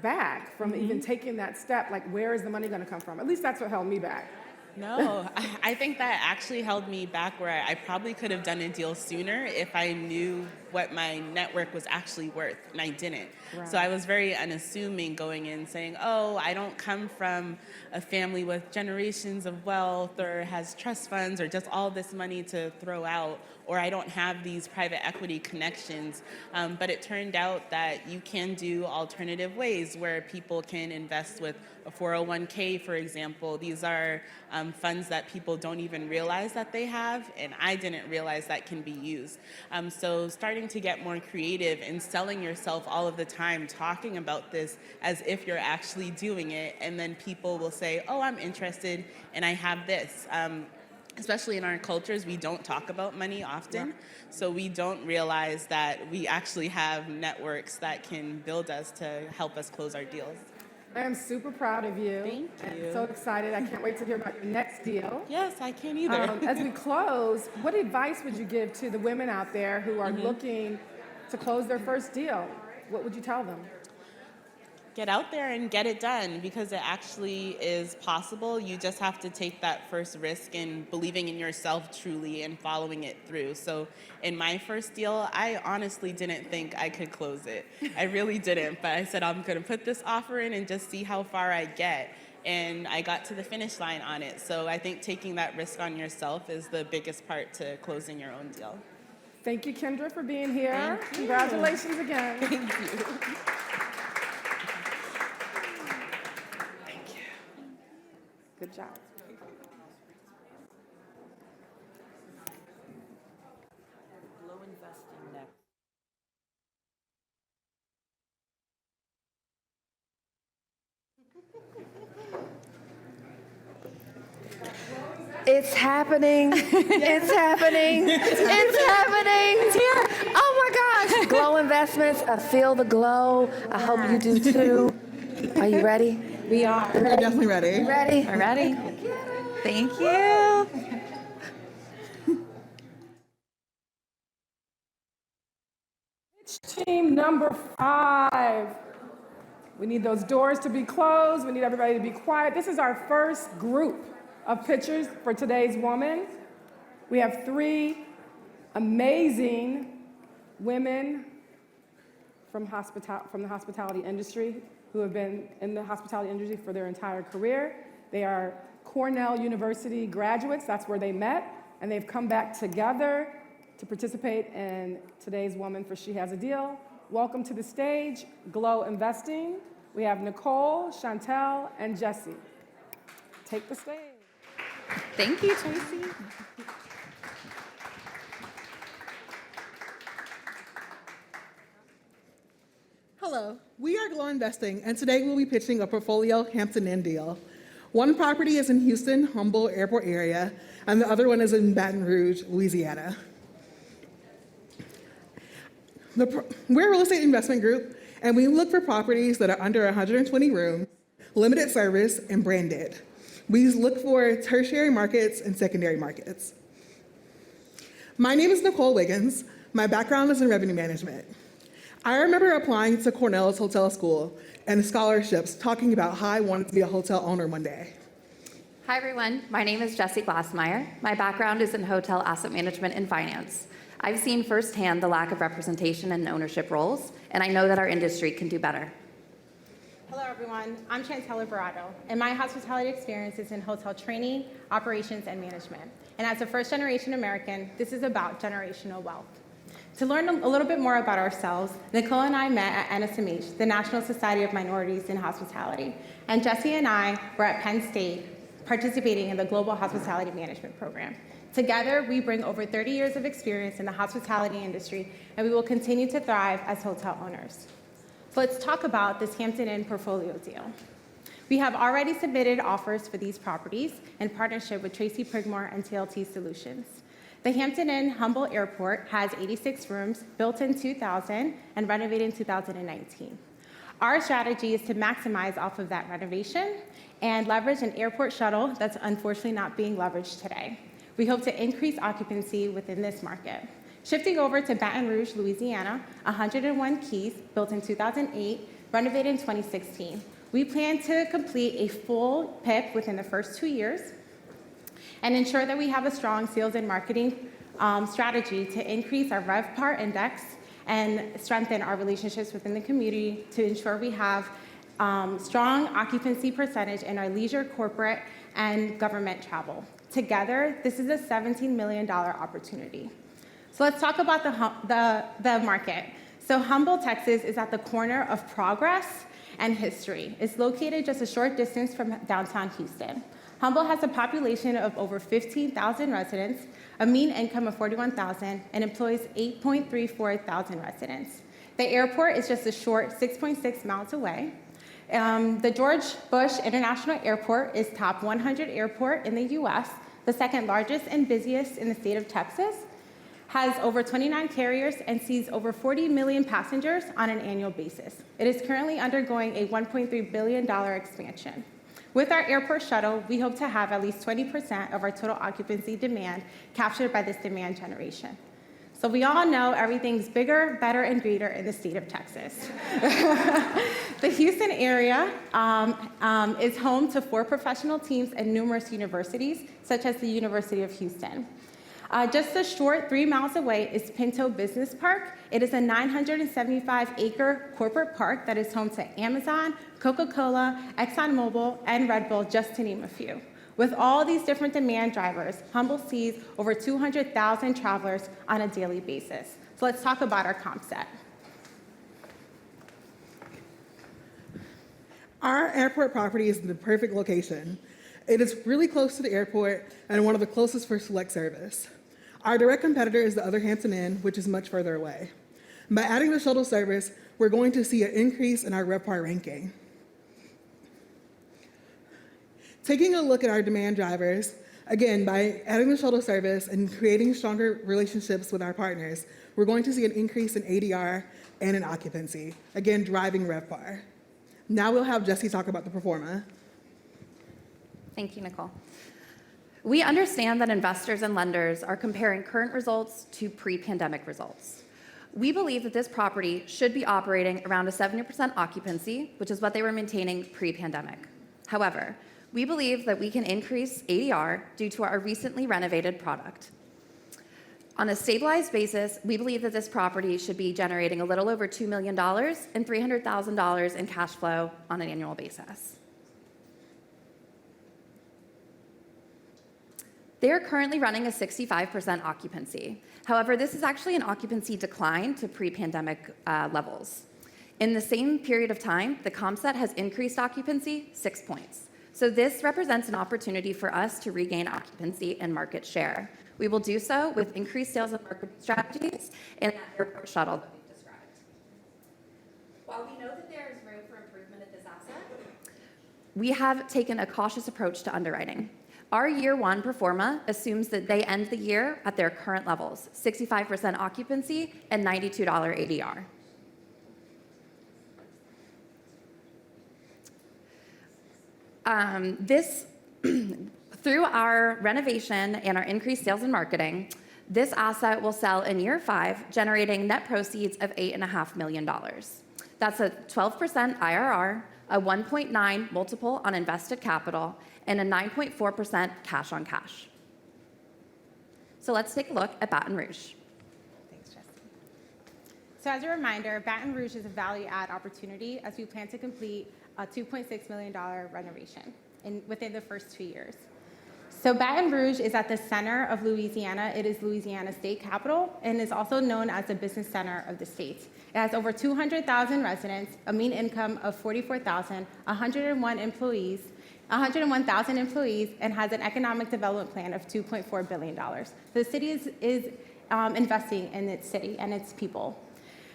back from even taking that step. Like, where is the money going to come from? At least that's what held me back. No, I think that actually held me back, where I probably could have done a deal sooner if I knew what my network was actually worth, and I didn't. Right. So I was very unassuming going in, saying, oh, I don't come from a family with generations of wealth or has trust funds or just all this money to throw out, or I don't have these private equity connections. But it turned out that you can do alternative ways where people can invest with a 401k, for example. These are funds that people don't even realize that they have, and I didn't realize that can be used. So starting to get more creative and selling yourself all of the time, talking about this as if you're actually doing it, and then people will say, oh, I'm interested, and I have this. Especially in our cultures, we don't talk about money often, so we don't realize that we actually have networks that can build us to help us close our deals. I am super proud of you. Thank you. I'm so excited. I can't wait to hear about your next deal. Yes, I can't either. As we close, what advice would you give to the women out there who are looking to close their first deal? What would you tell them? Get out there and get it done, because it actually is possible. You just have to take that first risk in believing in yourself truly and following it through. So in my first deal, I honestly didn't think I could close it. I really didn't, but I said, I'm gonna put this offer in and just see how far I get. And I got to the finish line on it. So I think taking that risk on yourself is the biggest part to closing your own deal. Thank you, Kendra, for being here. Thank you. Congratulations again. Thank you. Good job. It's happening. It's happening. It's happening. It's here. Oh my gosh. Glow Investments. I feel the glow. I hope you do too. Are you ready? We are. We're definitely ready. Ready? We're ready. Thank you. Team number 5. We need those doors to be closed. We need everybody to be quiet. This is our first group of pitchers for today's woman. We have 3 amazing women from the hospitality industry who have been in the hospitality industry for their entire career. They are Cornell University graduates. That's where they met, and they've come back together to participate in today's woman for She Has a Deal. Welcome to the stage, Glow Investing. We have Nicole, Chantel, and Jessie. Take the stage. Thank you, Tracy. Hello, we are Glow Investing, and today we'll be pitching a portfolio Hampton Inn deal. One property is in Houston, Humboldt Airport area, and the other one is in Baton Rouge, Louisiana. We're a real estate investment group, and we look for properties that are under 120 rooms, limited service, and branded. We look for tertiary markets and secondary markets. My name is Nicole Wiggins. My background is in revenue management. I remember applying to Cornell's hotel school and scholarships, talking about how I wanted to be a hotel owner one day. Hi, everyone. My name is Jessie Glassmeyer. My background is in hotel asset management and finance. I've seen firsthand the lack of representation in ownership roles, and I know that our industry can do better. Hello, everyone. I'm Chantella Barato, and my hospitality experience is in hotel training, operations, and management. And as a first-generation American, this is about generational wealth. To learn a little bit more about ourselves, Nicole and I met at NSMH, the National Society of Minorities in Hospitality, and Jesse and I were at Penn State participating in the Global Hospitality Management Program. Together, we bring over 30 years of experience in the hospitality industry, and we will continue to thrive as hotel owners. So let's talk about this Hampton Inn portfolio deal. We have already submitted offers for these properties in partnership with Tracy Prigmore and TLT Solutions. The Hampton Inn Humble Airport has 86 rooms, built in 2000 and renovated in 2019. Our strategy is to maximize off of that renovation and leverage an airport shuttle that's unfortunately not being leveraged today. We hope to increase occupancy within this market. Shifting over to Baton Rouge, Louisiana, 101 keys, built in 2008, renovated in 2016. We plan to complete a full PIP within the first 2 years and ensure that we have a strong sales and marketing strategy to increase our RevPAR index and strengthen our relationships within the community to ensure we have strong occupancy percentage in our leisure, corporate, and government travel. Together, this is a $17 million opportunity. So let's talk about the market. So Humble, Texas is at the corner of progress and history. It's located just a short distance from downtown Houston. Humble has a population of over 15,000 residents, a mean income of $41,000, and employs 8.34 thousand residents. The airport is just a short 6.6 miles away. The George Bush International Airport is top 100 airport in the US, the second largest and busiest in the state of Texas, has over 29 carriers and sees over 40 million passengers on an annual basis. It is currently undergoing a $1.3 billion expansion. With our airport shuttle, we hope to have at least 20% of our total occupancy demand captured by this demand generation. So we all know everything's bigger, better, and greater in the state of Texas. The Houston area is home to 4 professional teams and numerous universities, such as the University of Houston. Just a short 3 miles away is Pinto Business Park. It is a 975-acre corporate park that is home to Amazon, Coca-Cola, ExxonMobil, and Red Bull, just to name a few. With all these different demand drivers, Humble sees over 200,000 travelers on a daily basis. So let's talk about our comp set. Our airport property is in the perfect location. It is really close to the airport and one of the closest for select service. Our direct competitor is the other Hampton Inn, which is much further away. By adding the shuttle service, we're going to see an increase in our RevPAR ranking. Taking a look at our demand drivers, again, by adding the shuttle service and creating stronger relationships with our partners, we're going to see an increase in ADR and in occupancy, again, driving RevPAR. Now we'll have Jesse talk about the pro forma. Thank you, Nicole. We understand that investors and lenders are comparing current results to pre-pandemic results. We believe that this property should be operating around a 70% occupancy, which is what they were maintaining pre-pandemic. However, we believe that we can increase ADR due to our recently renovated product. On a stabilized basis, we believe that this property should be generating a little over $2 million and $300,000 in cash flow on an annual basis. They are currently running a 65% occupancy. However, this is actually an occupancy decline to pre-pandemic levels. In the same period of time, the comp set has increased occupancy 6 points. So this represents an opportunity for us to regain occupancy and market share. We will do so with increased sales and marketing strategies and that airport shuttle that we've described. While we know that there is room for improvement at this asset, we have taken a cautious approach to underwriting. Our year one pro forma assumes that they end the year at their current levels, 65% occupancy and $92 ADR. Through our renovation and our increased sales and marketing, this asset will sell in year 5, generating net proceeds of $8.5 million. That's a 12% IRR, a 1.9 multiple on invested capital, and a 9.4% cash on cash. So let's take a look at Baton Rouge. Thanks, Jesse. So as a reminder, Baton Rouge is a value add opportunity as we plan to complete a $2.6 million renovation within the first 2 years. So Baton Rouge is at the center of Louisiana. It is Louisiana's state capital and is also known as the business center of the state. It has over 200,000 residents, a mean income of $44,000, 101,000 employees, and has an economic development plan of $2.4 billion. The city is investing in its city and its people.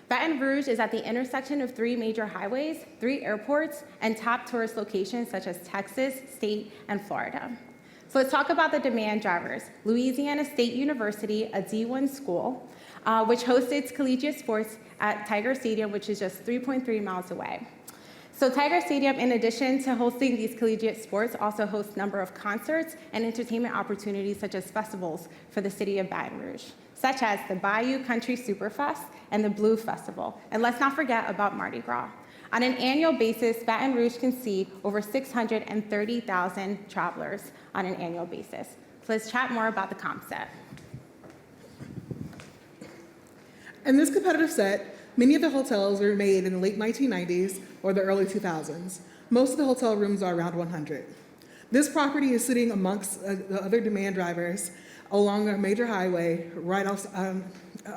Baton Rouge is at the intersection of 3 major highways, 3 airports, and top tourist locations such as Texas, State, and Florida. So let's talk about the demand drivers. Louisiana State University, a D1 school, which hosts its collegiate sports at Tiger Stadium, which is just 3.3 miles away. So Tiger Stadium, in addition to hosting these collegiate sports, also hosts a number of concerts and entertainment opportunities such as festivals for the city of Baton Rouge, such as the Bayou Country Superfest and the Blue Festival. And let's not forget about Mardi Gras. On an annual basis, Baton Rouge can see over 630,000 travelers on an annual basis. So let's chat more about the comp set. In this competitive set, many of the hotels were made in the late 1990s or the early 2000s. Most of the hotel rooms are around 100. This property is sitting amongst the other demand drivers along a major highway,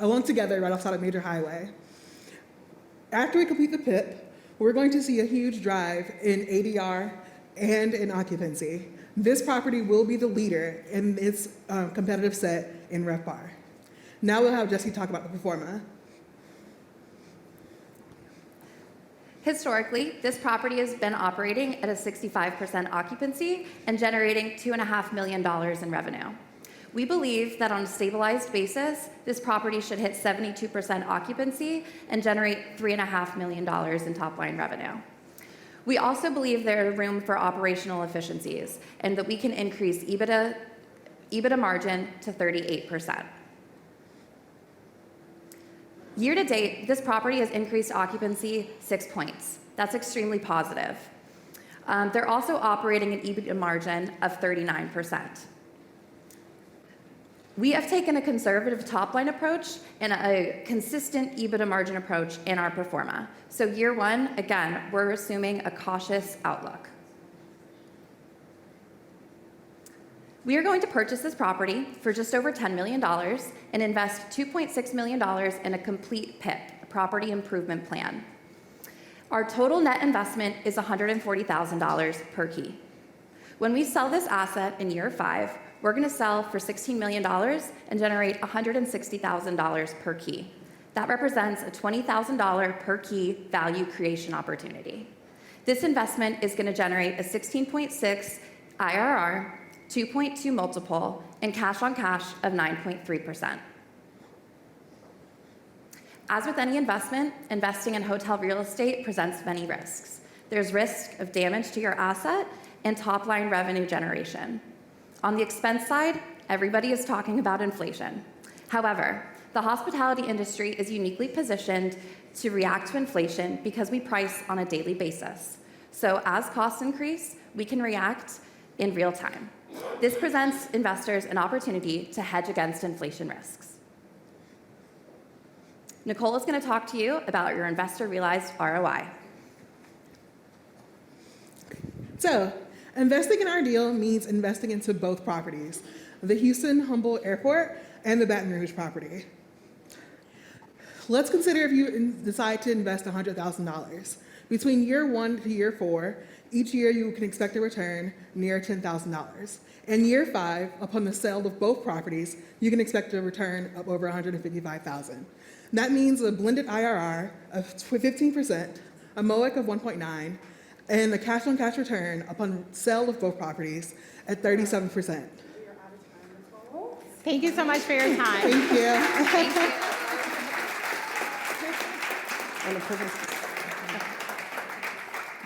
along together right outside a major highway. After we complete the PIP, we're going to see a huge drive in ADR and in occupancy. This property will be the leader in its competitive set in RevPAR. Now we'll have Jesse talk about the performa. Historically, this property has been operating at a 65% occupancy and generating $2.5 million in revenue. We believe that on a stabilized basis, this property should hit 72% occupancy and generate $3.5 million in top-line revenue. We also believe there is room for operational efficiencies and that we can increase EBITDA margin to 38%. Year to date, this property has increased occupancy 6 points. That's extremely positive. They're also operating an EBITDA margin of 39%. We have taken a conservative top-line approach and a consistent EBITDA margin approach in our performa. So year 1, again, we're assuming a cautious outlook. We are going to purchase this property for just over $10 million and invest $2.6 million in a complete PIP, a property improvement plan. Our total net investment is $140,000 per key. When we sell this asset in year 5, we're going to sell for $16 million and generate $160,000 per key. That represents a $20,000 per key value creation opportunity. This investment is going to generate a 16.6 IRR, 2.2 multiple, and cash on cash of 9.3%. As with any investment, investing in hotel real estate presents many risks. There's risk of damage to your asset and top-line revenue generation. On the expense side, everybody is talking about inflation. However, the hospitality industry is uniquely positioned to react to inflation because we price on a daily basis. So as costs increase, we can react in real time. This presents investors an opportunity to hedge against inflation risks. Nicole is going to talk to you about your investor realized ROI. So, investing in our deal means investing into both properties, the Houston-Humboldt Airport and the Baton Rouge property. Let's consider if you decide to invest $100,000. Between year 1 to year 4, each year you can expect a return near $10,000. In year 5, upon the sale of both properties, you can expect a return of over $155,000. That means a blended IRR of 15%, a MOIC of 1.9, and a cash-on-cash return upon sale of both properties at 37%. Thank you so much for your time. Thank you. Thank you.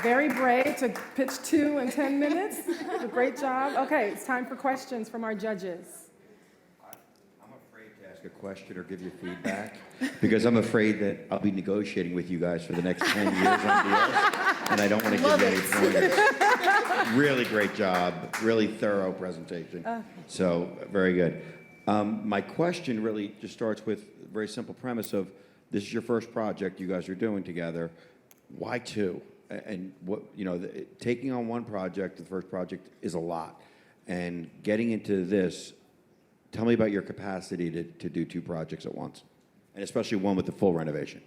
Very brave to pitch 2 in 10 minutes. A great job. Okay, it's time for questions from our judges. I'm afraid to ask a question or give you feedback because I'm afraid that I'll be negotiating with you guys for the next 10 years on deals, and I don't want to give you any pointers. Really great job. Really thorough presentation. Okay. So, very good. My question really just starts with a very simple premise of this is your first project you guys are doing together. Why 2? and what, you know, taking on one project, the first project, is a lot. And getting into this, tell me about your capacity to do two projects at once, and especially one with the full renovation.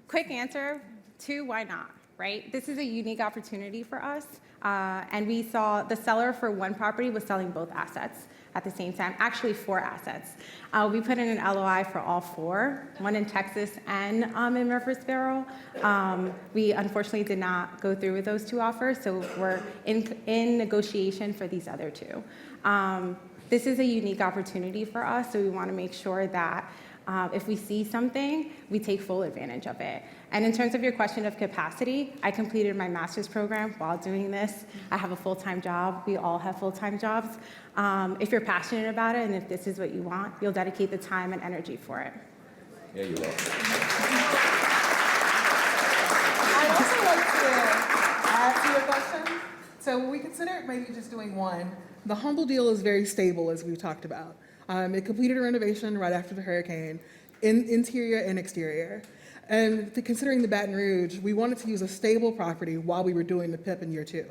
Quick answer, two, why not, right? This is a unique opportunity for us. And we saw the seller for one property was selling both assets at the same time, actually 4 assets. We put in an LOI for all 4, one in Texas and in Murfreesboro. We unfortunately did not go through with those 2 offers, so we're in negotiation for these other 2. This is a unique opportunity for us, so we want to make sure that if we see something, we take full advantage of it. And in terms of your question of capacity, I completed my master's program while doing this. I have a full-time job. We all have full-time jobs. If you're passionate about it and if this is what you want, you'll dedicate the time and energy for it. Yeah, you will. I'd also like to add to your question. So when we consider maybe just doing one, the Humble deal is very stable, as we've talked about. It completed a renovation right after the hurricane, interior and exterior. And considering the Baton Rouge, we wanted to use a stable property while we were doing the PIP in year 2.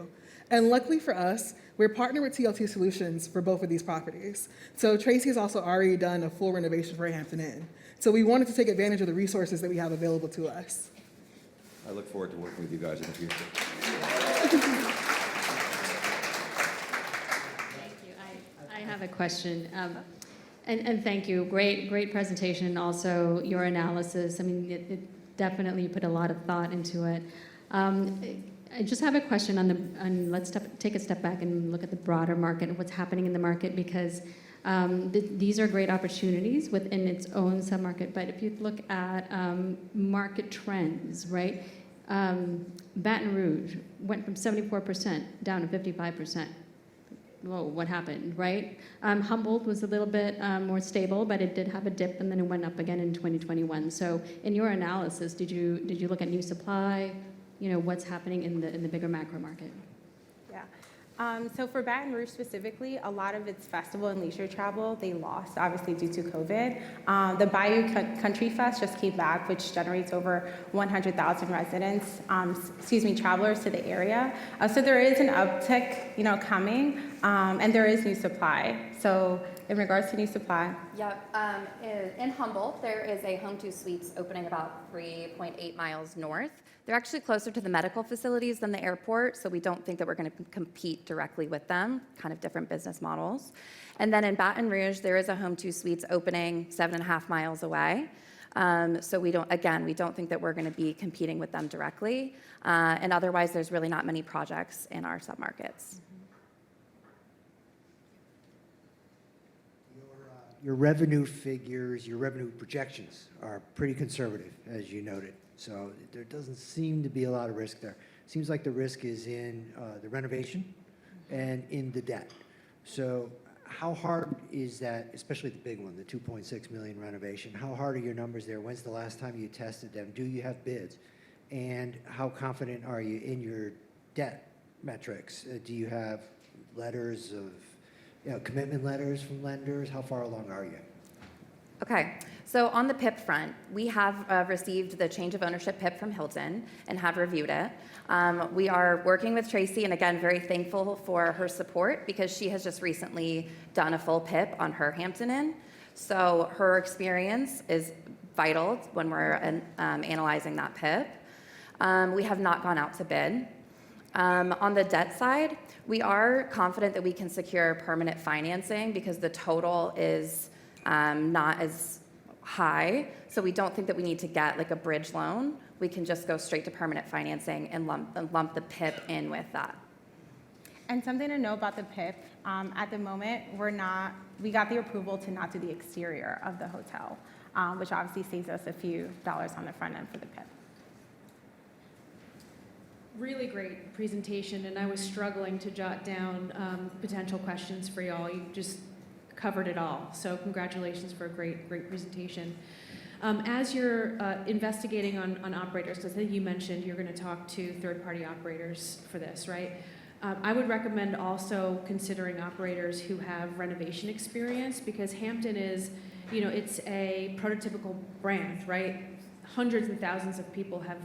And luckily for us, we're partnered with TLT Solutions for both of these properties. So Tracy has also already done a full renovation for Hampton Inn. So we wanted to take advantage of the resources that we have available to us. I look forward to working with you guys in the future. Thank you. I have a question. And thank you. Great presentation, and also your analysis. I mean, it definitely put a lot of thought into it. I just have a question on let's take a step back and look at the broader market and what's happening in the market, because these are great opportunities within its own submarket. But if you look at market trends, right? Baton Rouge went from 74% down to 55%. Whoa, what happened, right? Humboldt was a little bit more stable, but it did have a dip, and then it went up again in 2021. So, in your analysis, did you look at new supply? You know, what's happening in the bigger macro market? Yeah. So for Baton Rouge specifically, a lot of its festival and leisure travel, they lost, obviously, due to COVID. The Bayou Country Fest just came back, which generates over 100,000 residents, travelers to the area. So there is an uptick, coming, and there is new supply. So in regards to new supply. Yep. In Humboldt, there is a Home2 Suites opening about 3.8 miles north. They're actually closer to the medical facilities than the airport, so we don't think that we're going to compete directly with them, kind of different business models. And then in Baton Rouge, there is a Home2 Suites opening 7.5 miles away. So we don't think that we're going to be competing with them directly. And otherwise, there's really not many projects in our submarkets. Your revenue figures, your revenue projections are pretty conservative, as you noted. So there doesn't seem to be a lot of risk there. Seems like the risk is in the renovation and in the debt. So how hard is that, especially the big one, the 2.6 million renovation? How hard are your numbers there? When's the last time you tested them? Do you have bids? And how confident are you in your debt metrics? Do you have letters of, commitment letters from lenders? How far along are you? Okay, so on the PIP front, we have received the change of ownership PIP from Hilton and have reviewed it. We are working with Tracy, and again, very thankful for her support, because she has just recently done a full PIP on her Hampton Inn. So her experience is vital when we're analyzing that PIP. We have not gone out to bid. On the debt side, we are confident that we can secure permanent financing, because the total is not as high, so we don't think that we need to get like a bridge loan. We can just go straight to permanent financing and lump the PIP in with that. And something to know about the PIP, at the moment, we got the approval to not do the exterior of the hotel, which obviously saves us a few dollars on the front end for the PIP. Really great presentation, and I was struggling to jot down potential questions for y'all. You just covered it all. So congratulations for a great presentation. As you're investigating on operators, because I think you mentioned you're going to talk to third-party operators for this, right? I would recommend also considering operators who have renovation experience, because Hampton is, it's a prototypical brand, right? hundreds and thousands of people have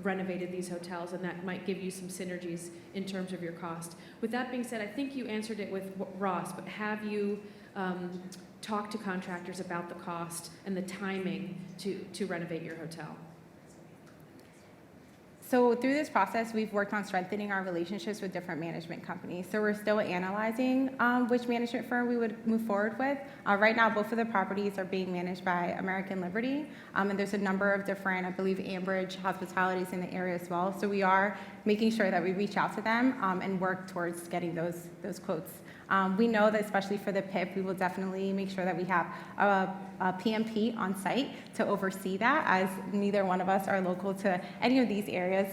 renovated these hotels, and that might give you some synergies in terms of your cost. With that being said, I think you answered it with Ross, but have you talked to contractors about the cost and the timing to renovate your hotel? So through this process, we've worked on strengthening our relationships with different management companies. So we're still analyzing which management firm we would move forward with. Right now, both of the properties are being managed by American Liberty, and there's a number of different, I believe, Ambridge hospitalities in the area as well. So we are making sure that we reach out to them and work towards getting those quotes. We know that especially for the PIP, we will definitely make sure that we have a PMP on site to oversee that, as neither one of us are local to any of these areas.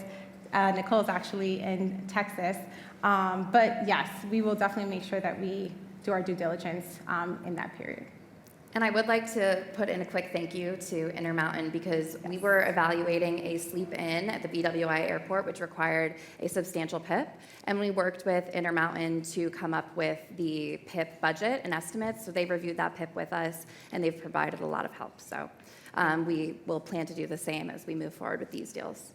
Nicole's actually in Texas. But yes, we will definitely make sure that we do our due diligence in that period. And I would like to put in a quick thank you to Intermountain, because we were evaluating a sleep-in at the BWI airport, which required a substantial PIP. And we worked with Intermountain to come up with the PIP budget and estimates. So they reviewed that PIP with us, and they've provided a lot of help. So we will plan to do the same as we move forward with these deals.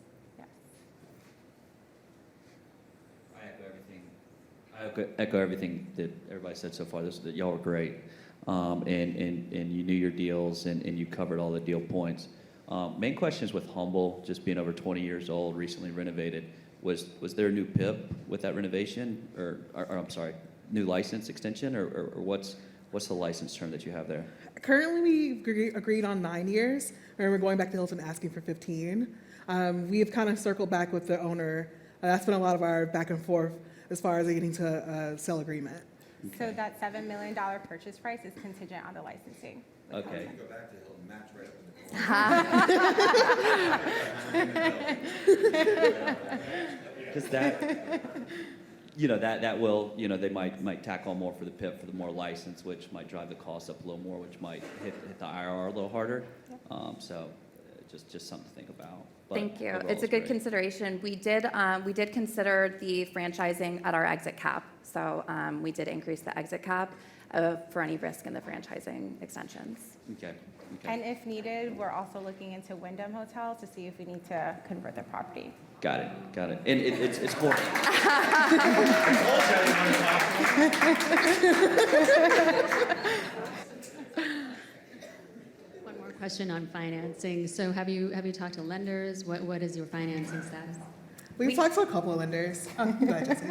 I echo everything that everybody said so far. That y'all were great. And you knew your deals, and you covered all the deal points. Main question is with Humble, just being over 20 years old, recently renovated, was there a new PIP with that renovation, or I'm sorry, new license extension, or what's the license term that you have there? Currently, we agreed on 9 years, and we're going back to Hilton asking for 15. We have kind of circled back with the owner. That's been a lot of our back and forth as far as getting to a sell agreement. Okay. So that $7 million purchase price is contingent on the licensing. Okay. Go back to Hilton, Matt's right up in the corner. Because that will, they might tack on more for the PIP for the more license, which might drive the cost up a little more, which might hit the IRR a little harder. So just something to think about. But thank you. It's a good consideration. We did consider the franchising at our exit cap. So we did increase the exit cap for any risk in the franchising extensions. Okay. And if needed, we're also looking into Wyndham Hotels to see if we need to convert the property. Got it. And it's more. One more question on financing. So have you talked to lenders? What is your financing status? We've talked to a couple of lenders. Go ahead, Jesse.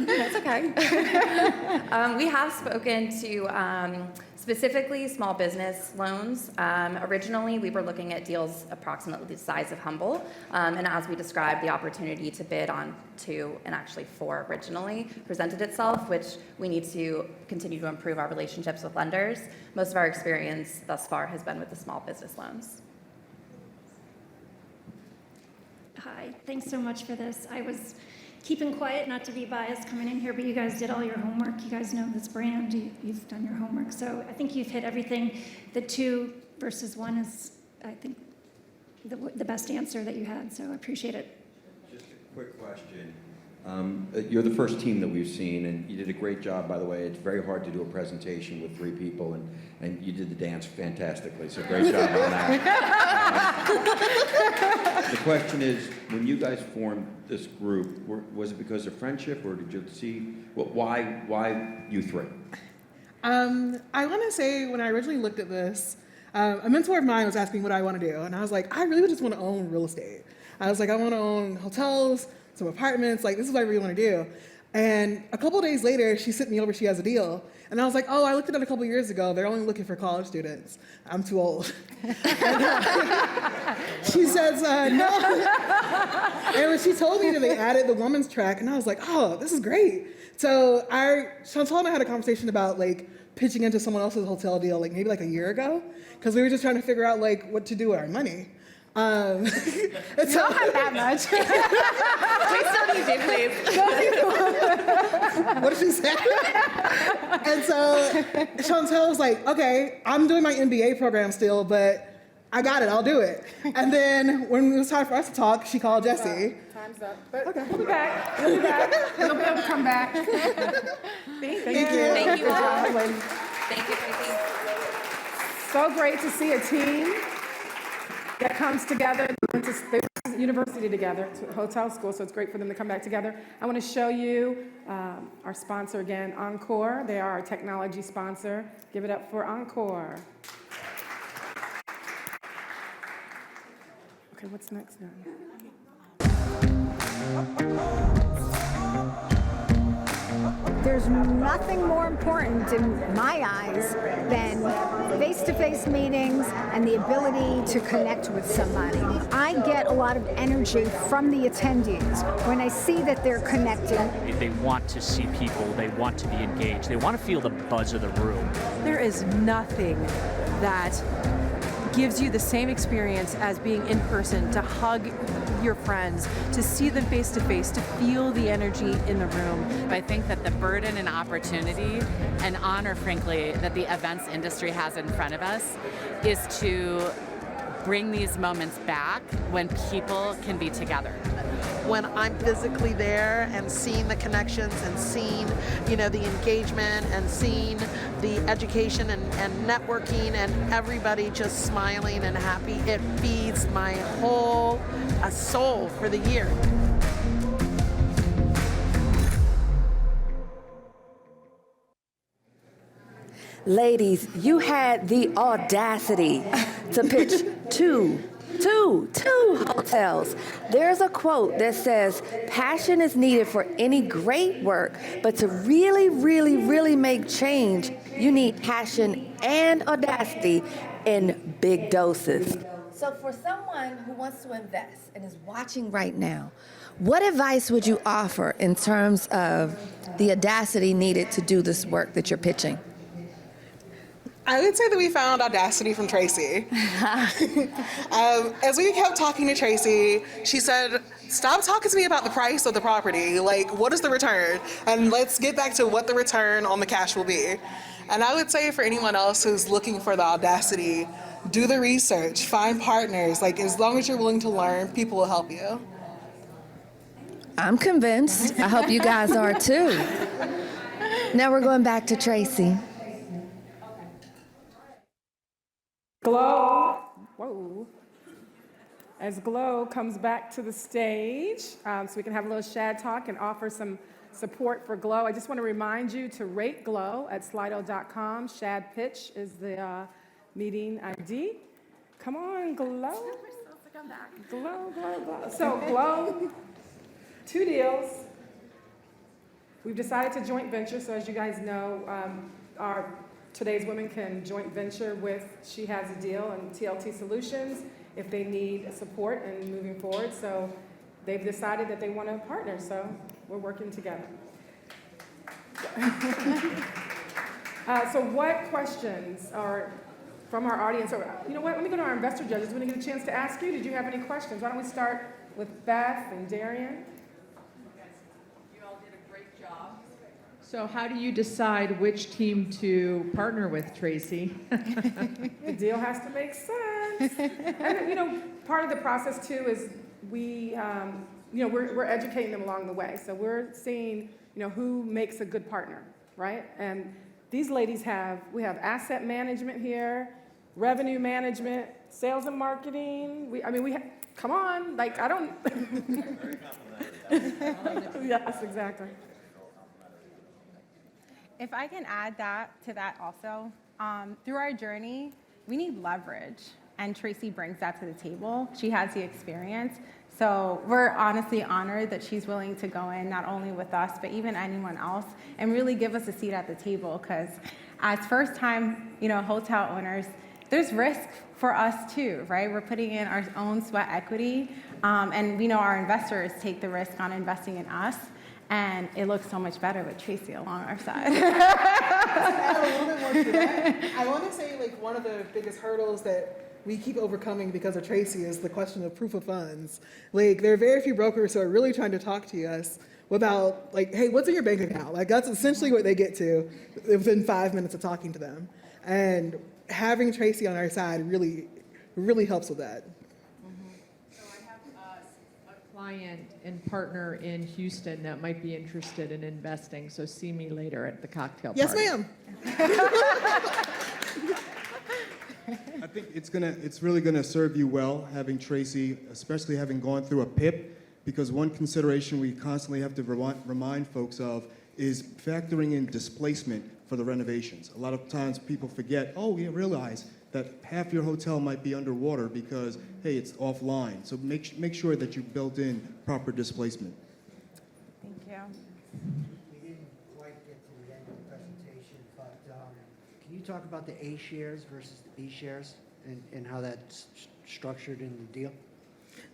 That's okay. We have spoken to specifically small business loans. Originally, we were looking at deals approximately the size of Humble. And as we described, the opportunity to bid on 2 and actually 4 originally presented itself, which we need to continue to improve our relationships with lenders. Most of our experience thus far has been with the small business loans. Hi, thanks so much for this. I was keeping quiet, not to be biased coming in here, but you guys did all your homework. You guys know this brand. You've done your homework. So I think you've hit everything. The 2 versus 1 is, I think, the best answer that you had. So I appreciate it. Just a quick question. You're the first team that we've seen, and you did a great job, by the way. It's very hard to do a presentation with 3 people, and you did the dance fantastically, so great job on that. The question is, when you guys formed this group, was it because of friendship, or did you see, why you 3? I want to say when I originally looked at this, a mentor of mine was asking what I want to do, and I was like, I really just want to own real estate. I was like, I want to own hotels, some apartments, this is what I really want to do. And a couple days later, she sent me over, she has a deal. And I was like, oh, I looked at it a couple years ago. They're only looking for college students. I'm too old. She says, no. And when she told me that they added the women's track, and I was like, oh, this is great. So Chantal and I had a conversation about pitching into someone else's hotel deal, maybe a year ago, because we were just trying to figure out what to do with our money. We don't have that much. We still need you, please. What did she say? And so Chantel was like, okay, I'm doing my MBA program still, but I got it, I'll do it. And then when it was time for us to talk, she called Jesse. Time's up. But okay. We'll be back. We'll be able to come back. Thank you. Thank you all. Thank you, Tracy. So great to see a team that comes together. They went to university together, to hotel school, so it's great for them to come back together. I want to show you our sponsor again, Encore. They are our technology sponsor. Give it up for Encore. Okay, what's next now? There's nothing more important in my eyes than face-to-face meetings and the ability to connect with somebody. I get a lot of energy from the attendees when I see that they're connecting. They want to see people, they want to be engaged, they want to feel the buzz of the room. There is nothing that gives you the same experience as being in person, to hug your friends, to see them face to face, to feel the energy in the room. I think that the burden and opportunity and honor, frankly, that the events industry has in front of us is to bring these moments back when people can be together. When I'm physically there and seeing the connections and seeing, the engagement and seeing the education and networking and everybody just smiling and happy, it feeds my whole soul for the year. Ladies, you had the audacity to pitch two hotels. There's a quote that says, passion is needed for any great work, but to really, really, really make change, you need passion and audacity in big doses. So for someone who wants to invest and is watching right now, what advice would you offer in terms of the audacity needed to do this work that you're pitching? I would say that we found audacity from Tracy. As we kept talking to Tracy, she said, stop talking to me about the price of the property. Like, what is the return? And let's get back to what the return on the cash will be. And I would say for anyone else who's looking for the audacity, do the research, find partners. Like, as long as you're willing to learn, people will help you. I'm convinced. I hope you guys are too. Now we're going back to Tracy. Glow, whoa. As Glow comes back to the stage, so we can have a little Shad talk and offer some support for Glow. I just want to remind you to rate Glow at slido.com. SHaDPitch is the meeting ID. Come on, Glow. Glow, glow, glow. So Glow, 2 deals. We've decided to joint venture, so as you guys know, Today's Women can joint venture with She Has a Deal and TLT Solutions if they need support in moving forward. So they've decided that they want to partner, so we're working together. So what questions are from our audience? Or, you know what, let me go to our investor judges. When I get a chance to ask you, did you have any questions? Why don't we start with Beth and Darian? You all did a great job. So how do you decide which team to partner with, Tracy? The deal has to make sense. And, part of the process, too, is we're educating them along the way. So we're seeing, who makes a good partner, right? And these ladies we have asset management here, revenue management, sales and marketing. Come on, like, I don't. Yes, exactly. If I can add to that also, through our journey, we need leverage, and Tracy brings that to the table. She has the experience. So we're honestly honored that she's willing to go in not only with us, but even anyone else, and really give us a seat at the table, because as first-time, hotel owners, there's risk for us too, right? We're putting in our own sweat equity, and we know our investors take the risk on investing in us. And it looks so much better with Tracy along our side. I want to say, one of the biggest hurdles that we keep overcoming because of Tracy is the question of proof of funds. There are very few brokers who are really trying to talk to us about, hey, what's in your bank account? That's essentially what they get to within 5 minutes of talking to them. And having Tracy on our side really, really helps with that. Client and partner in Houston that might be interested in investing, so see me later at the cocktail party. Yes, ma'am. I think it's really gonna serve you well having Tracy, especially having gone through a PIP, because one consideration we constantly have to remind folks of is factoring in displacement for the renovations. A lot of times people forget, oh, you realize that half your hotel might be underwater because, hey, it's offline. So make sure that you built in proper displacement. Thank you. We didn't quite get to the end of the presentation, but can you talk about the A shares versus the B shares and how that's structured in the deal?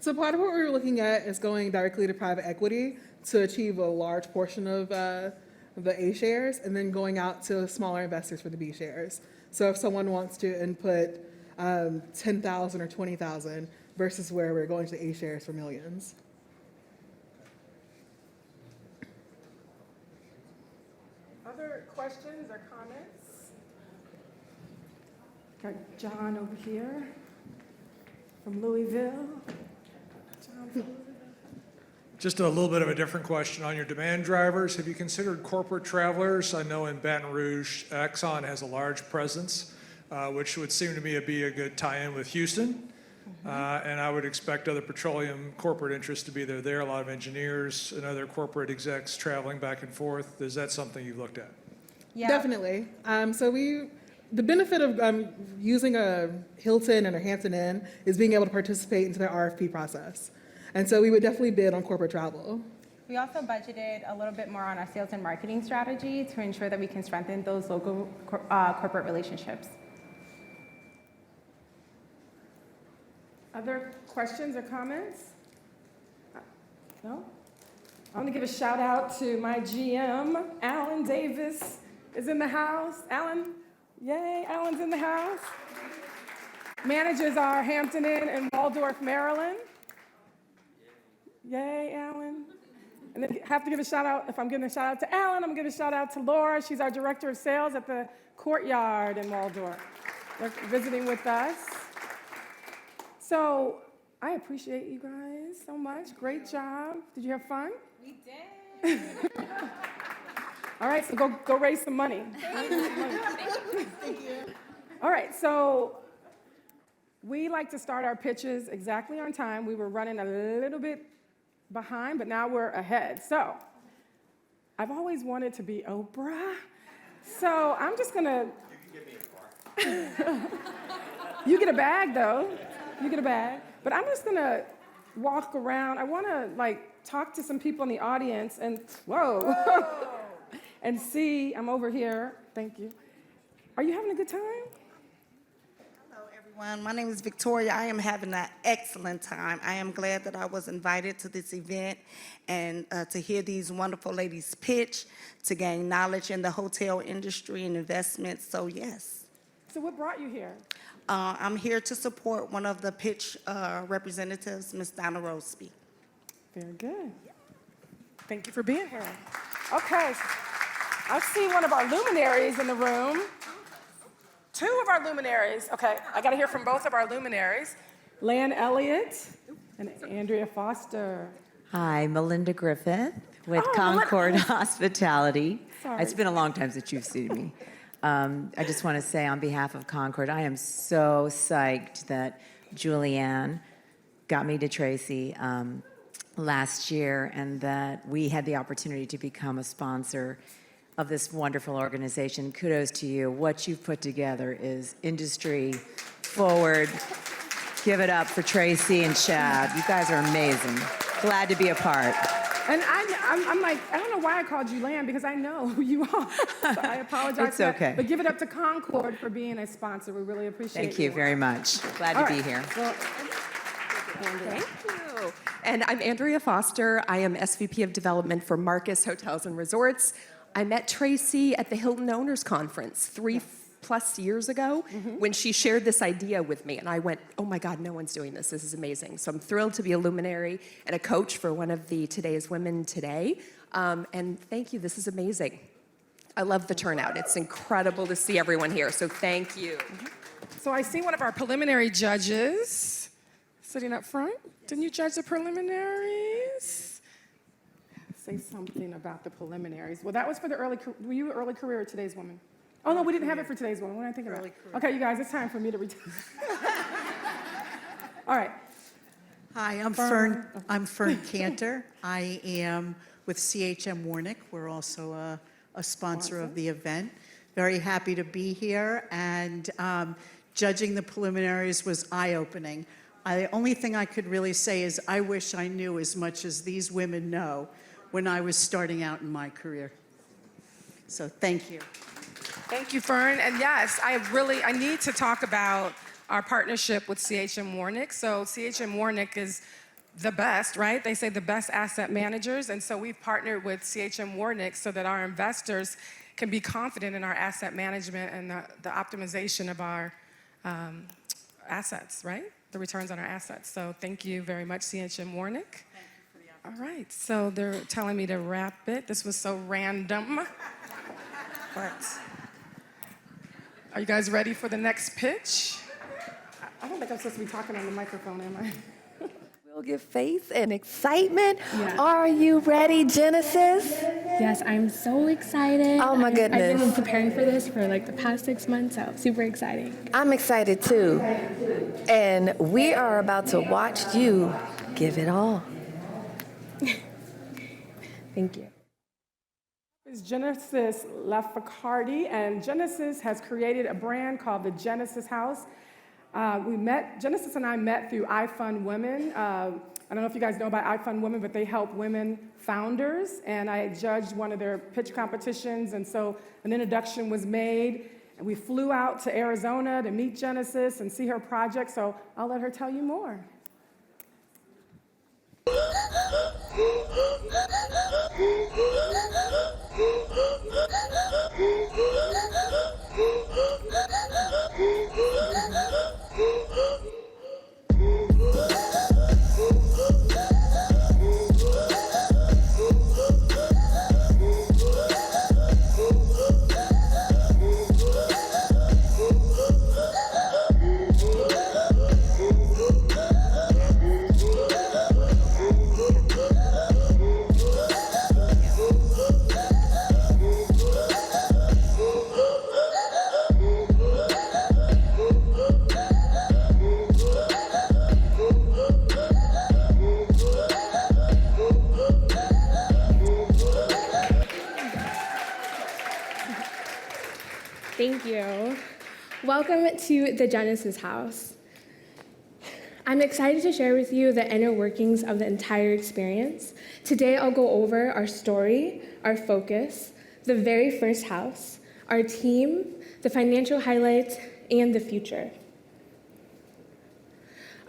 So part of what we're looking at is going directly to private equity to achieve a large portion of the A shares, and then going out to smaller investors for the B shares. So if someone wants to input 10,000 or 20,000 versus where we're going to A shares for millions. Other questions or comments? Got John over here from Louisville. John from Louisville. Just a little bit of a different question on your demand drivers. Have you considered corporate travelers? I know in Baton Rouge, Exxon has a large presence, which would seem to me to be a good tie-in with Houston. And I would expect other petroleum corporate interests to be there. A lot of engineers and other corporate execs traveling back and forth. Is that something you've looked at? Yeah. Definitely. The benefit of using a Hilton and a Hampton Inn is being able to participate into the RFP process. And so we would definitely bid on corporate travel. We also budgeted a little bit more on our sales and marketing strategy to ensure that we can strengthen those local corporate relationships. Other questions or comments? No? I want to give a shout out to my GM, Alan Davis is in the house. Alan, yay, Alan's in the house. Manages our Hampton Inn in Waldorf, Maryland. Yay, Alan. And then I have to give a shout out, if I'm giving a shout out to Alan, I'm going to give a shout out to Laura. She's our director of sales at the Courtyard in Waldorf. They're visiting with us. So I appreciate you guys so much. Great job. Did you have fun? We did. All right, so go raise some money. Thank you. All right, so we like to start our pitches exactly on time. We were running a little bit behind, but now we're ahead. So I've always wanted to be Oprah. So I'm just gonna. You can give me a car. You get a bag though. You get a bag. But I'm just gonna walk around. I wanna talk to some people in the audience and whoa. And see, I'm over here. Thank you. Are you having a good time? Hello, everyone. My name is Victoria. I am having an excellent time. I am glad that I was invited to this event and to hear these wonderful ladies pitch, to gain knowledge in the hotel industry and investments. So, yes. So what brought you here? I'm here to support one of the pitch representatives, Ms. Donna Roseby. Very good. Thank you for being here. Okay. I see one of our luminaries in the room. Two of our luminaries. Okay, I got to hear from both of our luminaries. Lan Elliott and Andrea Foster. Hi, Melinda Griffith with Concord Hospitality. Sorry. It's been a long time since you've seen me. I just want to say on behalf of Concord, I am so psyched that Julianne got me to Tracy last year and that we had the opportunity to become a sponsor of this wonderful organization. Kudos to you. What you've put together is industry forward. Give it up for Tracy and Shad. You guys are amazing. Glad to be a part. And I'm like, I don't know why I called you Lan, because I know who you are. So I apologize. It's for that. okay. But give it up to Concord for being a sponsor. We really appreciate it. Thank you very much. Glad All to be right. here. Well, Thank you. And I'm Andrea Foster. I am SVP of Development for Marcus Hotels and Resorts. I met Tracy at the Hilton Owners Conference 3+ years ago when she shared this idea with me. And I went, oh my God, no one's doing this. This is amazing. So I'm thrilled to be a luminary and a coach for one of the Today's Women today. And thank you. This is amazing. I love the turnout. It's incredible to see everyone here. So thank you. So I see one of our preliminary judges sitting up front. Didn't you judge the preliminaries? Say something about the preliminaries. Well, that was for the early, were you early career or Today's Woman? Oh, no, we didn't have it for today's one. What am I thinking about? Okay, you guys, it's time for me to retire. All right. Hi, I'm Fern. I'm Fern Cantor. I am with CHM Warnick. We're also a sponsor of the event. Very happy to be here, and judging the preliminaries was eye-opening. The only thing I could really say is I wish I knew as much as these women know when I was starting out in my career. So thank you. Thank you, Fern. And yes, I need to talk about our partnership with CHM Warnick. So CHM Warnick is the best, right? They say the best asset managers. And so we've partnered with CHM Warnick so that our investors can be confident in our asset management and the optimization of our assets, right? The returns on our assets. So thank you very much, CHM Warnick. All right, so they're telling me to wrap it. This was so random. But are you guys ready for the next pitch? I don't think I'm supposed to be talking on the microphone, am I? We'll give faith and excitement. Yeah. Are you ready, Genesis? Yes, I'm so excited. Oh my goodness. I've been preparing for this for like the past 6 months, so super exciting. I'm excited too. And we are about to watch you give it all. Thank you. Is Genesis Lafacardi, and Genesis has created a brand called the Genesis House. Genesis and I met through iFund Women. I don't know if you guys know about iFund Women, but they help women founders, and I judged one of their pitch competitions, and so an introduction was made, and we flew out to Arizona to meet Genesis and see her project, so I'll let her tell you more. Thank you. Welcome to the Genesis House. I'm excited to share with you the inner workings of the entire experience. Today I'll go over our story, our focus, the very first house, our team, the financial highlights, and the future.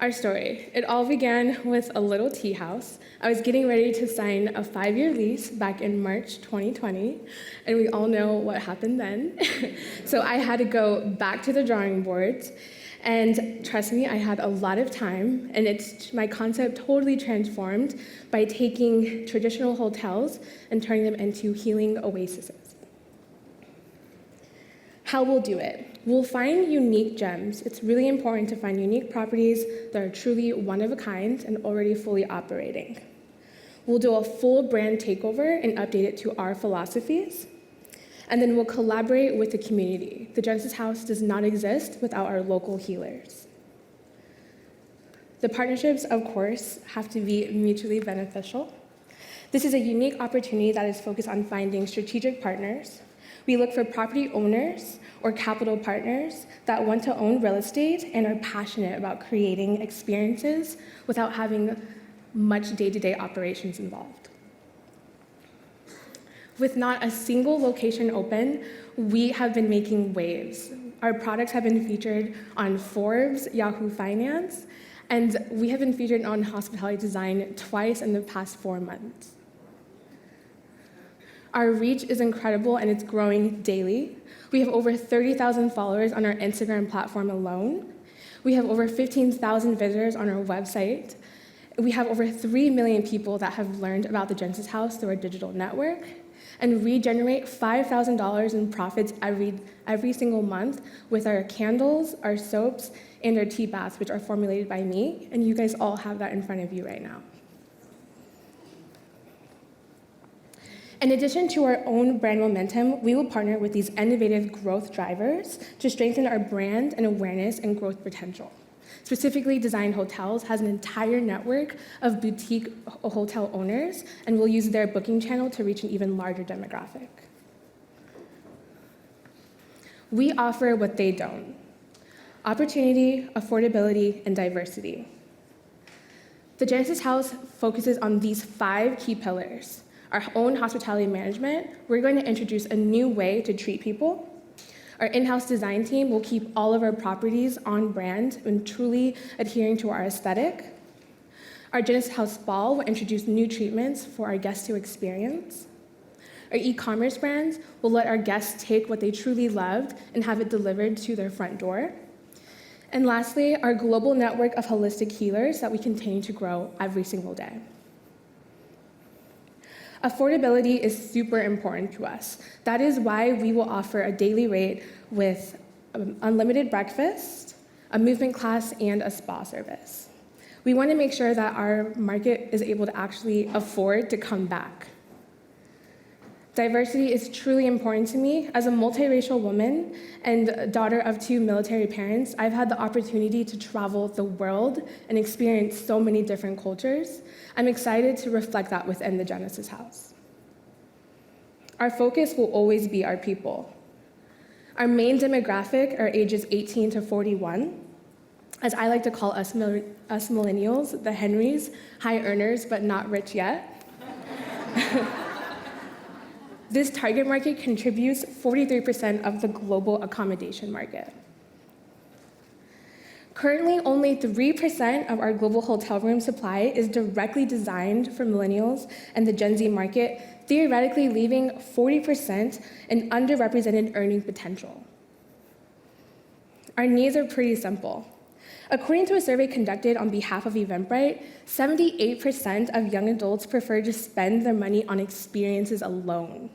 Our story. It all began with a little tea house. I was getting ready to sign a 5-year lease back in March 2020, and we all know what happened then. So I had to go back to the drawing boards, and trust me, I had a lot of time, and my concept totally transformed by taking traditional hotels and turning them into healing oases. How we'll do it. We'll find unique gems. It's really important to find unique properties that are truly one of a kind and already fully operating. We'll do a full brand takeover and update it to our philosophies. And then we'll collaborate with the community. The Genesis House does not exist without our local healers. The partnerships, of course, have to be mutually beneficial. This is a unique opportunity that is focused on finding strategic partners. We look for property owners or capital partners that want to own real estate and are passionate about creating experiences without having much day-to-day operations involved. With not a single location open, we have been making waves. Our products have been featured on Forbes, Yahoo Finance, and we have been featured on Hospitality Design twice in the past 4 months. Our reach is incredible and it's growing daily. We have over 30,000 followers on our Instagram platform alone. We have over 15,000 visitors on our website. We have over 3 million people that have learned about the Genesis House through our digital network. And we generate $5,000 in profits every single month with our candles, our soaps, and our tea baths, which are formulated by me. And you guys all have that in front of you right now. In addition to our own brand momentum, we will partner with these innovative growth drivers to strengthen our brand and awareness and growth potential. Specifically, Design Hotels has an entire network of boutique hotel owners and will use their booking channel to reach an even larger demographic. We offer what they don't: opportunity, affordability, and diversity. The Genesis House focuses on these 5 key pillars. Our own hospitality management, we're going to introduce a new way to treat people. Our in-house design team will keep all of our properties on brand and truly adhering to our aesthetic. Our Genesis House Spa will introduce new treatments for our guests to experience. Our e-commerce brands will let our guests take what they truly loved and have it delivered to their front door. And lastly, our global network of holistic healers that we continue to grow every single day. Affordability is super important to us. That is why we will offer a daily rate with unlimited breakfast, a movement class, and a spa service. We want to make sure that our market is able to actually afford to come back. Diversity is truly important to me. As a multiracial woman and daughter of 2 military parents, I've had the opportunity to travel the world and experience so many different cultures. I'm excited to reflect that within the Genesis House. Our focus will always be our people. Our main demographic are ages 18 to 41. As I like to call us millennials, the Henrys, high earners, but not rich yet. This target market contributes 43% of the global accommodation market. Currently, only 3% of our global hotel room supply is directly designed for millennials and the Gen Z market, theoretically leaving 40% in underrepresented earning potential. Our needs are pretty simple. According to a survey conducted on behalf of Eventbrite, 78% of young adults prefer to spend their money on experiences alone.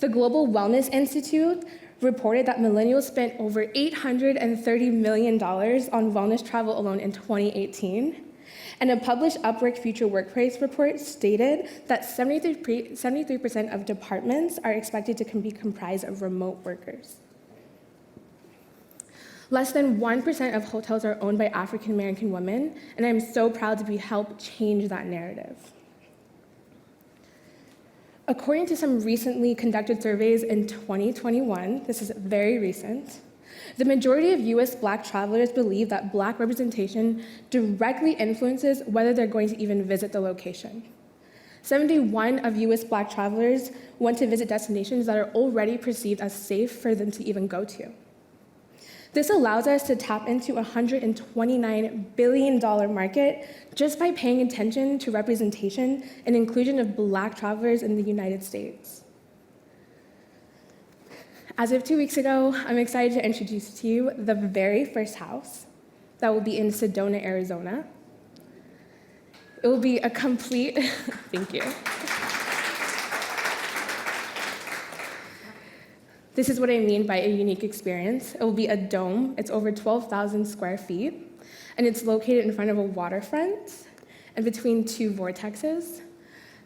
The Global Wellness Institute reported that millennials spent over $830 million on wellness travel alone in 2018. And a published Upwork Future Workplace report stated that 73% of departments are expected to be comprised of remote workers. Less than 1% of hotels are owned by African American women, and I'm so proud to help change that narrative. According to some recently conducted surveys in 2021, this is very recent, the majority of US Black travelers believe that Black representation directly influences whether they're going to even visit the location. 71 of US Black travelers want to visit destinations that are already perceived as safe for them to even go to. This allows us to tap into a $129 billion market just by paying attention to representation and inclusion of Black travelers in the United States. As of 2 weeks ago, I'm excited to introduce to you the very first house that will be in Sedona, Arizona. It will be a complete, thank you. This is what I mean by a unique experience. It will be a dome. It's over 12,000 square feet, and it's located in front of a waterfront and between 2 vortexes.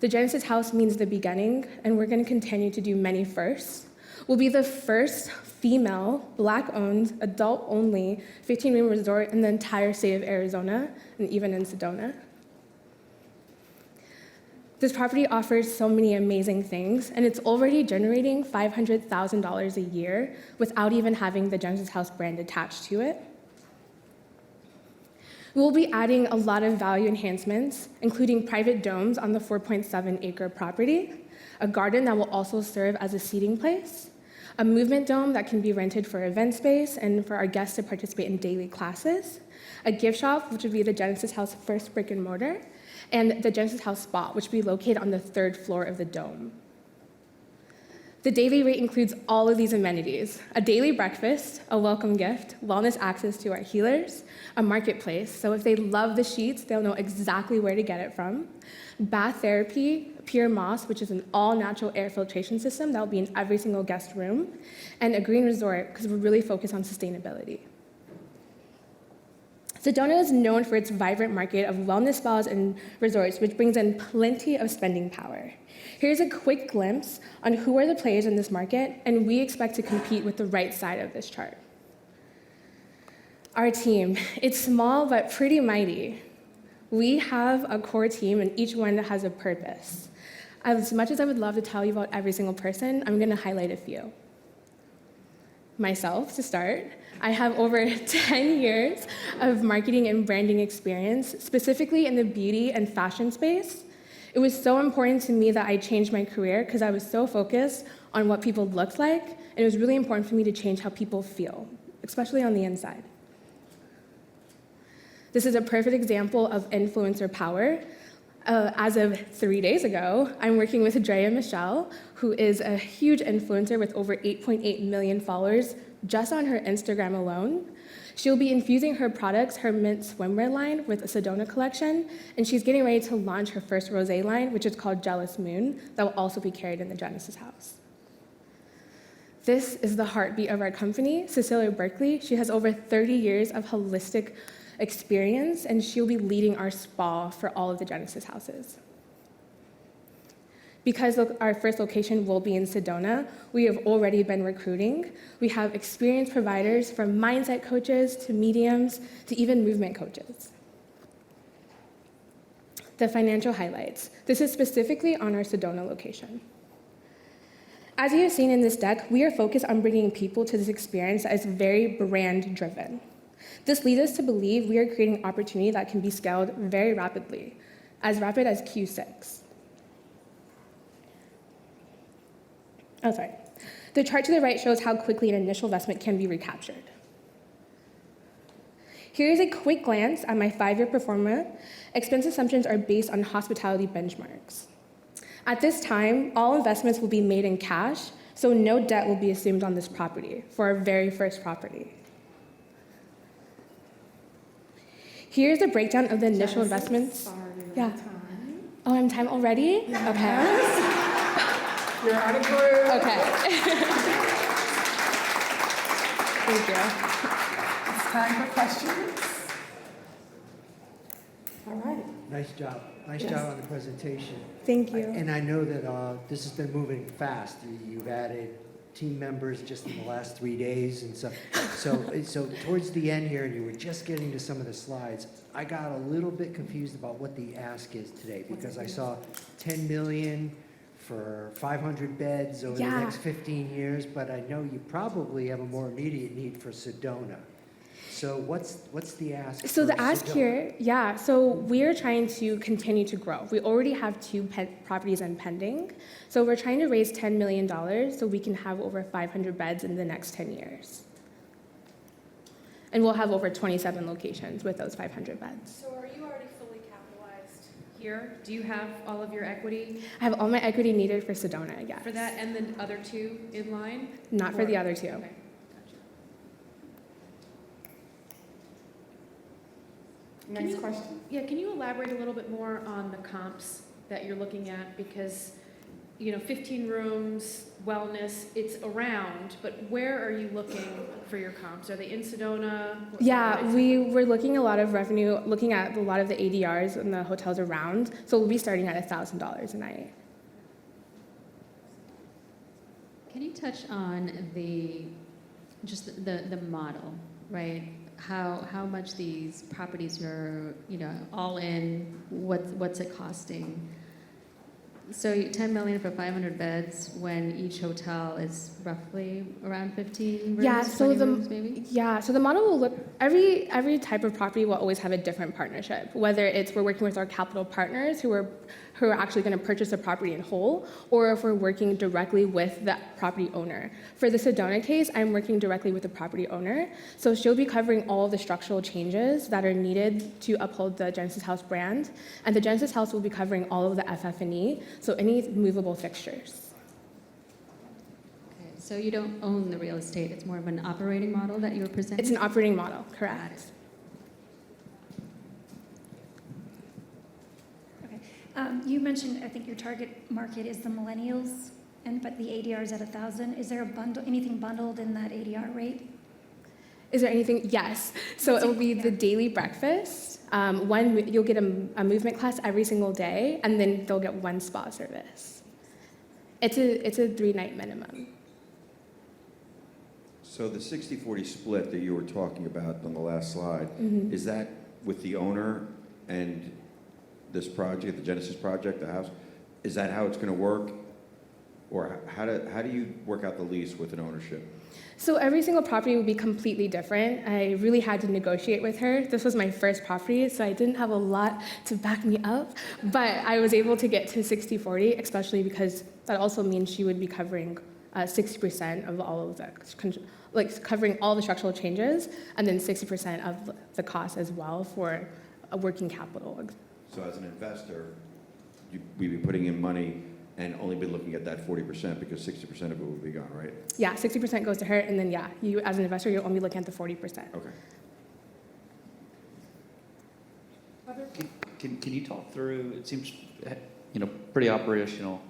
The Genesis House means the beginning, and we're going to continue to do many firsts. We'll be the first female, Black-owned, adult-only 15-room resort in the entire state of Arizona, and even in Sedona. This property offers so many amazing things, and it's already generating $500,000 a year without even having the Genesis House brand attached to it. We'll be adding a lot of value enhancements, including private domes on the 4.7-acre property, a garden that will also serve as a seating place, a movement dome that can be rented for event space and for our guests to participate in daily classes, a gift shop, which would be the Genesis House first brick and mortar, and the Genesis House Spa, which will be located on the 3rd floor of the dome. The daily rate includes all of these amenities: a daily breakfast, a welcome gift, wellness access to our healers, a marketplace, so if they love the sheets, they'll know exactly where to get it from, bath therapy, Pure Moss, which is an all-natural air filtration system that will be in every single guest room, and a green resort, because we're really focused on sustainability. Sedona is known for its vibrant market of wellness spas and resorts, which brings in plenty of spending power. Here's a quick glimpse on who are the players in this market, and we expect to compete with the right side of this chart. Our team, it's small but pretty mighty. We have a core team, and each one has a purpose. As much as I would love to tell you about every single person, I'm going to highlight a few. Myself, to start. I have over 10 years of marketing and branding experience, specifically in the beauty and fashion space. It was so important to me that I changed my career because I was so focused on what people looked like, and it was really important for me to change how people feel, especially on the inside. This is a perfect example of influencer power. As of 3 days ago, I'm working with Drea Michelle, who is a huge influencer with over 8.8 million followers just on her Instagram alone. She'll be infusing her products, her mint swimwear line, with a Sedona collection, and she's getting ready to launch her first rosé line, which is called Jealous Moon, that will also be carried in the Genesis house. This is the heartbeat of our company, Cecilia Berkeley. She has over 30 years of holistic experience, and she'll be leading our spa for all of the Genesis houses. Because our first location will be in Sedona, we have already been recruiting. We have experienced providers from mindset coaches to mediums to even movement coaches. The financial highlights. This is specifically on our Sedona location. As you have seen in this deck, we are focused on bringing people to this experience that is very brand-driven. This leads us to believe we are creating opportunity that can be scaled very rapidly, as rapid as Q6. Oh, sorry. The chart to the right shows how quickly an initial investment can be recaptured. Here's a quick glance at my 5-year pro forma. Expense assumptions are based on hospitality benchmarks. At this time, all investments will be made in cash, so no debt will be assumed on this property for our very first property. Here's a breakdown of the initial investments. Yeah. Oh, I'm time already? Yes. Okay. You're out of group. Okay. Thank you. It's time for questions. All right. Nice job. Nice Yes. job on the presentation. Thank you. And I know that this has been moving fast. You've added team members just in the last 3 days and stuff. So towards the end here, and you were just getting to some of the slides, I got a little bit confused about what the ask is today because I saw 10 million for 500 beds over the next 15 years, but I know you probably have a more immediate need for Sedona. So what's the ask? So the ask Sedona? here, so we're trying to continue to grow. We already have 2 properties in pending. So we're trying to raise $10 million so we can have over 500 beds in the next 10 years. And we'll have over 27 locations with those 500 beds. So are you already fully capitalized here? Do you have all of your equity? I have all my equity needed for Sedona, yes. For that and the other 2 in line? Not for the other 2. Okay. Next question. Yeah, can you elaborate a little bit more on the comps that you're looking at? Because, 15 rooms, wellness, it's around, but where are you looking for your comps? Are they in Sedona? Yeah, we were looking at a lot of revenue, looking at a lot of the ADRs in the hotels around. So we'll be starting at $1,000 a night. Can you touch on the model, right? How much these properties are, all in, what's it costing? So $10 million for 500 beds when each hotel is roughly around 15 rooms, 20 rooms maybe? Yeah, so the model will look, every type of property will always have a different partnership, whether it's we're working with our capital partners who are actually going to purchase the property in whole, or if we're working directly with the property owner. For the Sedona case, I'm working directly with the property owner, so she'll be covering all of the structural changes that are needed to uphold the Genesis House brand, and the Genesis House will be covering all of the FF&E, so any movable fixtures. Okay, so you don't own the real estate, it's more of an operating model that you were presenting? It's an operating model, correct. You mentioned, I think your target market is the millennials, but the ADR is at 1,000. Is there anything bundled in that ADR rate? Is there anything? Yes. So it will be the daily breakfast. You'll get a movement class every single day, and then they'll get 1 spa service. It's a 3-night minimum. So the 60-40 split that you were talking about on the last slide, Mhm. is that with the owner and this project, the Genesis project, the house? Is that how it's going to work? Or how do you work out the lease with an ownership? So every single property would be completely different. I really had to negotiate with her. This was my first property, so I didn't have a lot to back me up, but I was able to get to 60-40, especially because that also means she would be covering 60% of all of the, like covering all the structural changes, and then 60% of the cost as well for a working capital. So as an investor, we'd be putting in money and only be looking at that 40% because 60% of it would be gone, right? Yeah, 60% goes to her, and then yeah, you as an investor, you're only looking at the 40%. Okay. Can you talk through, it seems, pretty operational,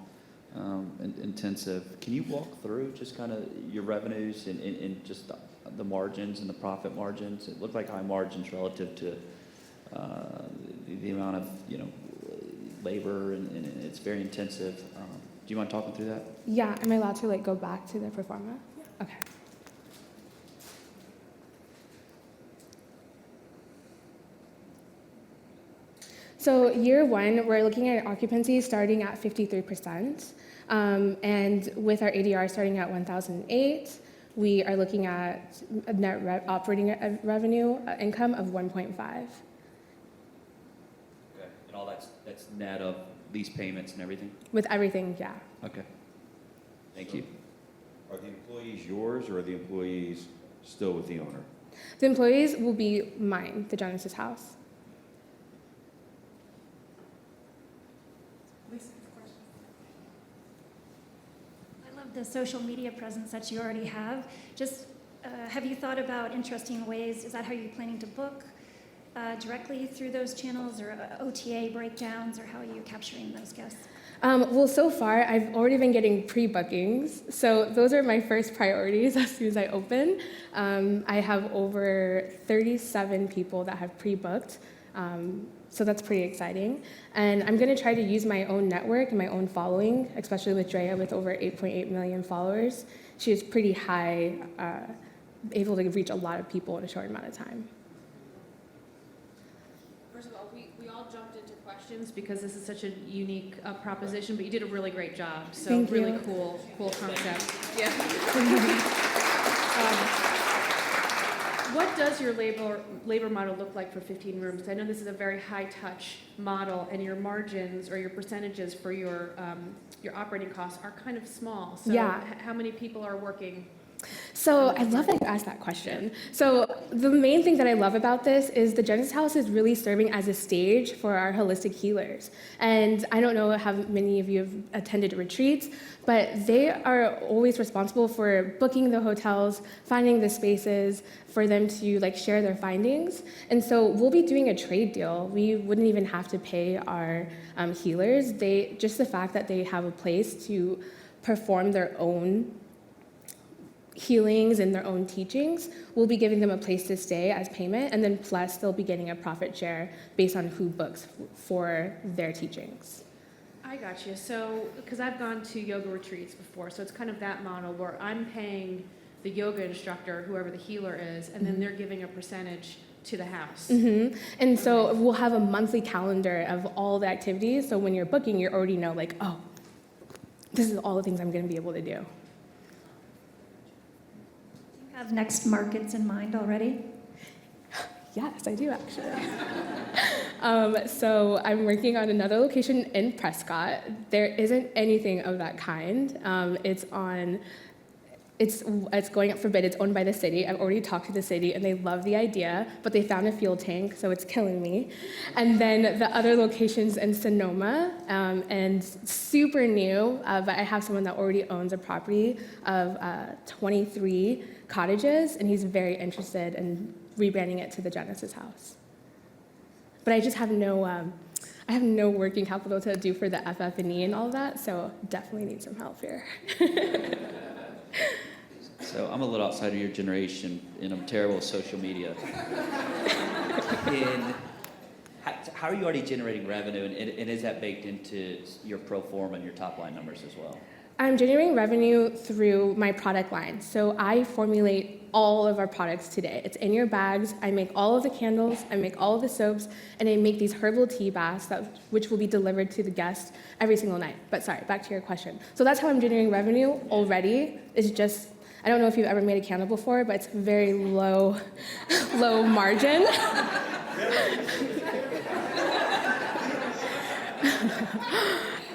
intensive. Can you walk through just kind of your revenues and just the margins and the profit margins? It looked like high margins relative to the amount of, labor, and it's very intensive. Do you mind talking through that? Yeah, am I allowed to go back to the pro forma? Okay. So year one, we're looking at occupancy starting at 53%, and with our ADR starting at 1,008, we are looking at a net operating revenue income of 1.5. Okay, and all that's net of lease payments and everything? With everything, yeah. Okay. Thank you. Are the employees yours, or are the employees still with the owner? The employees will be mine, the Genesis house. I love the social media presence that you already have. Just have you thought about interesting ways? Is that how you're planning to book? Directly through those channels, or OTA breakdowns, or how are you capturing those guests? Well, so far, I've already been getting pre-bookings. So those are my first priorities as soon as I open. I have over 37 people that have pre-booked. So that's pretty exciting. And I'm going to try to use my own network and my own following, especially with Drea with over 8.8 million followers. She is pretty high, able to reach a lot of people in a short amount of time. First of all, we all jumped into questions because this is such a unique proposition, but you did a really great job. So Thank really you. cool concept. Yeah. What does your labor model look like for 15 rooms? I know this is a very high touch model, and your margins or your percentages for your operating costs are kind of small. So Yeah. How many people are working? So I love that you asked that question. So the main thing that I love about this is the Genesis House is really serving as a stage for our holistic healers. And I don't know how many of you have attended retreats, but they are always responsible for booking the hotels, finding the spaces for them to share their findings. And so we'll be doing a trade deal. We wouldn't even have to pay our healers. Just the fact that they have a place to perform their own healings and their own teachings, we'll be giving them a place to stay as payment, and then plus they'll be getting a profit share based on who books for their teachings. I got you. So, because I've gone to yoga retreats before, so it's kind of that model where I'm paying the yoga instructor, whoever the healer is, and then they're giving a percentage to the house. Mm-hmm. And so we'll have a monthly calendar of all the activities, so when you're booking, you already know, oh, this is all the things I'm going to be able to do. Have next markets in mind already? Yes, I do actually. So I'm working on another location in Prescott. There isn't anything of that kind. It's going up for bid. It's owned by the city. I've already talked to the city, and they love the idea, but they found a fuel tank, so it's killing me. And then the other locations in Sonoma, and super new, but I have someone that already owns a property of 23 cottages, and he's very interested in rebranding it to the Genesis House. But I just have no working capital to do for the FF&E and all that, so definitely need some help here. So I'm a little outside of your generation, and I'm terrible at social media. How are you already generating revenue, and is that baked into your pro forma and your top line numbers as well? I'm generating revenue through my product line. So I formulate all of our products today. It's in your bags. I make all of the candles, I make all of the soaps, and I make these herbal tea baths which will be delivered to the guests every single night. But sorry, back to your question. So that's how I'm generating revenue already. It's just, I don't know if you've ever made a candle before, but it's very low margin.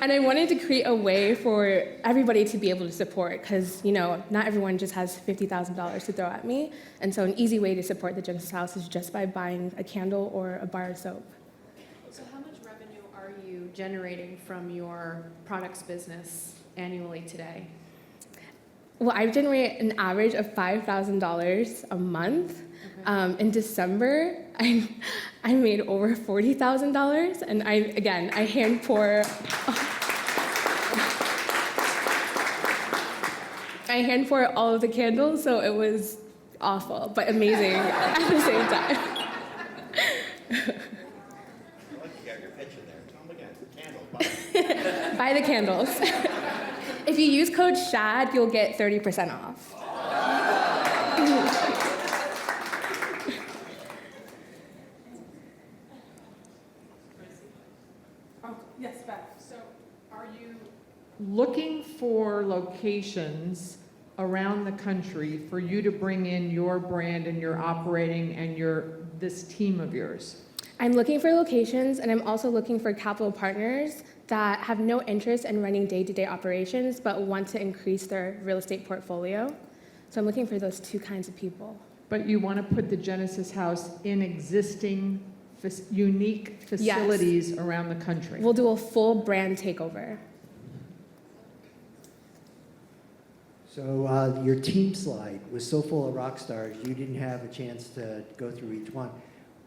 And I wanted to create a way for everybody to be able to support, because not everyone just has $50,000 to throw at me. And so an easy way to support the Genesis House is just by buying a candle or a bar of soap. So how much revenue are you generating from your products business annually today? Well, I generate an average of $5,000 a month. In December, I made over $40,000, and I hand pour. I hand pour all of the candles, so it was awful but amazing at the same time. Buy the candles. If you use code SHAD, you'll get 30% off. Yes, Beth. So are you looking for locations around the country for you to bring in your brand and your operating and this team of yours? I'm looking for locations, and I'm also looking for capital partners that have no interest in running day-to-day operations but want to increase their real estate portfolio. So I'm looking for those two kinds of people. But you want to put the Genesis House in existing unique facilities around the country? We'll do a full brand takeover. So your team slide was so full of rock stars, you didn't have a chance to go through each one.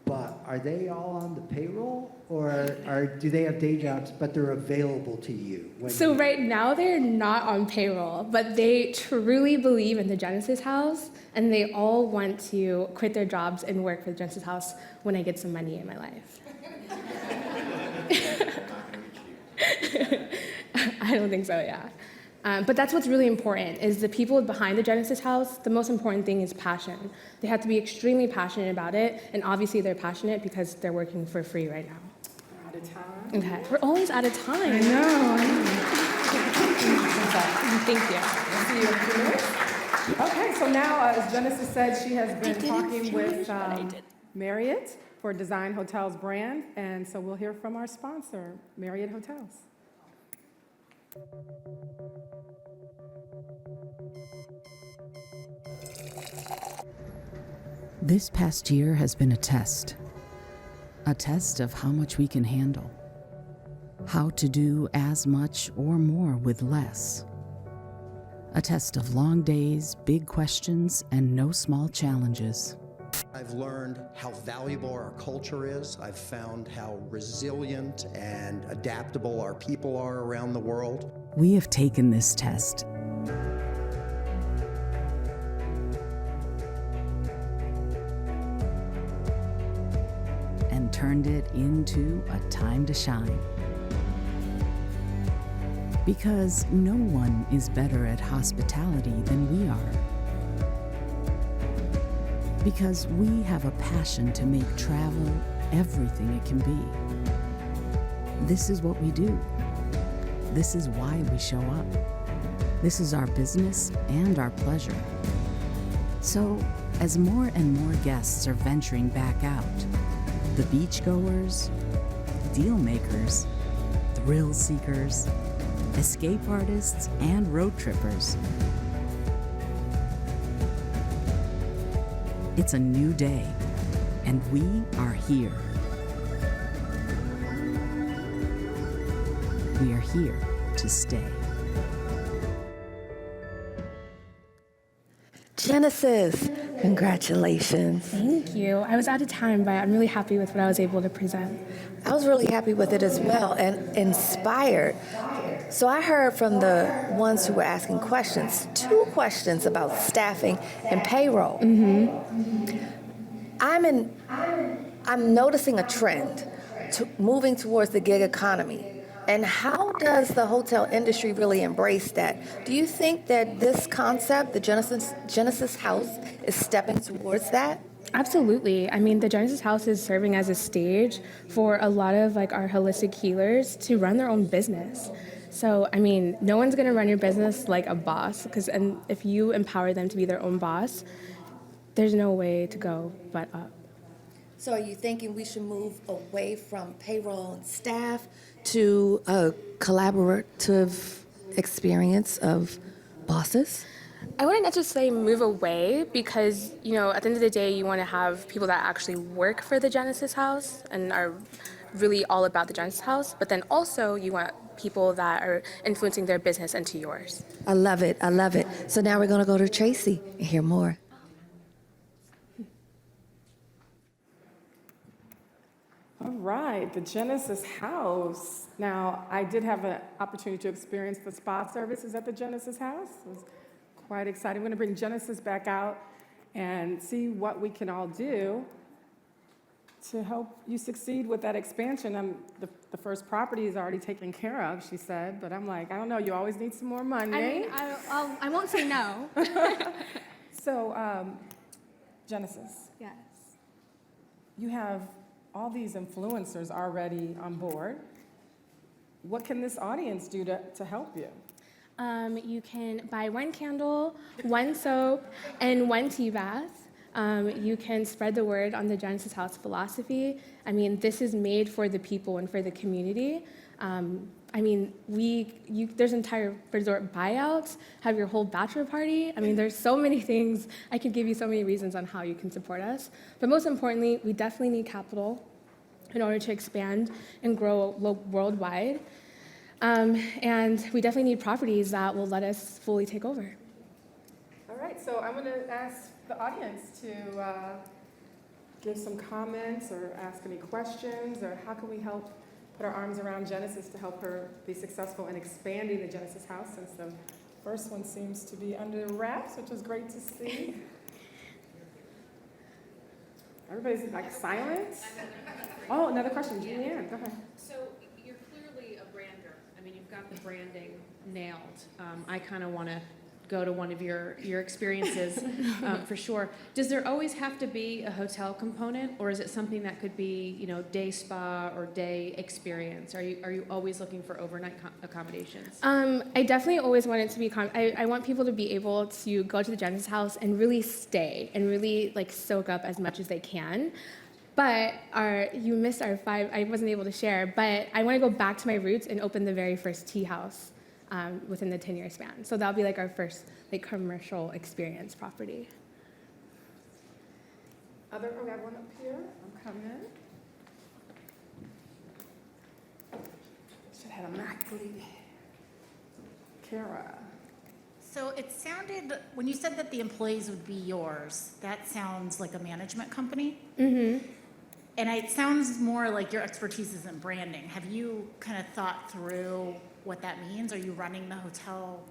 But are they all on the payroll, or do they have day jobs, but they're available to you? So right now they're not on payroll, but they truly believe in the Genesis House, and they all want to quit their jobs and work for the Genesis House when I get some money in my life. I don't think so, yeah. But that's what's really important, is the people behind the Genesis House. The most important thing is passion. They have to be extremely passionate about it, and obviously they're passionate because they're working for free right now. We're out of time. Okay, we're always out of time. I know. Thank you. See you in a few minutes. Okay, so now, as Genesis said, she has been talking with Marriott for Design Hotels brand, and so we'll hear from our sponsor, Marriott Hotels. This past year has been a test of how much we can handle, how to do as much or more with less, a test of long days, big questions, and no small challenges. I've learned how valuable our culture is. I've found how resilient and adaptable our people are around the world. We have taken this test and turned it into a time to shine. Because no one is better at hospitality than we are. Because we have a passion to make travel everything it can be. This is what we do. This is why we show up. This is our business and our pleasure. So, as more and more guests are venturing back out, the beachgoers, deal makers, thrill seekers, escape artists, and road trippers, it's a new day, and we are here. We are here to stay. Genesis, congratulations. Thank you. I was out of time, but I'm really happy with what I was able to present. I was really happy with it as well, and inspired. So I heard from the ones who were asking questions, 2 questions about staffing and payroll. I'm noticing a trend moving towards the gig economy. And how does the hotel industry really embrace that? Do you think that this concept, the Genesis House, is stepping towards that? Absolutely. I mean, the Genesis House is serving as a stage for a lot of like our holistic healers to run their own business. So, I mean, no one's going to run your business like a boss, and if you empower them to be their own boss, there's no way to go but up. So are you thinking we should move away from payroll and staff to a collaborative experience of bosses? I wouldn't necessarily move away because, you know, at the end of the day, you want to have people that actually work for the Genesis House and are really all about the Genesis House, but then also you want people that are influencing their business into yours. I love it. I love it. So now we're going to go to Tracy and hear more. All right, the Genesis House. Now, I did have an opportunity to experience the spa services at the Genesis House. It was quite exciting. We're going to bring Genesis back out and see what we can all do to help you succeed with that expansion. The first property is already taken care of, she said, but I'm like, I don't know, you always need some more money. I mean, I won't say no. So, Genesis. Yes. You have all these influencers already on board. What can this audience do to help you? You can buy 1 candle, 1 soap, and 1 tea bath. You can spread the word on the Genesis House philosophy. I mean, this is made for the people and for the community. I mean, there's entire resort buyouts, have your whole bachelor party. I mean, there's so many things. I could give you so many reasons on how you can support us. But most importantly, we definitely need capital in order to expand and grow worldwide. And we definitely need properties that will let us fully take over. All right, so I'm going to ask the audience to give some comments or ask any questions, or how can we help put our arms around Genesis to help her be successful in expanding the Genesis House, since the first one seems to be under wraps, which is great to see. Everybody's like silent. Oh, another question. Julianne, go ahead. So you're clearly a brander. I mean, you've got the branding nailed. I kind of want to go to one of your experiences for sure. Does there always have to be a hotel component, or is it something that could be, you know, day spa or day experience? Are you always looking for overnight accommodations? I definitely always want it to be. I want people to be able to go to the Genesis House and really stay and really like soak up as much as they can. But you missed our 5. I wasn't able to share, but I want to go back to my roots and open the very first tea house within the 10-year span. So that'll be like our first like commercial experience property. We got one up here. I'm coming. Should have had a Mackley. Kara. So it sounded, when you said that the employees would be yours, that sounds like a management company. Mm-hmm. And it sounds more like your expertise is in branding. Have you kind of thought through what that means? Are you running the hotel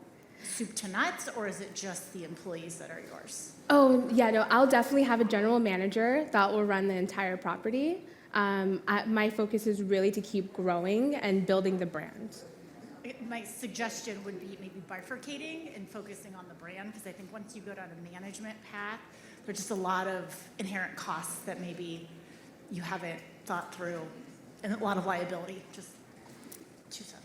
soup to nuts, or is it just the employees that are yours? Oh, yeah, no, I'll definitely have a general manager that will run the entire property. My focus is really to keep growing and building the brand. My suggestion would be maybe bifurcating and focusing on the brand, because I think once you go down a management path, there's just a lot of inherent costs that maybe you haven't thought through, and a lot of liability. Just 2 cents.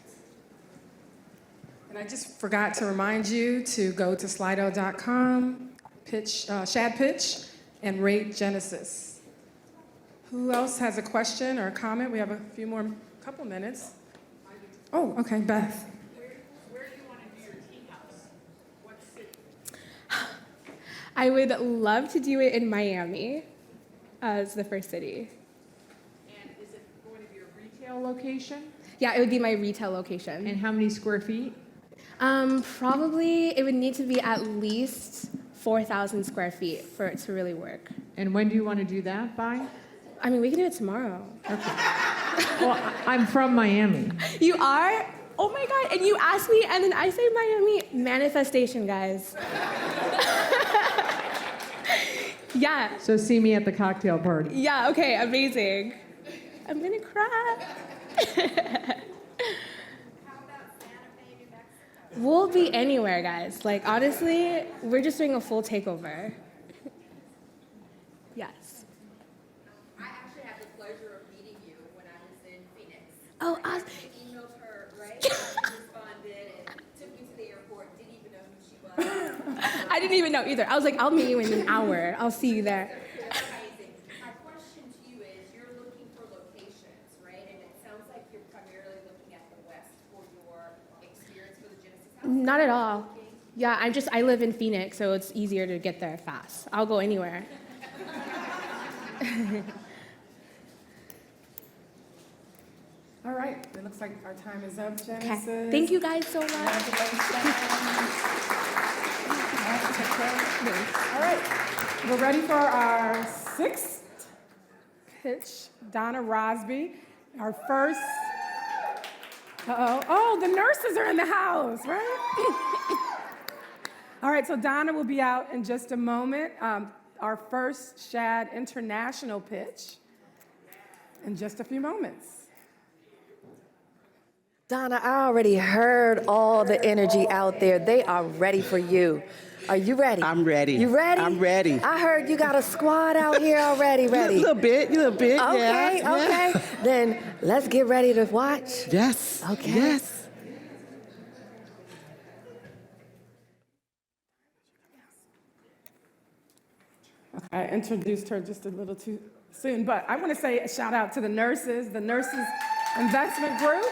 And I just forgot to remind you to go to slido.com, SHaDPitch, and rate Genesis. Who else has a question or a comment? We have a couple minutes. Oh, okay, Beth. Where do you want to do your tea house? What city? I would love to do it in Miami as the first city. And is it going to be a retail location? Yeah, it would be my retail location. And how many square feet? Probably it would need to be at least 4,000 square feet for it to really work. And when do you want to do that by? I mean, we can do it tomorrow. Okay. Well, I'm from Miami. You are? Oh my God, and you asked me, and then I say Miami. Manifestation, guys. Yeah. So see me at the cocktail party. Yeah, okay, amazing. I'm gonna cry. We'll be anywhere, guys. Like, honestly, we're just doing a full takeover. Yes. I actually had the pleasure of meeting you when I was in Phoenix. Oh, I awesome. actually emailed her, right? She responded and took me to the airport, didn't even know who she was. I didn't even know either. I was like, I'll meet you in an hour. I'll see you there. Amazing. My question to you is, you're looking for locations, right? And it sounds like you're primarily looking at the West for your experience for the Genesis House. Not at all. Yeah, I live in Phoenix, so it's easier to get there fast. I'll go anywhere. All right, it looks like our time is up, Genesis. Okay. Thank you guys so much. All right, we're ready for our sixth pitch. Donna Rosby, our first. Oh, the nurses are in the house, right? All right, so Donna will be out in just a moment. Our first SHAD International pitch in just a few moments. Donna, I already heard all the energy out there. They are ready for you. Are you ready? I'm ready. You ready? I'm ready. I heard you got a squad out here already ready. A little bit, Okay, yeah. okay. Then let's get ready to watch. Yes. Okay. Yes. I introduced her just a little too soon, but I want to say a shout out to the nurses investment group.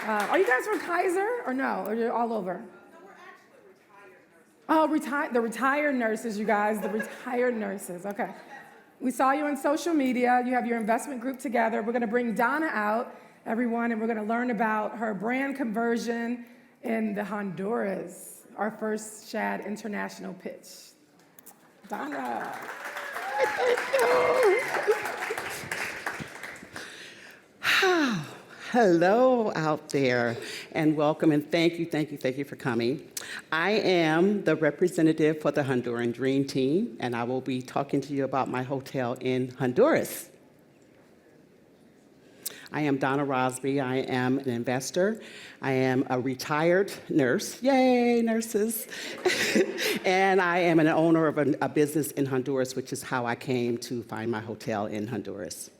Are you guys from Kaiser or no? Or you're all over? No, we're actually retired nurses. Oh, the retired nurses, you guys, the retired nurses. Okay. We saw you on social media. You have your investment group together. We're going to bring Donna out, everyone, and we're going to learn about her brand conversion in the Honduras, our first SHAD International pitch. Donna. Hello out there, and welcome, and thank you for coming. I am the representative for the Honduran Dream Team, and I will be talking to you about my hotel in Honduras. I am Donna Rosby. I am an investor. I am a retired nurse. Yay, nurses. And I am an owner of a business in Honduras, which is how I came to find my hotel in Honduras.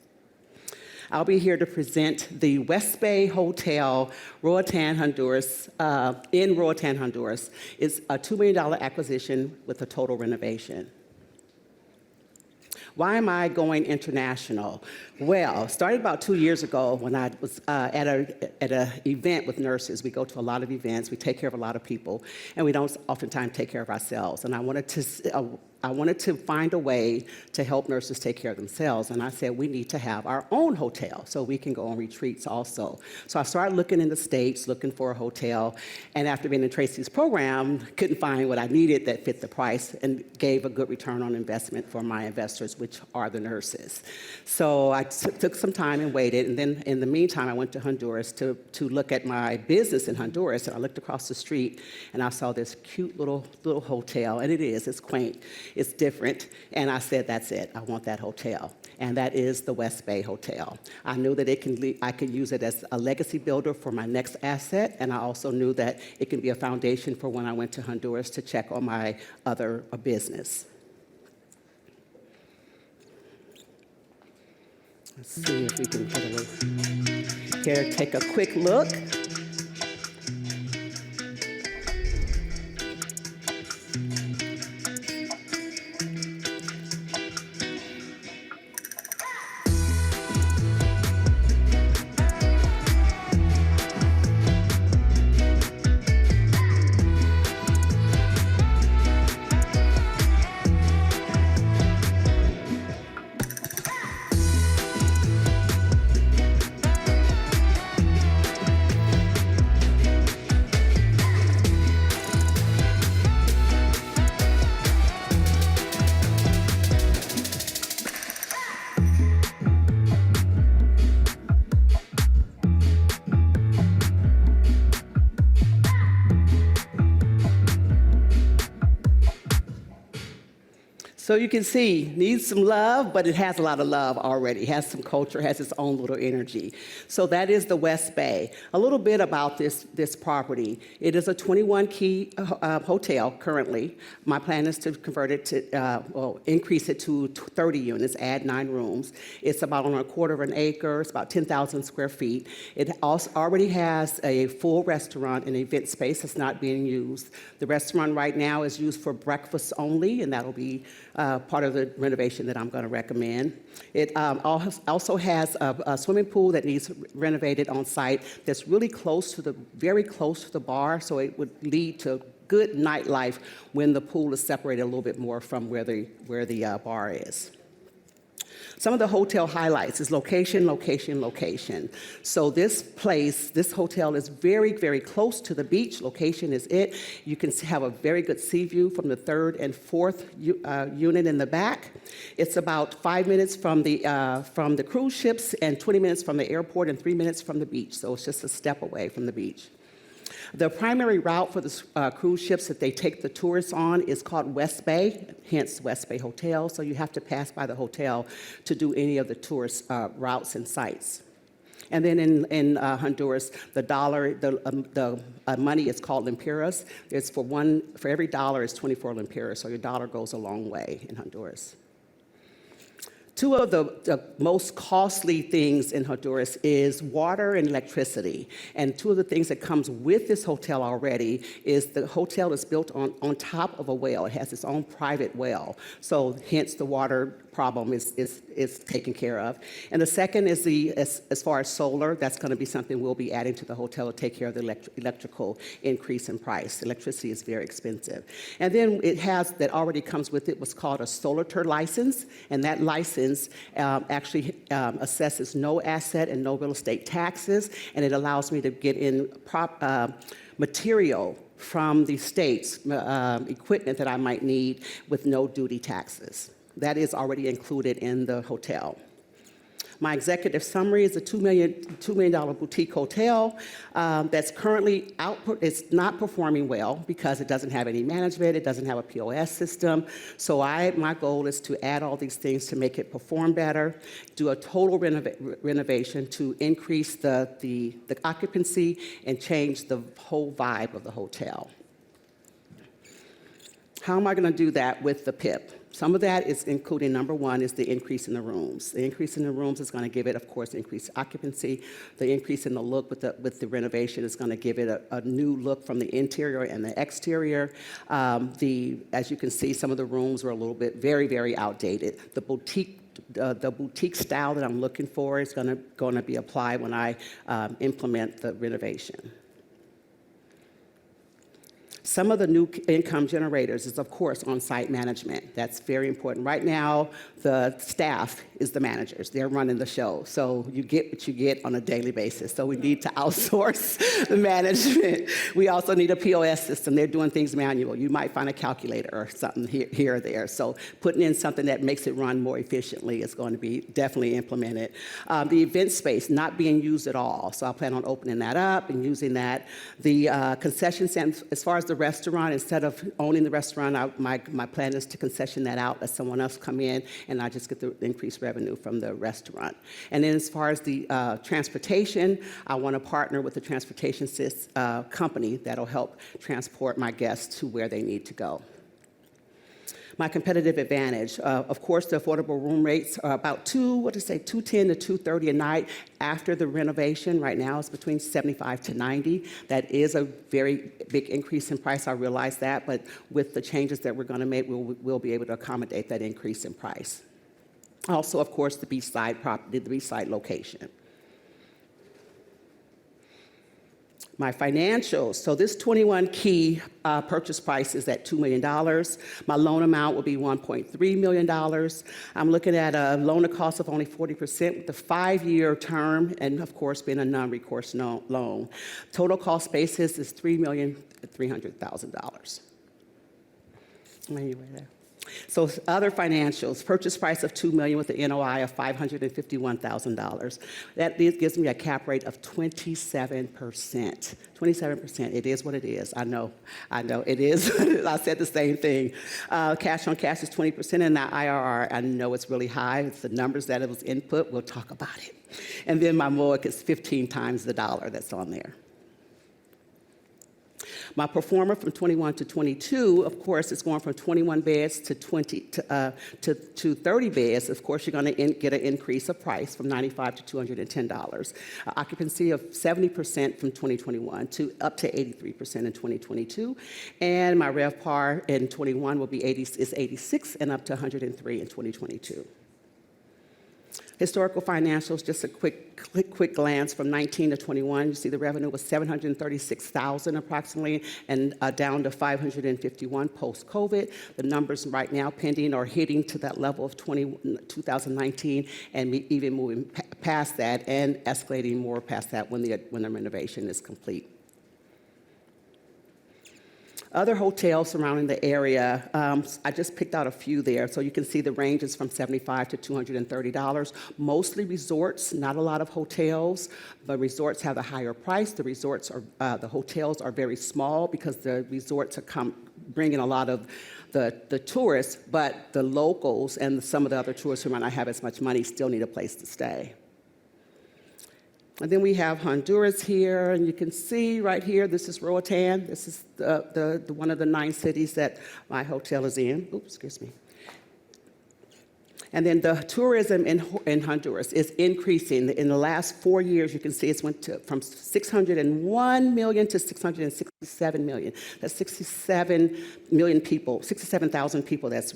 I'll be here to present the West Bay Hotel, Roatan, Honduras, in Roatan, Honduras. It's a $2 million acquisition with a total renovation. Why am I going international? Well, started about 2 years ago when I was at an event with nurses. We go to a lot of events, we take care of a lot of people, and we don't oftentimes take care of ourselves. And I wanted to find a way to help nurses take care of themselves. And I said, we need to have our own hotel so we can go on retreats also. So I started looking in the States, looking for a hotel. And after being in Tracy's program, couldn't find what I needed that fit the price and gave a good return on investment for my investors, which are the nurses. So I took some time and waited. And then in the meantime, I went to Honduras to look at my business in Honduras. And I looked across the street and I saw this cute little hotel. And it's quaint. It's different, and I said, that's it. I want that hotel, and that is the West Bay Hotel. I knew that I could use it as a legacy builder for my next asset, and I also knew that it can be a foundation for when I went to Honduras to check on my other business. Let's see if we can put a little here. Take a quick look. So you can see, needs some love, but it has a lot of love already. It has some culture, has its own little energy. So that is the West Bay. A little bit about this property. It is a 21-key hotel currently. My plan is to convert it to, increase it to 30 units, add 9 rooms. It's about on a quarter of an acre. It's about 10,000 square feet. It also already has a full restaurant and event space that's not being used. The restaurant right now is used for breakfast only, and that'll be part of the renovation that I'm going to recommend. It also has a swimming pool that needs renovated on site that's really very close to the bar, so it would lead to good nightlife when the pool is separated a little bit more from where the bar is. Some of the hotel highlights is location, location, location. So this hotel is very, very close to the beach. Location is it. You can have a very good sea view from the 3rd and 4th unit in the back. It's about 5 minutes from the cruise ships and 20 minutes from the airport and 3 minutes from the beach. So it's just a step away from the beach. The primary route for the cruise ships that they take the tourists on is called West Bay, hence West Bay Hotel. So you have to pass by the hotel to do any of the tourist routes and sites. And then in Honduras, the money is called lempiras. It's for every dollar is 24 lempiras, so your dollar goes a long way in Honduras. Two of the most costly things in Honduras is water and electricity. And two of the things that comes with this hotel already is the hotel is built on top of a well. It has its own private well. So hence the water problem is taken care of. And the second is as far as solar, that's going to be something we'll be adding to the hotel to take care of the electrical increase in price. Electricity is very expensive. And then that already comes with it what's called a Solator license, and that license actually assesses no asset and no real estate taxes, and it allows me to get in material from the states, equipment that I might need with no duty taxes. That is already included in the hotel. My executive summary is a $2 million boutique hotel that's currently it's not performing well because it doesn't have any management, it doesn't have a POS system. So my goal is to add all these things to make it perform better, do a total renovation to increase the occupancy and change the whole vibe of the hotel. How am I going to do that with the PIP? Some of that is including, number one, is the increase in the rooms. The increase in the rooms is going to give it, of course, increased occupancy. The increase in the look with the renovation is going to give it a new look from the interior and the exterior. As you can see, some of the rooms are a little bit very, very outdated. The boutique style that I'm looking for is going to be applied when I implement the renovation. Some of the new income generators is, of course, on-site management. That's very important. Right now, the staff is the managers. They're running the show. So you get what you get on a daily basis. So we need to outsource the management. We also need a POS system. They're doing things manual. You might find a calculator or something here or there. So putting in something that makes it run more efficiently is going to be definitely implemented. The event space not being used at all. So I plan on opening that up and using that. The concession stand, as far as the restaurant, instead of owning the restaurant, my plan is to concession that out, let someone else come in, and I just get the increased revenue from the restaurant. And then as far as the transportation, I want to partner with the transportation company that'll help transport my guests to where they need to go. My competitive advantage, of course, the affordable room rates are about $210 to $230 a night after the renovation. Right now, it's between $75 to $90. That is a very big increase in price. I realize that, but with the changes that we're going to make, we'll be able to accommodate that increase in price. Also, of course, the beachside property, the beachside location. My financials, so this 21-key purchase price is at $2 million. My loan amount will be $1.3 million. I'm looking at a loan-to-cost of only 40% with a 5-year term, and of course, being a non-recourse loan. Total cost basis is $3,300,000. So other financials, purchase price of $2 million with an NOI of $551,000. That gives me a cap rate of 27%. 27%. It is what it is. I know it is. I said the same thing. Cash on cash is 20%, and that IRR, I know it's really high. It's the numbers that it was input. We'll talk about it. And then my MOIC is 15 times the dollar that's on there. My performer from 21 to 22, of course, is going from 21 beds to 30 beds. Of course, you're going to get an increase of price from $95 to $210. Occupancy of 70% from 2021 to up to 83% in 2022. And my RevPAR in 21 will be 86 and up to 103 in 2022. Historical financials, just a quick glance from 19 to 21. You see the revenue was $736,000 approximately, and down to $551 post-COVID. The numbers right now pending are hitting to that level of 2019, and even moving past that and escalating more past that when the renovation is complete. Other hotels surrounding the area, I just picked out a few there. So you can see the ranges from $75 to $230. Mostly resorts, not a lot of hotels, but resorts have a higher price. The hotels are very small because the resorts are bringing a lot of the tourists, but the locals and some of the other tourists who might not have as much money still need a place to stay. And then we have Honduras here, and you can see right here, this is Roatan. This is one of the 9 cities that my hotel is in. Oops, excuse me. And then the tourism in Honduras is increasing. In the last 4 years, you can see it's went from 601 million to 667 million. That's 67 million people, 67,000 people that's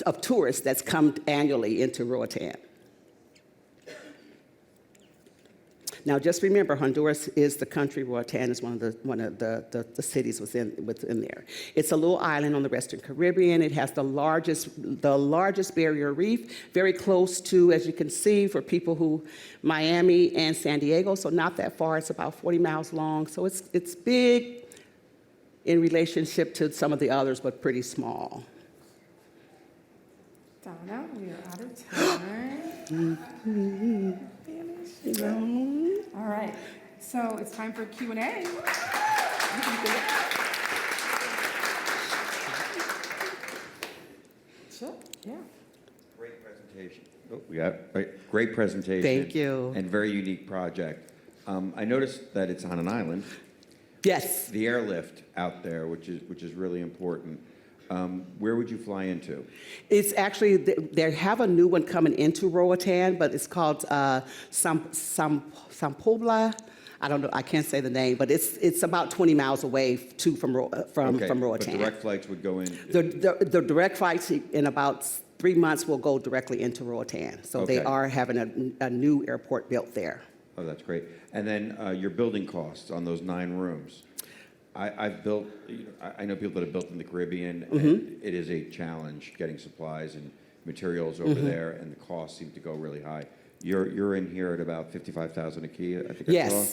of tourists that's come annually into Roatan. Now, just remember, Honduras is the country. Roatan is one of the cities within there. It's a little island on the Western Caribbean. It has the largest barrier reef, very close to, as you can see, for people who Miami and San Diego. So not that far. It's about 40 miles long. So it's big in relationship to some of the others, but pretty small. Donna, we are out of time. All right, so it's time for Q&A. Sure, yeah. Great presentation. Great presentation. Thank you. And very unique project. I noticed that it's on an island. Yes. The airlift out there, which is really important. Where would you fly into? It's actually, they have a new one coming into Roatan, but it's called Sampobla. I don't know, I can't say the name, but it's about 20 miles away from Roatan. But direct flights would go in? The direct flights in about 3 months will go directly into Roatan. So they are having a new airport built there. Oh, that's great. And then your building costs on those 9 rooms. I've built, I know people that have built in the Caribbean, and it is a challenge getting supplies and materials over there, and the costs seem to go really high. You're in here at about $55,000 a key, I think I saw.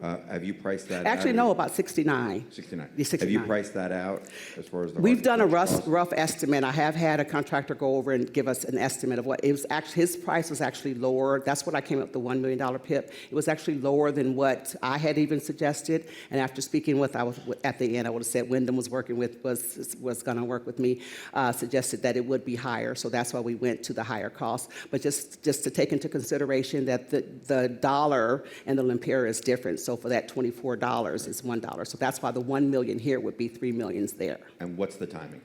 Have you priced that out? Actually, no, about 69. 69. 69. Have you priced that out as far as the We've done a cost? rough estimate. I have had a contractor go over and give us an estimate of what it was. Actually, his price was actually lower. That's what I came up with, the $1 million PIP. It was actually lower than what I had even suggested. And after speaking with, at the end, I would have said Wyndham was working with, was going to work with me, suggested that it would be higher. So that's why we went to the higher cost. But just to take into consideration that the dollar and the Lempira is different. So for that $24 is $1. So that's why the $1 million here would be $3 million there. And what's the timing?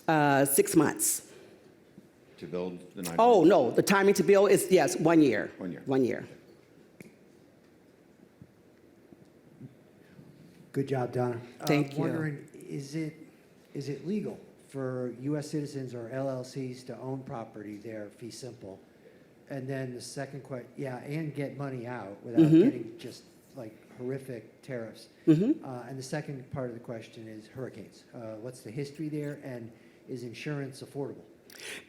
6 months. To build the 9? Oh, no, the timing to build is, yes, 1 year. 1 year. 1 year. Good job, Donna. Thank you. Wondering, is it legal for U.S. citizens or LLCs to own property there, fee simple? And then the second question, and get money out without getting just like horrific tariffs. And the second part of the question is hurricanes. What's the history there, and is insurance affordable?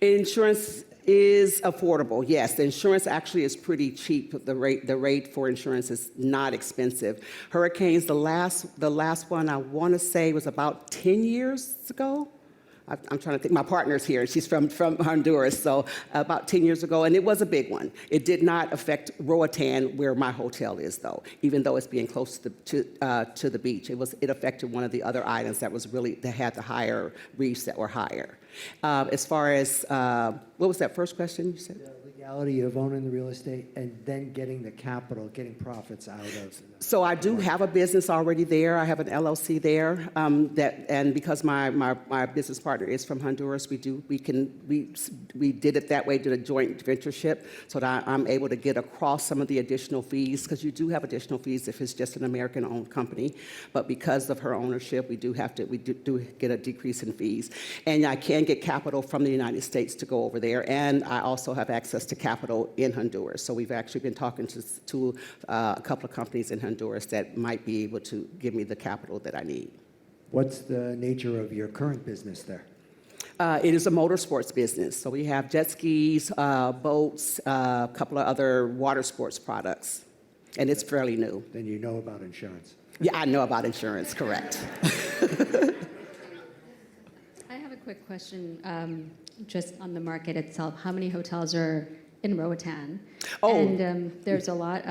Insurance is affordable, yes. The insurance actually is pretty cheap. The rate for insurance is not expensive. Hurricanes, the last one I want to say was about 10 years ago. I'm trying to think. My partner's here. She's from Honduras, so about 10 years ago, and it was a big one. It did not affect Roatan, where my hotel is, though, even though it's being close to the beach. It affected one of the other islands that had the higher reefs that were higher. As far as what was that first question you said? The legality of owning the real estate and then getting the capital, getting profits out of. So I do have a business already there. I have an LLC there. And because my business partner is from Honduras, we did it that way, did a joint ventureship, so that I'm able to get across some of the additional fees, because you do have additional fees if it's just an American-owned company. But because of her ownership, we do get a decrease in fees. And I can get capital from the United States to go over there, and I also have access to capital in Honduras. So we've actually been talking to a couple of companies in Honduras that might be able to give me the capital that I need. What's the nature of your current business there? It is a motorsports business. So we have jet skis, boats, a couple of other water sports products, and it's fairly new. Then you know about insurance. Yeah, I know about insurance, correct. I have a quick question, just on the market itself. How many hotels are in Roatan? Oh. And there's a lot.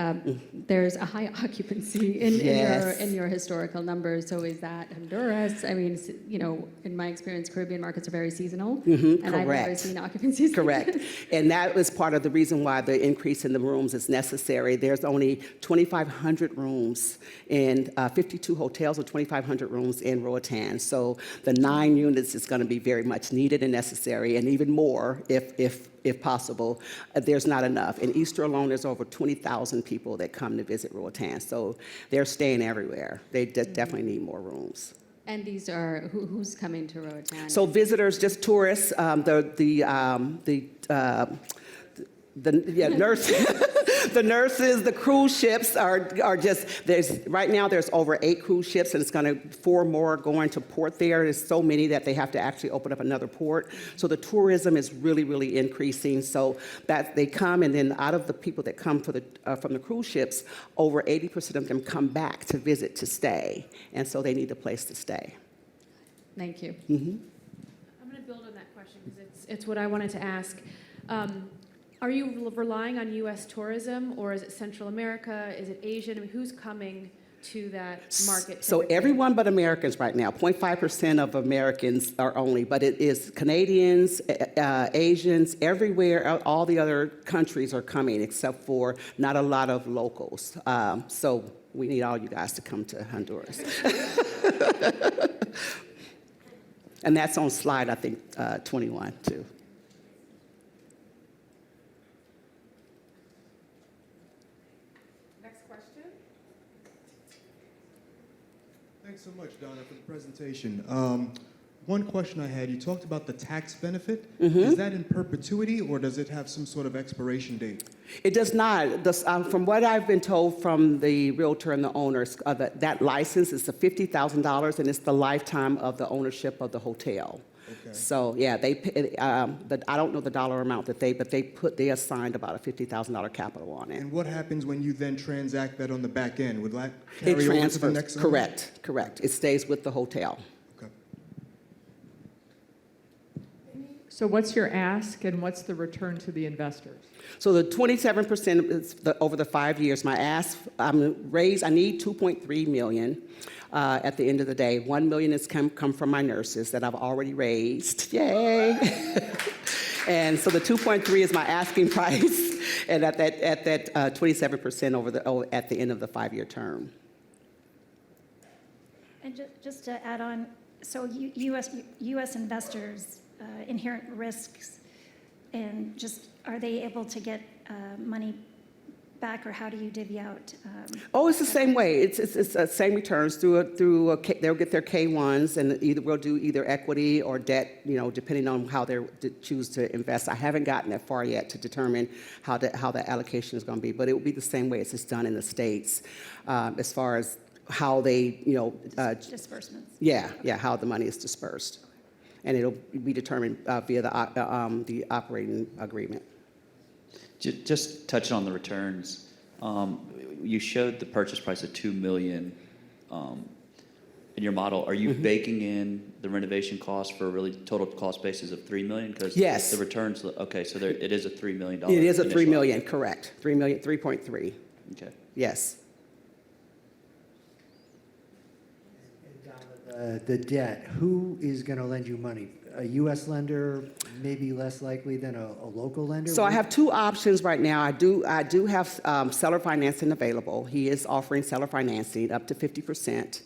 There's a high occupancy in your historical numbers. So is that Honduras? I mean, in my experience, Caribbean markets are very seasonal, and I've never seen occupancies. Correct. And that was part of the reason why the increase in the rooms is necessary. There's only 2,500 rooms in 52 hotels with 2,500 rooms in Roatan. So the 9 units is going to be very much needed and necessary, and even more if possible. There's not enough. In Easter alone, there's over 20,000 people that come to visit Roatan. So they're staying everywhere. They definitely need more rooms. And these are who's coming to Roatan? So visitors, just tourists. Nurses. The nurses, the cruise ships are just, right now there's over 8 cruise ships, and it's going to 4 more going to port there. There's so many that they have to actually open up another port. So the tourism is really, really increasing. So that they come, and then out of the people that come from the cruise ships, over 80% of them come back to visit, to stay. And so they need a place to stay. Thank you. Mm-hmm. I'm going to build on that question because it's what I wanted to ask. Are you relying on U.S. tourism, or is it Central America? Is it Asian? I mean, who's coming to that market? So typically? everyone but Americans right now. 0.5% of Americans are only, but it is Canadians, Asians, everywhere. All the other countries are coming, except for not a lot of locals. So we need all you guys to come to Honduras. And that's on slide, I think, 21, too. Thanks so much, Donna, for the presentation. One question I had, you talked about the tax benefit. Mm-hmm. Is that in perpetuity, or does it have some sort of expiration date? It does not. From what I've been told from the realtor and the owners, that license is $50,000, and it's the lifetime of the ownership of the hotel. Okay. So yeah, they pay, I don't know the dollar amount but they assigned about a $50,000 capital on it. And what happens when you then transact that on the back end? Would that carry It over transfers. to the next owner? Correct. It stays with the hotel. Okay. So what's your ask, and what's the return to the investors? So the 27% is over the 5 years. My ask, I need $2.3 million. At the end of the day, $1 million has come from my nurses that I've already raised. Yay! And so the 2.3 is my asking price, and at that 27% at the end of the 5-year term. And just to add on, so U.S. investors, inherent risks, and just are they able to get money back, or how do you divvy out? It's the same way. It's the same returns they'll get their K-1s, and we'll do either equity or debt, depending on how they choose to invest. I haven't gotten that far yet to determine how that allocation is going to be, but it will be the same way as it's done in the States, as far as how they, disbursements. Yeah, how the money is dispersed. and it'll be determined via the operating agreement. Just touching on the returns, you showed the purchase price of $2 million in your model. Are you baking in the renovation cost for a really total cost basis of $3 million? Because yes, the returns. Okay, so it is a $3 million. It is a $3 million, correct? 3.3. Okay. Yes. The debt, who is going to lend you money? A U.S. lender, maybe less likely than a local lender? So I have two options right now. I do have seller financing available. He is offering seller financing up to 50%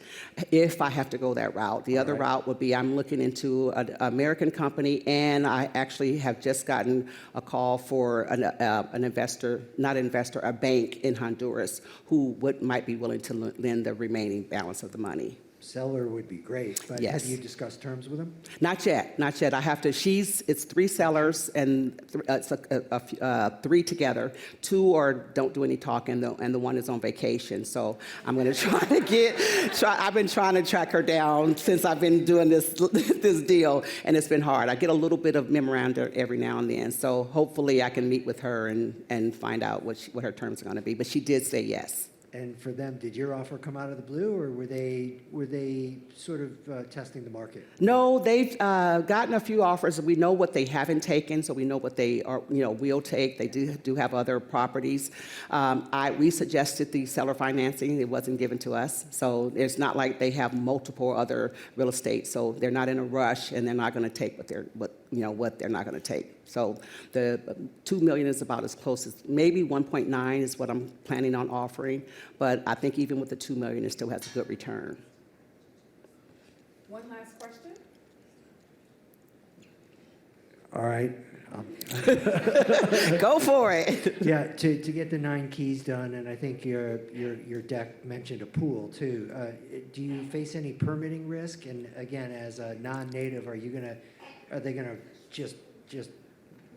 if I have to go that route. The other route would be I'm looking into an American company, and I actually have just gotten a call for an investor, not an investor, a bank in Honduras who might be willing to lend the remaining balance of the money. Seller would be great, but yes. Have you discussed terms with him? Not yet, not yet. I have to, it's 3 sellers and it's 3 together. 2 don't do any talking, and the one is on vacation. So I'm going to I've been trying to track her down since I've been doing this deal, and it's been hard. I get a little bit of memoranda every now and then, so hopefully I can meet with her and find out what her terms are going to be. But she did say yes. And for them, did your offer come out of the blue, or were they sort of testing the market? No, they've gotten a few offers. We know what they haven't taken, so we know what they are, will take. They do have other properties. We suggested the seller financing. It wasn't given to us, so it's not like they have multiple other real estate. So they're not in a rush, and they're not going to take what they're not going to take. So the $2 million is about as close as, maybe 1.9 is what I'm planning on offering. But I think even with the $2 million, it still has a good return. One last question. All right. Go for it. Yeah, to get the 9 keys done, and I think your deck mentioned a pool too. Do you face any permitting risk? And again, as a non-native, are they gonna just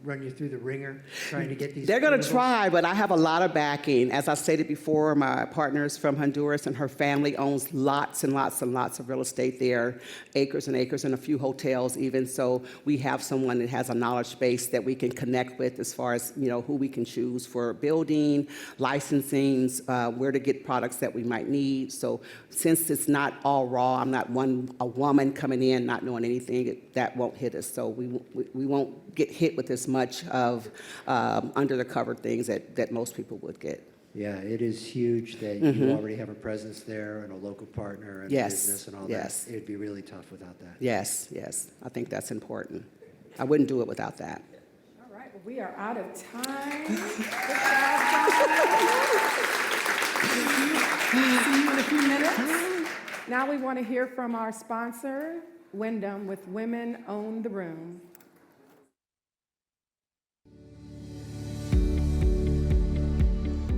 run you through the ringer trying to get these? They're going to try, but I have a lot of backing. As I stated before, my partner is from Honduras, and her family owns lots and lots and lots of real estate there, acres and acres, and a few hotels even. So we have someone that has a knowledge base that we can connect with as far as, who we can choose for building, licensings, where to get products that we might need. So since it's not all raw, I'm not a woman coming in not knowing anything, that won't hit us. So we won't get hit with as much of under the cover things that most people would get. Yeah, it is huge that you already have a presence there and a local partner and business and all that. It'd be really tough without that. Yes, I think that's important. I wouldn't do it without that. All right, well, we are out of time. See you in a few minutes. Now we want to hear from our sponsor, Wyndham, with Women Own the Room.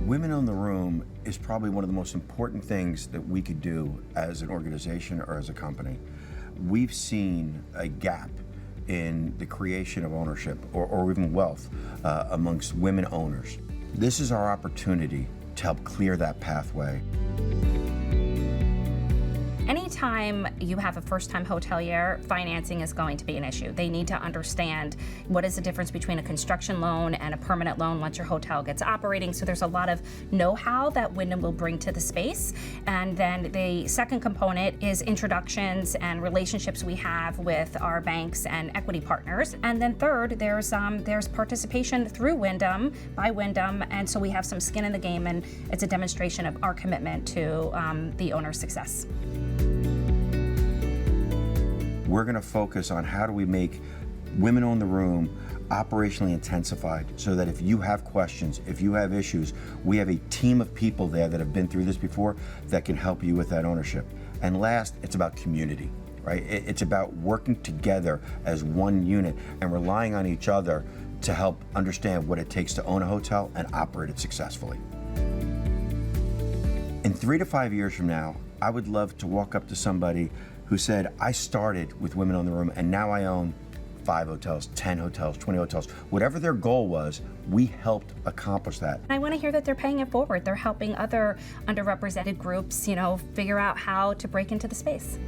Women Own the Room is probably one of the most important things that we could do as an organization or as a company. We've seen a gap in the creation of ownership or even wealth amongst women owners. This is our opportunity to help clear that pathway. Anytime you have a first-time hotelier, financing is going to be an issue. They need to understand what is the difference between a construction loan and a permanent loan once your hotel gets operating. So there's a lot of know-how that Wyndham will bring to the space. And then the second component is introductions and relationships we have with our banks and equity partners. And then third, there's participation through Wyndham, by Wyndham, and so we have some skin in the game, and it's a demonstration of our commitment to the owner's success. We're going to focus on how do we make Women Own the Room operationally intensified so that if you have questions, if you have issues, we have a team of people there that have been through this before that can help you with that ownership. And last, it's about community, right? It's about working together as one unit and relying on each other to help understand what it takes to own a hotel and operate it successfully. In 3 to 5 years from now, I would love to walk up to somebody who said, I started with Women Own the Room and now I own 5 hotels, 10 hotels, 20 hotels. Whatever their goal was, we helped accomplish that. I want to hear that they're paying it forward. They're helping other underrepresented groups, figure out how to break into the space.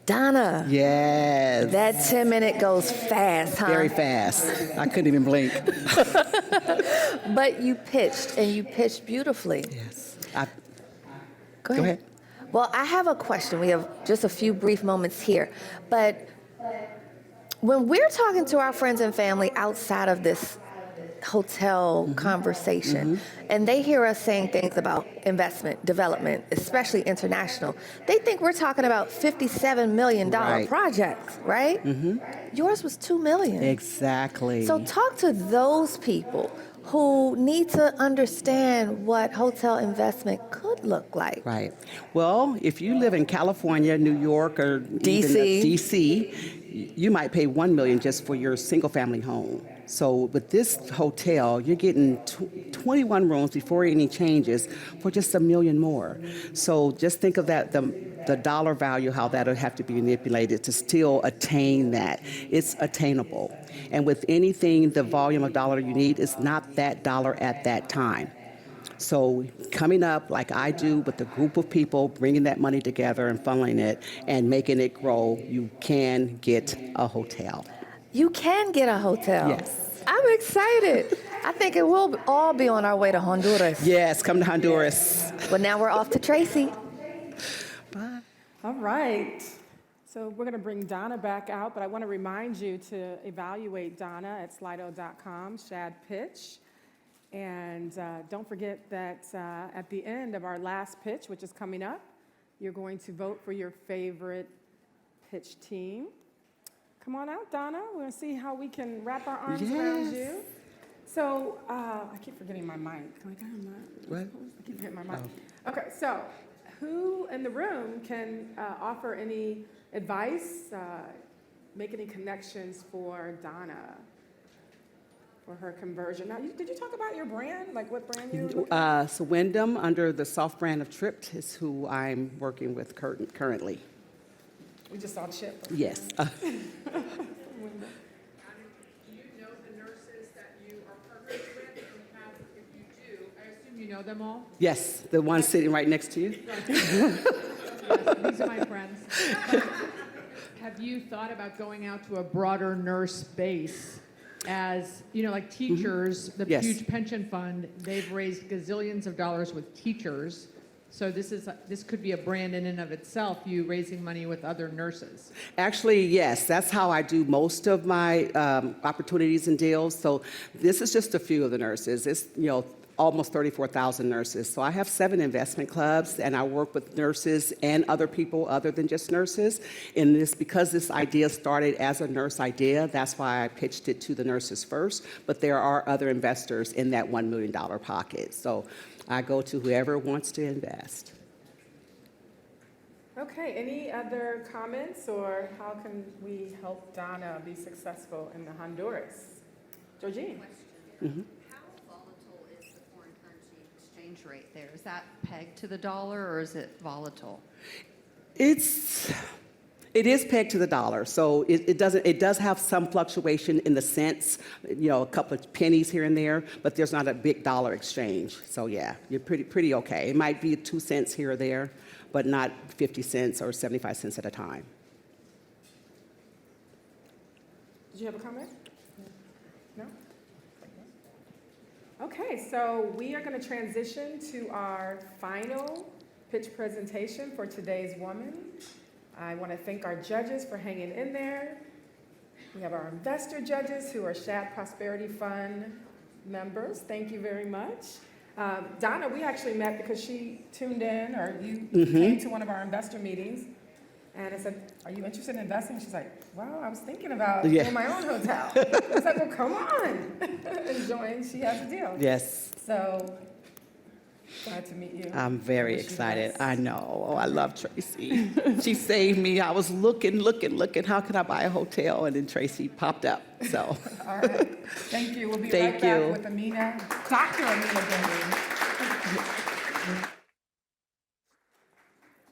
Donna. Yes. That 10-minute goes fast, huh? Very fast. I couldn't even blink. But you pitched, and you pitched beautifully. Yes. Go ahead. Well, I have a question. We have just a few brief moments here. But when we're talking to our friends and family outside of this hotel conversation, and they hear us saying things about investment, development, especially international, they think we're talking about $57 million projects, right? Yours was $2 million. Exactly. So talk to those people who need to understand what hotel investment could look like. Right. Well, if you live in California, New York, or DC. even DC, you might pay $1 million just for your single-family home. So with this hotel, you're getting 21 rooms before any changes for just $1 million more. So just think of that, the dollar value, how that would have to be manipulated to still attain that. It's attainable. And with anything, the volume of dollar you need is not that dollar at that time. So coming up like I do with a group of people, bringing that money together and funneling it and making it grow, you can get a hotel. You can get a hotel. Yes. I'm excited. I think it will all be on our way to Honduras. Yes, come to Honduras. Well, now we're off to Tracy. Bye. All right. So we're going to bring Donna back out, but I want to remind you to evaluate Donna at slido.com, SHaDPitch. And don't forget that at the end of our last pitch, which is coming up, you're going to vote for your favorite pitch team. Come on out, Donna. We're going to see how we can wrap our arms around you. So I keep forgetting my mic. Can I get my mic? What? I keep forgetting my mic. Okay, so who in the room can offer any advice, make any connections for Donna for her conversion? Now, did you talk about your brand? Like what brand you? So Wyndham, under the soft brand of Tripped, is who I'm working with currently. We just saw Chip. Yes. Do you know the nurses that you are partnered with? If you do, I assume you know them all? Yes, the one sitting right next to you. Yes, these are my friends. Have you thought about going out to a broader nurse base? As, you know, like teachers, the huge pension fund, they've raised gazillions of dollars with teachers. So this could be a brand in and of itself, you raising money with other nurses. Actually, yes, that's how I do most of my opportunities and deals. So this is just a few of the nurses. It's, almost 34,000 nurses. So I have 7 investment clubs, and I work with nurses and other people other than just nurses. And because this idea started as a nurse idea, that's why I pitched it to the nurses first. But there are other investors in that $1 million pocket. So I go to whoever wants to invest. Okay, any other comments, or how can we help Donna be successful in the Honduras? Georgine. How volatile is the foreign currency exchange rate there? Is that pegged to the dollar, or is it volatile? It is pegged to the dollar, so it does have some fluctuation in the cents, a couple of pennies here and there, but there's not a big dollar exchange. So yeah, you're pretty okay. It might be 2 cents here or there, but not 50 cents or 75 cents at a time. Did you have a comment? No? Okay, so we are going to transition to our final pitch presentation for today's woman. I want to thank our judges for hanging in there. We have our investor judges who are Shad Prosperity Fund members. Thank you very much. Donna, we actually met because she tuned in, or you came to one of our investor meetings. And I said, are you interested in investing? She's like, well, I was thinking about doing my own hotel. I was like, well, come on and join. She has a deal. Yes. So glad to meet you. I'm very excited. I know. Oh, I love Tracy. She saved me. I was looking. How can I buy a hotel? And then Tracy popped up. So. All right. Thank you. We'll be right back with Amina, Dr. Amina Bendy.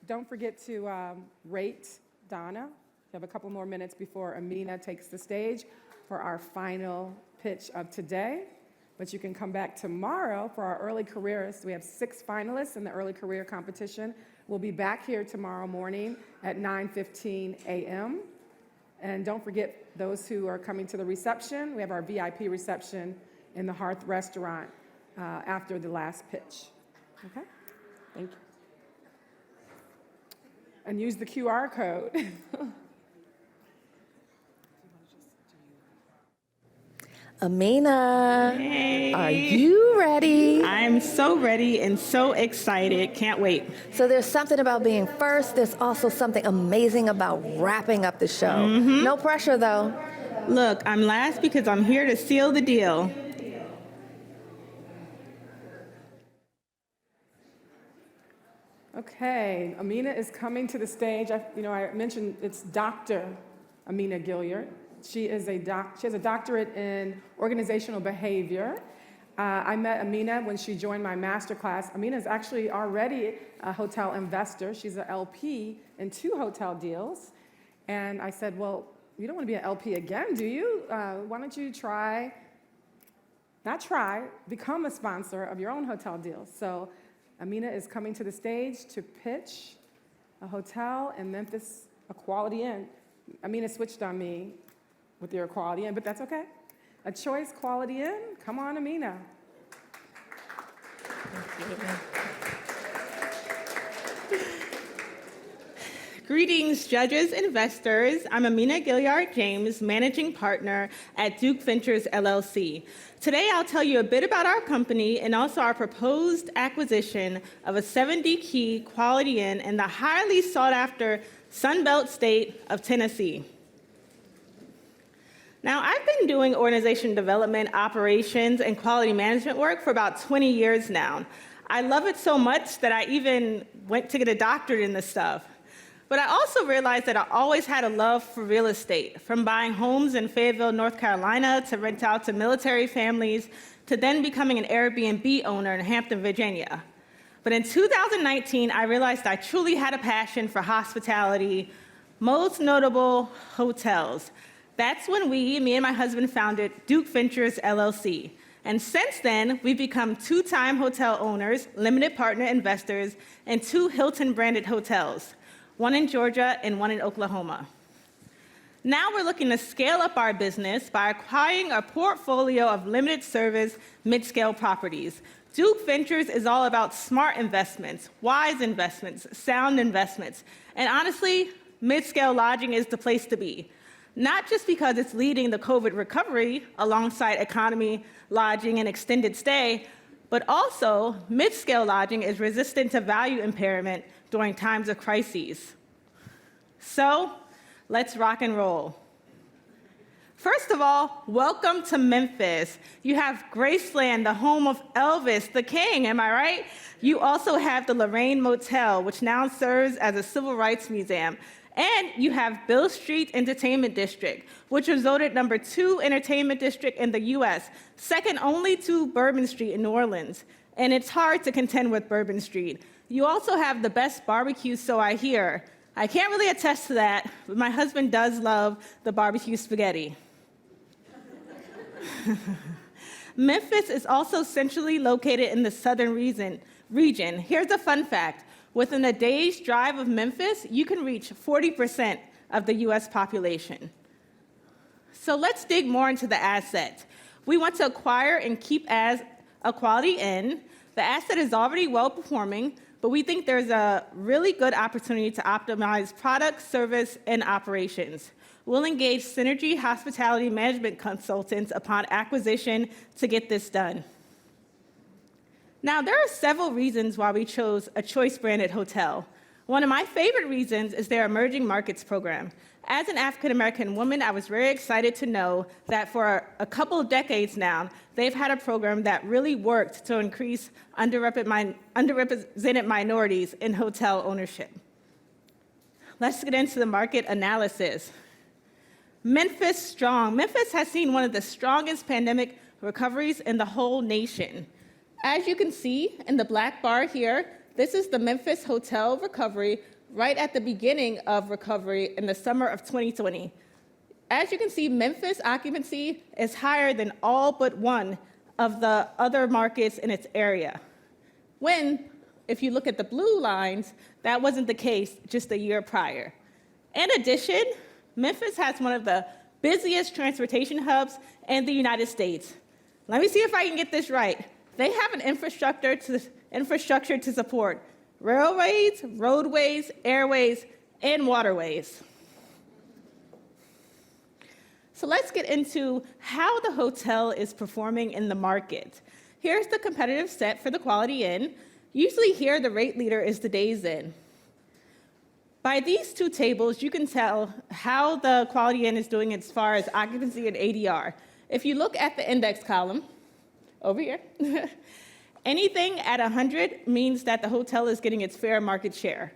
Don't forget to rate Donna. We have a couple more minutes before Amina takes the stage for our final pitch of today. But you can come back tomorrow for our early careerists. We have 6 finalists in the early career competition. We'll be back here tomorrow morning at 9:15 a.m. And don't forget those who are coming to the reception. We have our VIP reception in the Hearth Restaurant after the last pitch. Okay? Thank you. And use the QR code. Amina, Hey. are you ready? I'm so ready and so excited. Can't wait. So there's something about being first. There's also something amazing about wrapping up the show. No pressure, though. Look, I'm last because I'm here to seal the deal. Okay, Amina is coming to the stage. I mentioned it's Dr. Amina Gilliard. She has a doctorate in organizational behavior. I met Amina when she joined my master class. Amina is actually already a hotel investor. She's an LP in 2 hotel deals. And I said, well, you don't want to be an LP again, do you? Why don't you become a sponsor of your own hotel deals. So Amina is coming to the stage to pitch a hotel in Memphis, a Quality Inn. Amina switched on me with your Quality Inn, but that's okay. A Choice Quality Inn? Come on, Amina. Greetings, judges, investors. I'm Amina Gilliard James, managing partner at Duke Ventures LLC. Today, I'll tell you a bit about our company and also our proposed acquisition of a 70-key Quality Inn in the highly sought-after Sunbelt state of Tennessee. Now, I've been doing organization development, operations, and quality management work for about 20 years now. I love it so much that I even went to get a doctorate in this stuff. But I also realized that I always had a love for real estate, from buying homes in Fayetteville, North Carolina, to rent out to military families, to then becoming an Airbnb owner in Hampton, Virginia. But in 2019, I realized I truly had a passion for hospitality, most notable hotels. That's when me and my husband founded Duke Ventures LLC. And since then, we've become 2-time hotel owners, limited partner investors, and 2 Hilton-branded hotels, 1 in Georgia and 1 in Oklahoma. Now we're looking to scale up our business by acquiring a portfolio of limited service, mid-scale properties. Duke Ventures is all about smart investments, wise investments, sound investments. And honestly, mid-scale lodging is the place to be. Not just because it's leading the COVID recovery alongside economy, lodging, and extended stay, but also mid-scale lodging is resistant to value impairment during times of crises. So, let's rock and roll. First of all, welcome to Memphis. You have Graceland, the home of Elvis, the king, am I right? You also have the Lorraine Motel, which now serves as a civil rights museum. And you have Beale Street Entertainment District, which was voted #2 entertainment district in the US, second only to Bourbon Street in New Orleans. And it's hard to contend with Bourbon Street. You also have the best barbecue, so I hear. I can't really attest to that, but my husband does love the barbecue spaghetti. Memphis is also centrally located in the southern region. Here's a fun fact. Within a day's drive of Memphis, you can reach 40% of the US population. So let's dig more into the asset. We want to acquire and keep as a Quality Inn. The asset is already well-performing, but we think there's a really good opportunity to optimize product, service, and operations. We'll engage Synergy Hospitality Management Consultants upon acquisition to get this done. Now, there are several reasons why we chose a Choice-branded hotel. One of my favorite reasons is their Emerging Markets program. As an African-American woman, I was very excited to know that for a couple of decades now, they've had a program that really worked to increase underrepresented minorities in hotel ownership. Let's get into the market analysis. Memphis strong. Memphis has seen one of the strongest pandemic recoveries in the whole nation. As you can see in the black bar here, this is the Memphis hotel recovery right at the beginning of recovery in the summer of 2020. As you can see, Memphis occupancy is higher than all but one of the other markets in its area. When, if you look at the blue lines, that wasn't the case just a year prior. In addition, Memphis has one of the busiest transportation hubs in the United States. Let me see if I can get this right. They have an infrastructure to support railways, roadways, airways, and waterways. So let's get into how the hotel is performing in the market. Here's the competitive set for the Quality Inn. Usually here, the rate leader is the Days Inn. By these two tables, you can tell how the Quality Inn is doing as far as occupancy and ADR. If you look at the index column, over here, anything at 100 means that the hotel is getting its fair market share.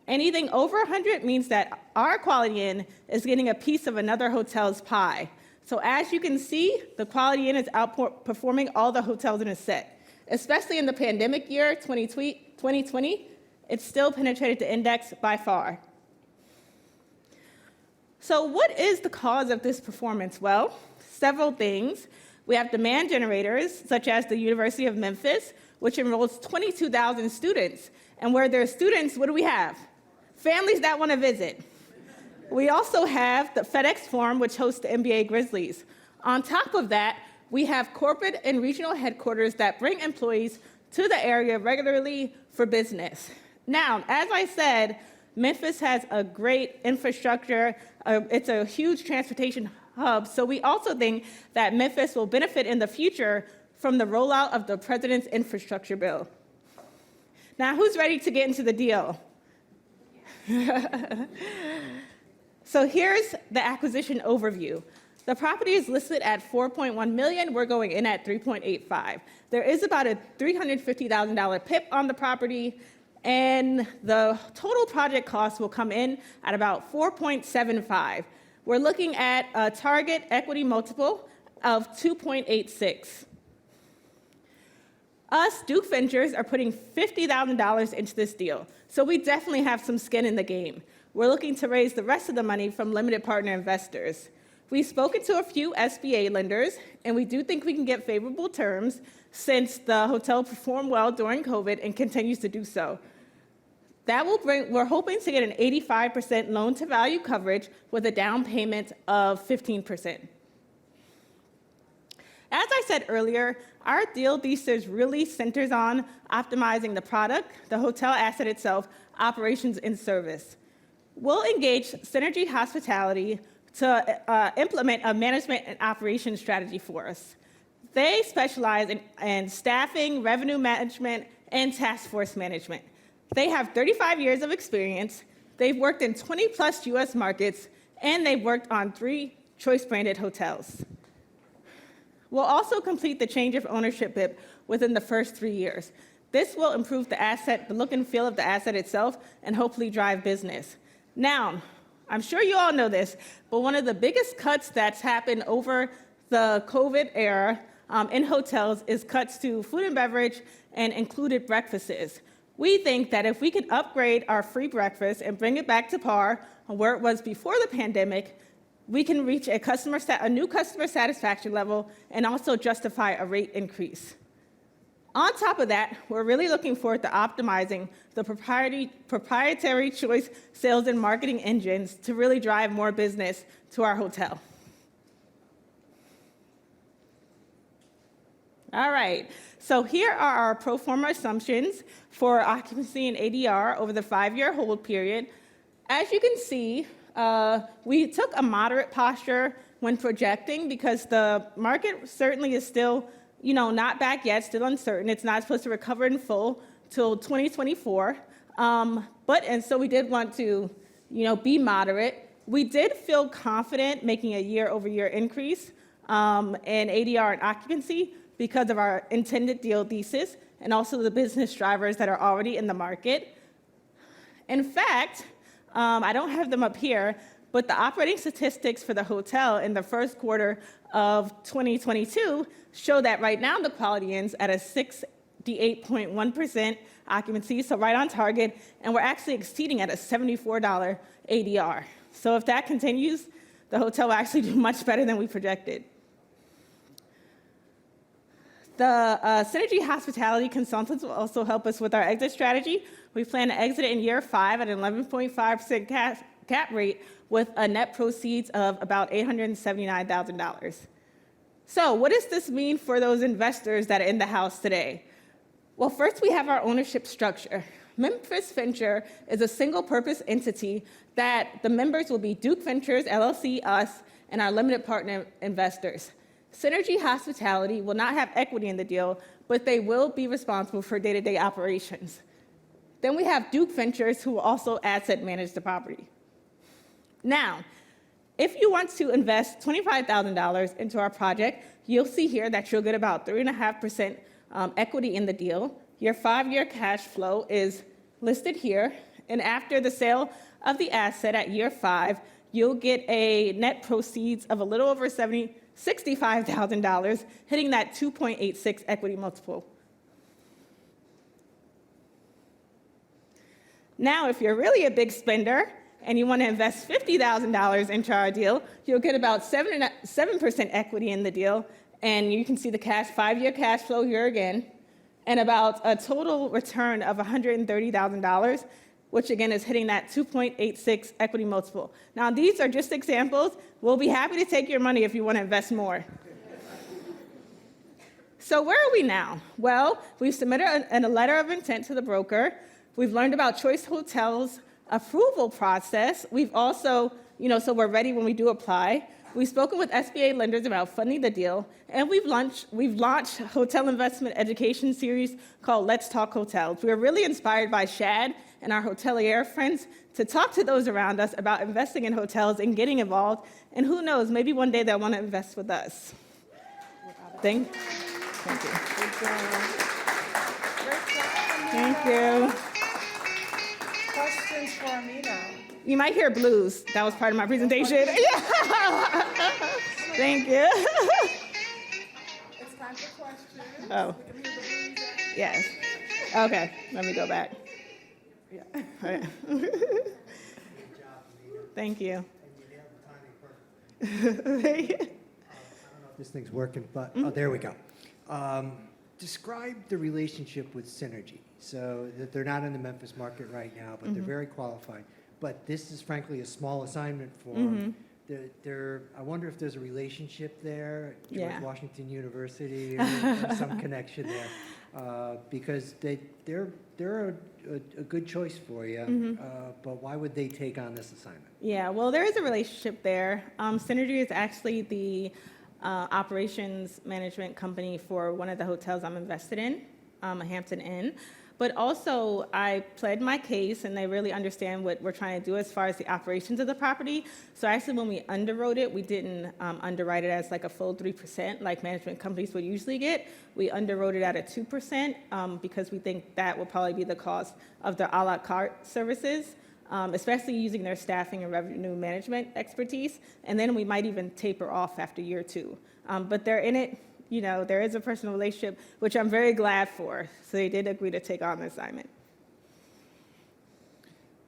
Anything over 100 means that our Quality Inn is getting a piece of another hotel's pie. So as you can see, the Quality Inn is outperforming all the hotels in a set. Especially in the pandemic year, 2020, it's still penetrated the index by far. So what is the cause of this performance? Well, several things. We have demand generators, such as the University of Memphis, which enrolls 22,000 students. And where there are students, what do we have? Families that want to visit. We also have the FedEx Forum, which hosts the NBA Grizzlies. On top of that, we have corporate and regional headquarters that bring employees to the area regularly for business. Now, as I said, Memphis has a great infrastructure. It's a huge transportation hub. So we also think that Memphis will benefit in the future from the rollout of the President's infrastructure bill. Now, who's ready to get into the deal? So here's the acquisition overview. The property is listed at $4.1 million. We're going in at $3.85. There is about a $350,000 PIP on the property, and the total project cost will come in at about $4.75. We're looking at a target equity multiple of 2.86. Us, Duke Ventures, are putting $50,000 into this deal, so we definitely have some skin in the game. We're looking to raise the rest of the money from limited partner investors. We've spoken to a few SBA lenders, and we do think we can get favorable terms since the hotel performed well during COVID and continues to do so. That will we're hoping to get an 85% loan-to-value coverage with a down payment of 15%. As I said earlier, our deal thesis really centers on optimizing the product, the hotel asset itself, operations, and service. We'll engage Synergy Hospitality to implement a management and operations strategy for us. They specialize in staffing, revenue management, and task force management. They have 35 years of experience. They've worked in 20+ US markets, and they've worked on 3 choice-branded hotels. We'll also complete the change of ownership BIP within the first 3 years. This will improve the asset, the look and feel of the asset itself, and hopefully drive business. Now, I'm sure you all know this, but one of the biggest cuts that's happened over the COVID era in hotels is cuts to food and beverage and included breakfasts. We think that if we can upgrade our free breakfast and bring it back to par on where it was before the pandemic, we can reach a new customer satisfaction level and also justify a rate increase. On top of that, we're really looking forward to optimizing the proprietary choice sales and marketing engines to really drive more business to our hotel. All right, so here are our pro forma assumptions for occupancy and ADR over the 5-year hold period. As you can see, we took a moderate posture when projecting because the market certainly is still not back yet, still uncertain. It's not supposed to recover in full till 2024. And so we did want to, be moderate. We did feel confident making a year-over-year increase in ADR and occupancy because of our intended deal thesis and also the business drivers that are already in the market. In fact, I don't have them up here, but the operating statistics for the hotel in the first quarter of 2022 show that right now the Quality Inn's at a 68.1% occupancy, so right on target, and we're actually exceeding at a $74 ADR. So if that continues, the hotel will actually do much better than we projected. The Synergy Hospitality Consultants will also help us with our exit strategy. We plan to exit in year 5 at an 11.5% cap rate with a net proceeds of about $879,000. So what does this mean for those investors that are in the house today? Well, first we have our ownership structure. Memphis Venture is a single-purpose entity that the members will be Duke Ventures, LLC, us, and our limited partner investors. Synergy Hospitality will not have equity in the deal, but they will be responsible for day-to-day operations. Then we have Duke Ventures, who will also asset manage the property. Now, if you want to invest $25,000 into our project, you'll see here that you'll get about 3.5% equity in the deal. Your 5-year cash flow is listed here, and after the sale of the asset at year 5, you'll get a net proceeds of a little over $65,000, hitting that 2.86 equity multiple. Now, if you're really a big spender and you want to invest $50,000 into our deal, you'll get about 7% equity in the deal, and you can see the 5-year cash flow here again, and about a total return of $130,000, which again is hitting that 2.86 equity multiple. Now, these are just examples. We'll be happy to take your money if you want to invest more. So where are we now? Well, we've submitted a letter of intent to the broker. We've learned about Choice Hotels' approval process. We've also, so we're ready when we do apply. We've spoken with SBA lenders about funding the deal, and we've launched hotel investment education series called Let's Talk Hotels. We're really inspired by Shad and our hotelier friends to talk to those around us about investing in hotels and getting involved, and who knows, maybe one day they'll want to invest with us. Thank you. Thank you. Questions for Amina? You might hear blues. That was part of my presentation. Thank you. It's time for questions. Oh. We can hear the blues. Yes. Okay, let me go back. Yeah. Okay. Thank you. This thing's working, but, oh, there we go. Describe the relationship with Synergy. So they're not in the Memphis market right now, but they're very qualified. But this is frankly a small assignment for them. I wonder if there's a relationship there, George Washington University, or some connection there, because they're a good choice for you. But why would they take on this assignment? Yeah, well, there is a relationship there. Synergy is actually the operations management company for one of the hotels I'm invested in, a Hampton Inn. But also, I pled my case, and they really understand what we're trying to do as far as the operations of the property. So actually, when we underwrote it, we didn't underwrite it as like a full 3% like management companies would usually get. We underwrote it at a 2% because we think that will probably be the cost of their a la carte services, especially using their staffing and revenue management expertise. And then we might even taper off after year 2. But they're in it. There is a personal relationship, which I'm very glad for. So they did agree to take on the assignment.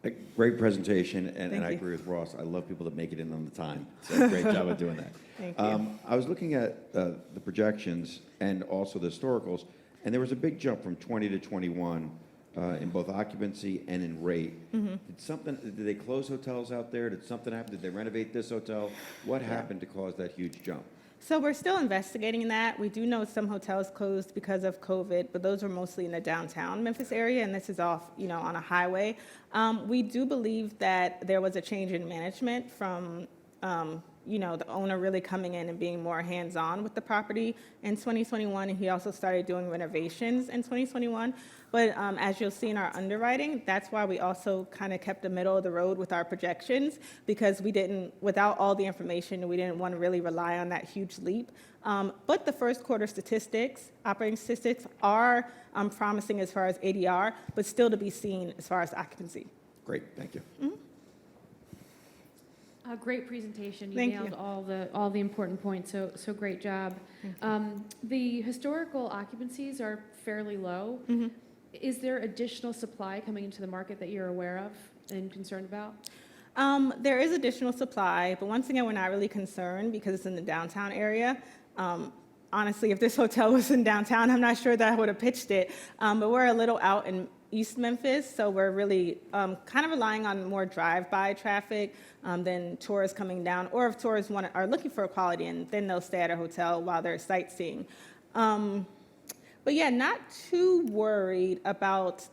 A great presentation, and I you. agree with Ross. I love people that make it in on the time. So great job of doing that. Thank you. I was looking at the projections and also the historicals, and there was a big jump from 20 to 21 in both occupancy and in rate. Did they close hotels out there? Did something happen? Did they renovate this hotel? What happened to cause that huge jump? So we're still investigating that. We do know some hotels closed because of COVID, but those were mostly in the downtown Memphis area, and this is off, on a highway. We do believe that there was a change in management from, the owner really coming in and being more hands-on with the property in 2021, and he also started doing renovations in 2021. But as you'll see in our underwriting, that's why we also kind of kept the middle of the road with our projections, because without all the information, we didn't want to really rely on that huge leap. But the first quarter operating statistics are promising as far as ADR, but still to be seen as far as occupancy. Great, thank you. A great presentation. You Thank nailed you. all the important points. So great job. The historical occupancies are fairly low. Is there additional supply coming into the market that you're aware of and concerned about? There is additional supply, but once again, we're not really concerned because it's in the downtown area. honestly, if this hotel was in downtown, I'm not sure that I would have pitched it. But we're a little out in East Memphis, so we're really kind of relying on more drive-by traffic than tourists coming down, or if tourists are looking for quality, and then they'll stay at a hotel while they're sightseeing. But yeah, not too worried about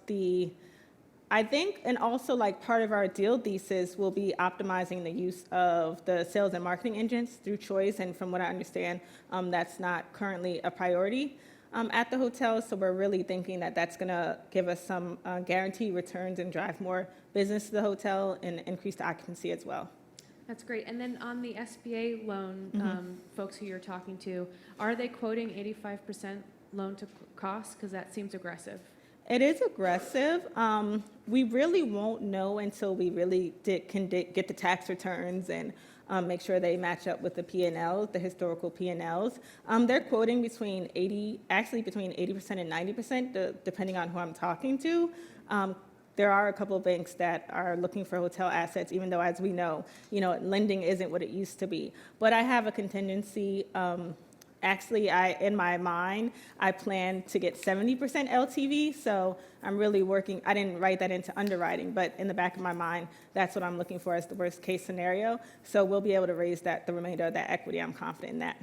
I think, and also like part of our deal thesis will be optimizing the use of the sales and marketing engines through choice. And from what I understand, that's not currently a priority at the hotel. So we're really thinking that that's going to give us some guaranteed returns and drive more business to the hotel and increase the occupancy as well. That's great. And then on the SBA loan, folks who you're talking to, are they quoting 85% loan to cost? Because that seems aggressive. It is aggressive. We really won't know until we really can get the tax returns and make sure they match up with the P&Ls, the historical P&Ls. They're quoting between 80% and 90%, depending on who I'm talking to. There are a couple of banks that are looking for hotel assets, even though, as we know, lending isn't what it used to be. But I have a contingency. Actually, in my mind, I plan to get 70% LTV, so I'm really working. I didn't write that into underwriting, but in the back of my mind, that's what I'm looking for as the worst case scenario. So we'll be able to raise the remainder of that equity. I'm confident in that.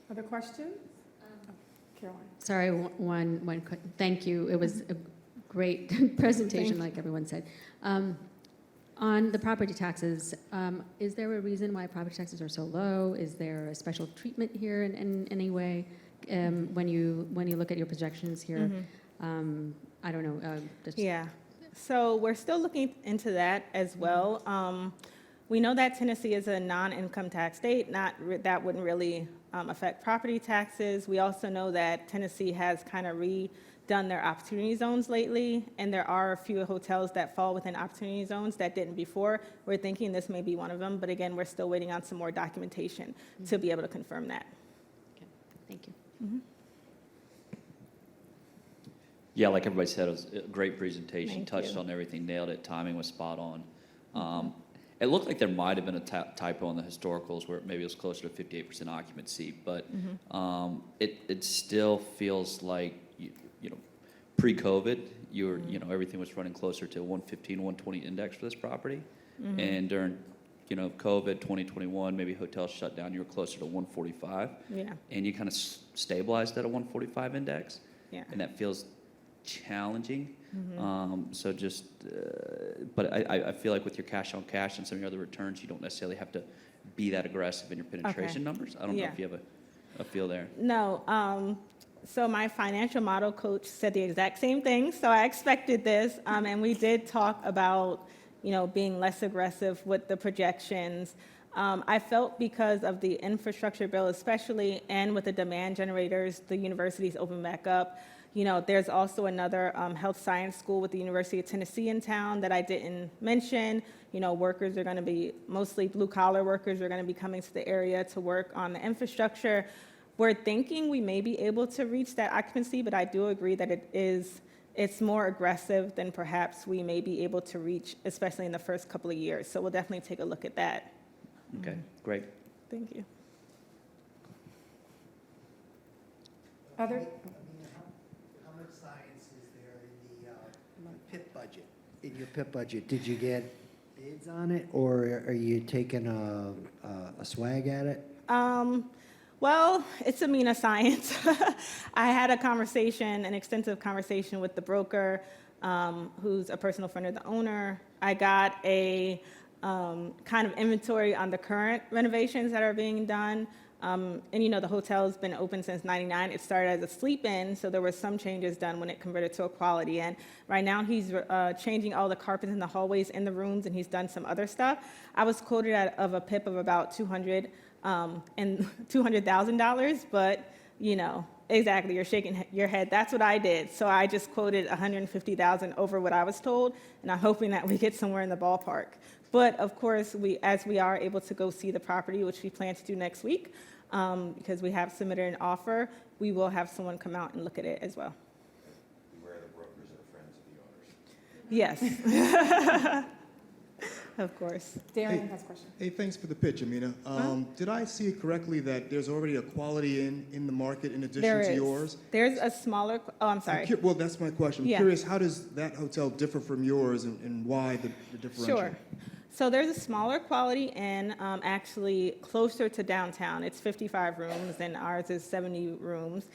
Other questions? Caroline. Sorry, one quick, thank you. It was a great presentation, like everyone said. On the property taxes, is there a reason why property taxes are so low? Is there a special treatment here in any way? When you look at your projections here, I don't know. Yeah, so we're still looking into that as well. We know that Tennessee is a non-income tax state. That wouldn't really affect property taxes. We also know that Tennessee has kind of done their opportunity zones lately, and there are a few hotels that fall within opportunity zones that didn't before. We're thinking this may be one of them, but again, we're still waiting on some more documentation to be able to confirm that. Okay. Thank you. Yeah, like everybody said, it was a great presentation. Thank Touched you. on everything, nailed it. Timing was spot on. It looked like there might have been a typo on the historicals where maybe it was closer to 58% occupancy, but it still feels like pre-COVID, everything was running closer to 115, 120 index for this property. And during, COVID 2021, maybe hotels shut down, you were closer to 145. Yeah. And you kind of stabilized at a 145 index. Yeah. And that feels challenging. So just, but I feel like with your cash on cash and some of your other returns, you don't necessarily have to be that aggressive in your penetration numbers. I don't know if you have a feel there. No. So my financial model coach said the exact same thing. So I expected this, and we did talk about, being less aggressive with the projections. I felt because of the infrastructure bill especially, and with the demand generators, the universities open back up. There's also another health science school with the University of Tennessee in town that I didn't mention. Workers are going to be, mostly blue-collar workers are going to be coming to the area to work on the infrastructure. We're thinking we may be able to reach that occupancy, but I do agree that it's more aggressive than perhaps we may be able to reach, especially in the first couple of years. So we'll definitely take a look at that. Okay, great. Thank you. Other? How much science is there in the PIP budget? In your PIP budget, did you get bids on it, or are you taking a swag at it? Well, it's Amina Science. I had an extensive conversation with the broker, who's a personal friend of the owner. I got a kind of inventory on the current renovations that are being done. And the hotel's been open since '99. It started as a sleep-in, so there were some changes done when it converted to a Quality Inn. Right now, he's changing all the carpets in the hallways in the rooms, and he's done some other stuff. I was quoted of a PIP of about $200,000, but exactly, you're shaking your head. That's what I did. So I just quoted $150,000 over what I was told, and I'm hoping that we get somewhere in the ballpark. But of course, as we are able to go see the property, which we plan to do next week, because we have submitted an offer, we will have someone come out and look at it as well. Beware the brokers are friends of the owners. Yes. Of course. Darren has a question. Hey, thanks for the pitch, Amina. Did I see it correctly that there's already a Quality Inn in the market in addition There to is. yours? There's a smaller, oh, I'm sorry. Well, that's my question. I'm Yeah. curious, how does that hotel differ from yours and why the differential? Sure. So there's a smaller Quality Inn, actually closer to downtown. It's 55 rooms, and ours is 70 rooms.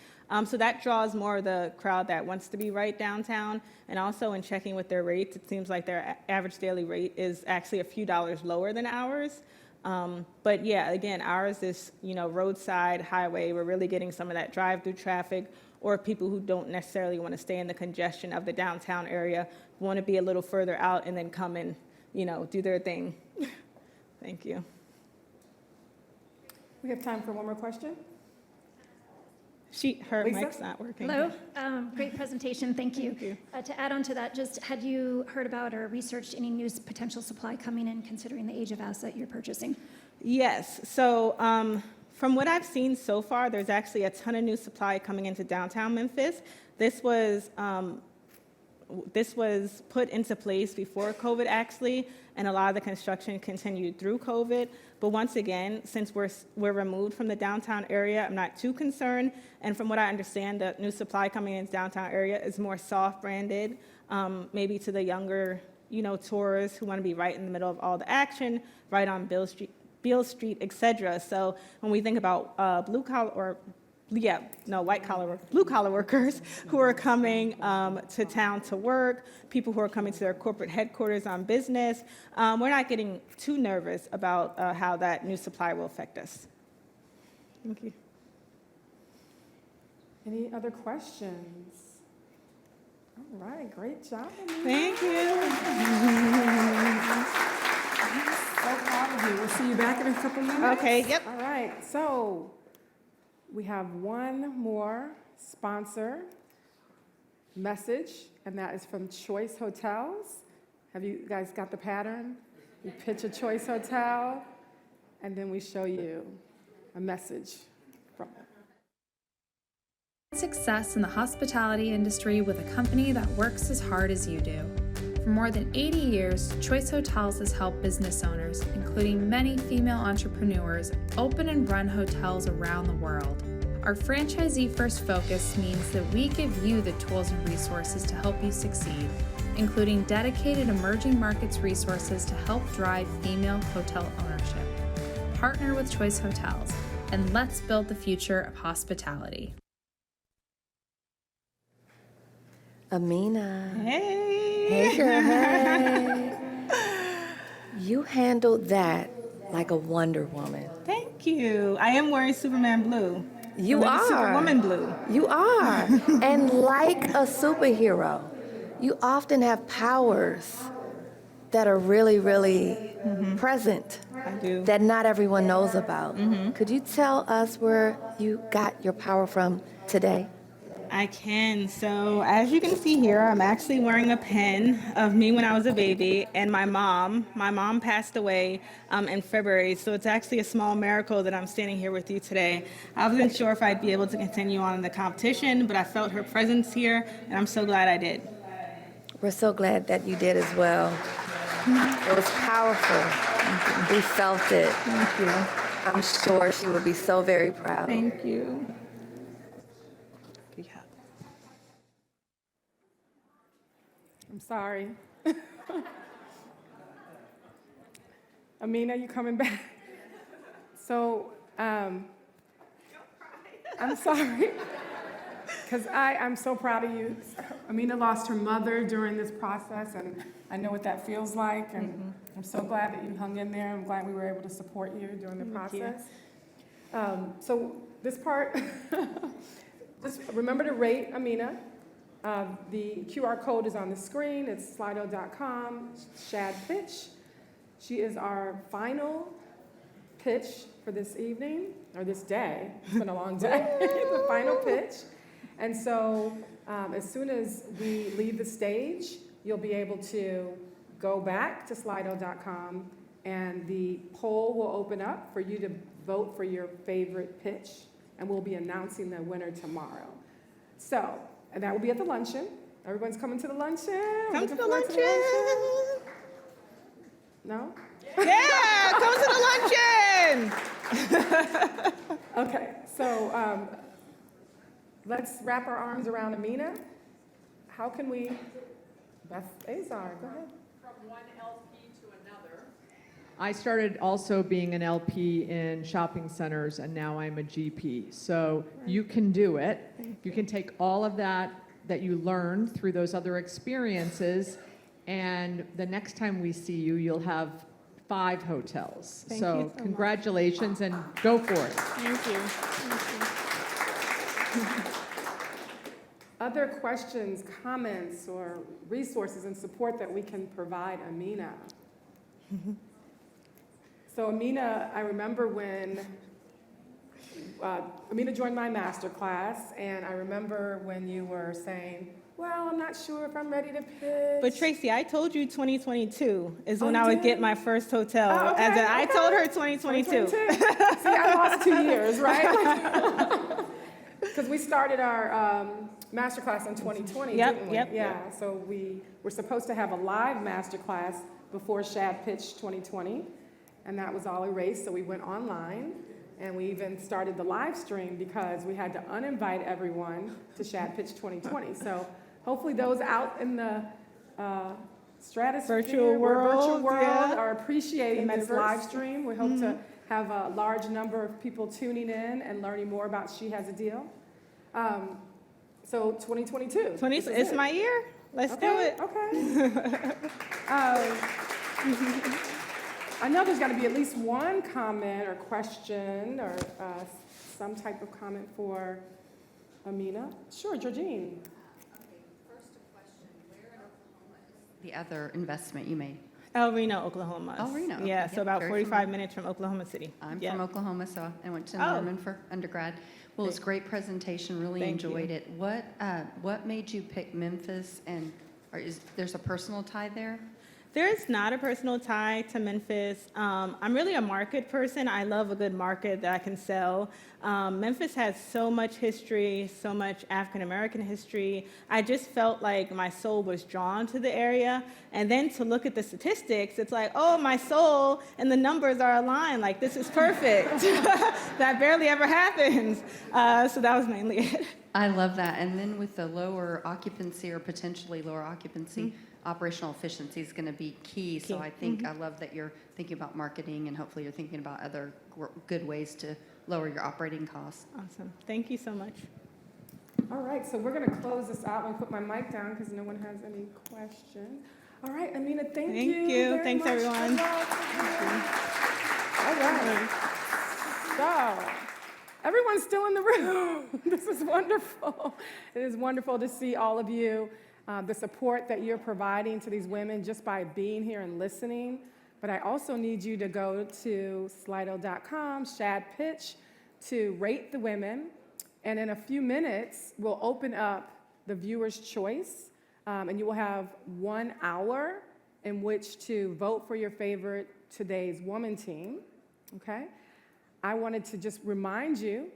So that draws more of the crowd that wants to be right downtown. And also in checking with their rates, it seems like their average daily rate is actually a few dollars lower than ours. But yeah, again, ours is, roadside highway. We're really getting some of that drive-through traffic, or people who don't necessarily want to stay in the congestion of the downtown area, want to be a little further out and then come and, do their thing. Thank you. We have time for one more question. Her Lisa? mic's not working. Hello, great presentation, thank you. To add on to that, just had you heard about or researched any new potential supply coming in considering the age of asset you're purchasing? Yes, so from what I've seen so far, there's actually a ton of new supply coming into downtown Memphis. This was put into place before COVID actually, and a lot of the construction continued through COVID. But once again, since we're removed from the downtown area, I'm not too concerned. And from what I understand, the new supply coming into downtown area is more soft branded, maybe to the younger, tourists who want to be right in the middle of all the action, right on Beale Street, etc. So when we think about blue collar workers who are coming to town to work, people who are coming to their corporate headquarters on business, we're not getting too nervous about how that new supply will affect us. Thank you. Any other questions? All right, great job, Amina. Thank you. So proud of you. We'll see you back in a couple minutes. Okay, yep. All right, so we have one more sponsor message, and that is from Choice Hotels. Have you guys got the pattern? We pitch a Choice Hotel, and then we show you a message from them. Success in the hospitality industry with a company that works as hard as you do. For more than 80 years, Choice Hotels has helped business owners, including many female entrepreneurs, open and run hotels around the world. Our franchisee-first focus means that we give you the tools and resources to help you succeed, including dedicated emerging markets resources to help drive female hotel ownership. Partner with Choice Hotels, and let's build the future of hospitality. Amina. Hey. Hey, girl. Hey. You handled that like a Wonder Woman. Thank you. I am wearing Superman blue. You are. Superwoman blue. You are. And like a superhero, you often have powers that are really, really present. I do. That not everyone knows about. Could you tell us where you got your power from today? I can. So as you can see here, I'm actually wearing a pen of me when I was a baby and my mom. My mom passed away in February, so it's actually a small miracle that I'm standing here with you today. I wasn't sure if I'd be able to continue on in the competition, but I felt her presence here, and I'm so glad I did. We're so glad that you did as well. It was powerful. We felt it. Thank you. I'm sure she would be so very proud. Thank you. I'm sorry. Amina, you coming back? So, I'm sorry, because I'm so proud of you. Amina lost her mother during this process, and I know what that feels like, and I'm so glad that you hung in there. I'm glad we were able to support you during the process. So this part, just remember to rate Amina. The QR code is on the screen. It's slido.com, SHaDPitch. She is our final pitch for this evening, or this day. It's been a long day. The final pitch. And so as soon as we leave the stage, you'll be able to go back to slido.com, and the poll will open up for you to vote for your favorite pitch, and we'll be announcing the winner tomorrow. So, and that will be at the luncheon. Everyone's coming to the luncheon. Come to the luncheon. No? Yeah, come to the luncheon. Okay, so let's wrap our arms around Amina. How can we, Beth Azar, go ahead. From one LP to another. I started also being an LP in shopping centers, and now I'm a GP. So you can do it. You can take all of that you learned through those other experiences, and the next time we see you, you'll have 5 hotels. Thank you so much. Congratulations, and go for it. Thank you. Other questions, comments, or resources and support that we can provide Amina? So Amina, I remember when Amina joined my master class, and I remember when you were saying, well, I'm not sure if I'm ready to pitch. But Tracy, I told you 2022 is when Oh, I you would did? get my first hotel. Oh, okay, I told her 2022. See, I lost 2 years, right? Because we started our master class in 2020, Yep, didn't we? yep, Yeah, yep. so we were supposed to have a live master class before SHaDPitch 2020, and that was all erased, so we went online. And we even started the live stream because we had to uninvite everyone to SHaDPitch 2020. So hopefully those out in the stratosphere, Virtual world, yeah. are appreciating The this metaverse. live stream. We hope to have a large number of people tuning in and learning more about She Has a Deal. So 2022. It's my year. Let's do it. Okay. I know there's got to be at least one comment or question or some type of comment for Amina. Sure, Georgine. First a question, where in Oklahoma is the other investment you made? El Reno, Oklahoma. El Reno, okay. Yeah, so Yep, about very 45 familiar. minutes from Oklahoma City. I'm Yep. from Oklahoma, so I went to Oh. Norman for undergrad. Well, it's a great presentation, really Thank you. enjoyed it. What made you pick Memphis, and there's a personal tie there? There is not a personal tie to Memphis. I'm really a market person. I love a good market that I can sell. Memphis has so much history, so much African American history. I just felt like my soul was drawn to the area. And then to look at the statistics, it's like, oh, my soul and the numbers are aligned. Like, this is perfect. That barely ever happens. So that was mainly it. I love that. And then with the lower occupancy or potentially lower occupancy, operational efficiency is going to be key. So I think I love that you're thinking about marketing, and hopefully you're thinking about other good ways to lower your operating costs. Awesome. Thank you so much. All right, so we're going to close this out. I'm going to put my mic down because no one has any questions. All right, Amina, thank you. Thank you. very Thanks, much. everyone. Good luck. All right. So, everyone's still in the room. This is wonderful. It is wonderful to see all of you, the support that you're providing to these women just by being here and listening. But I also need you to go to slido.com, SHaDPitch, to rate the women. And in a few minutes, we'll open up the viewer's choice. And you will have 1 hour in which to vote for your favorite Today's Woman team. Okay? I wanted to just remind you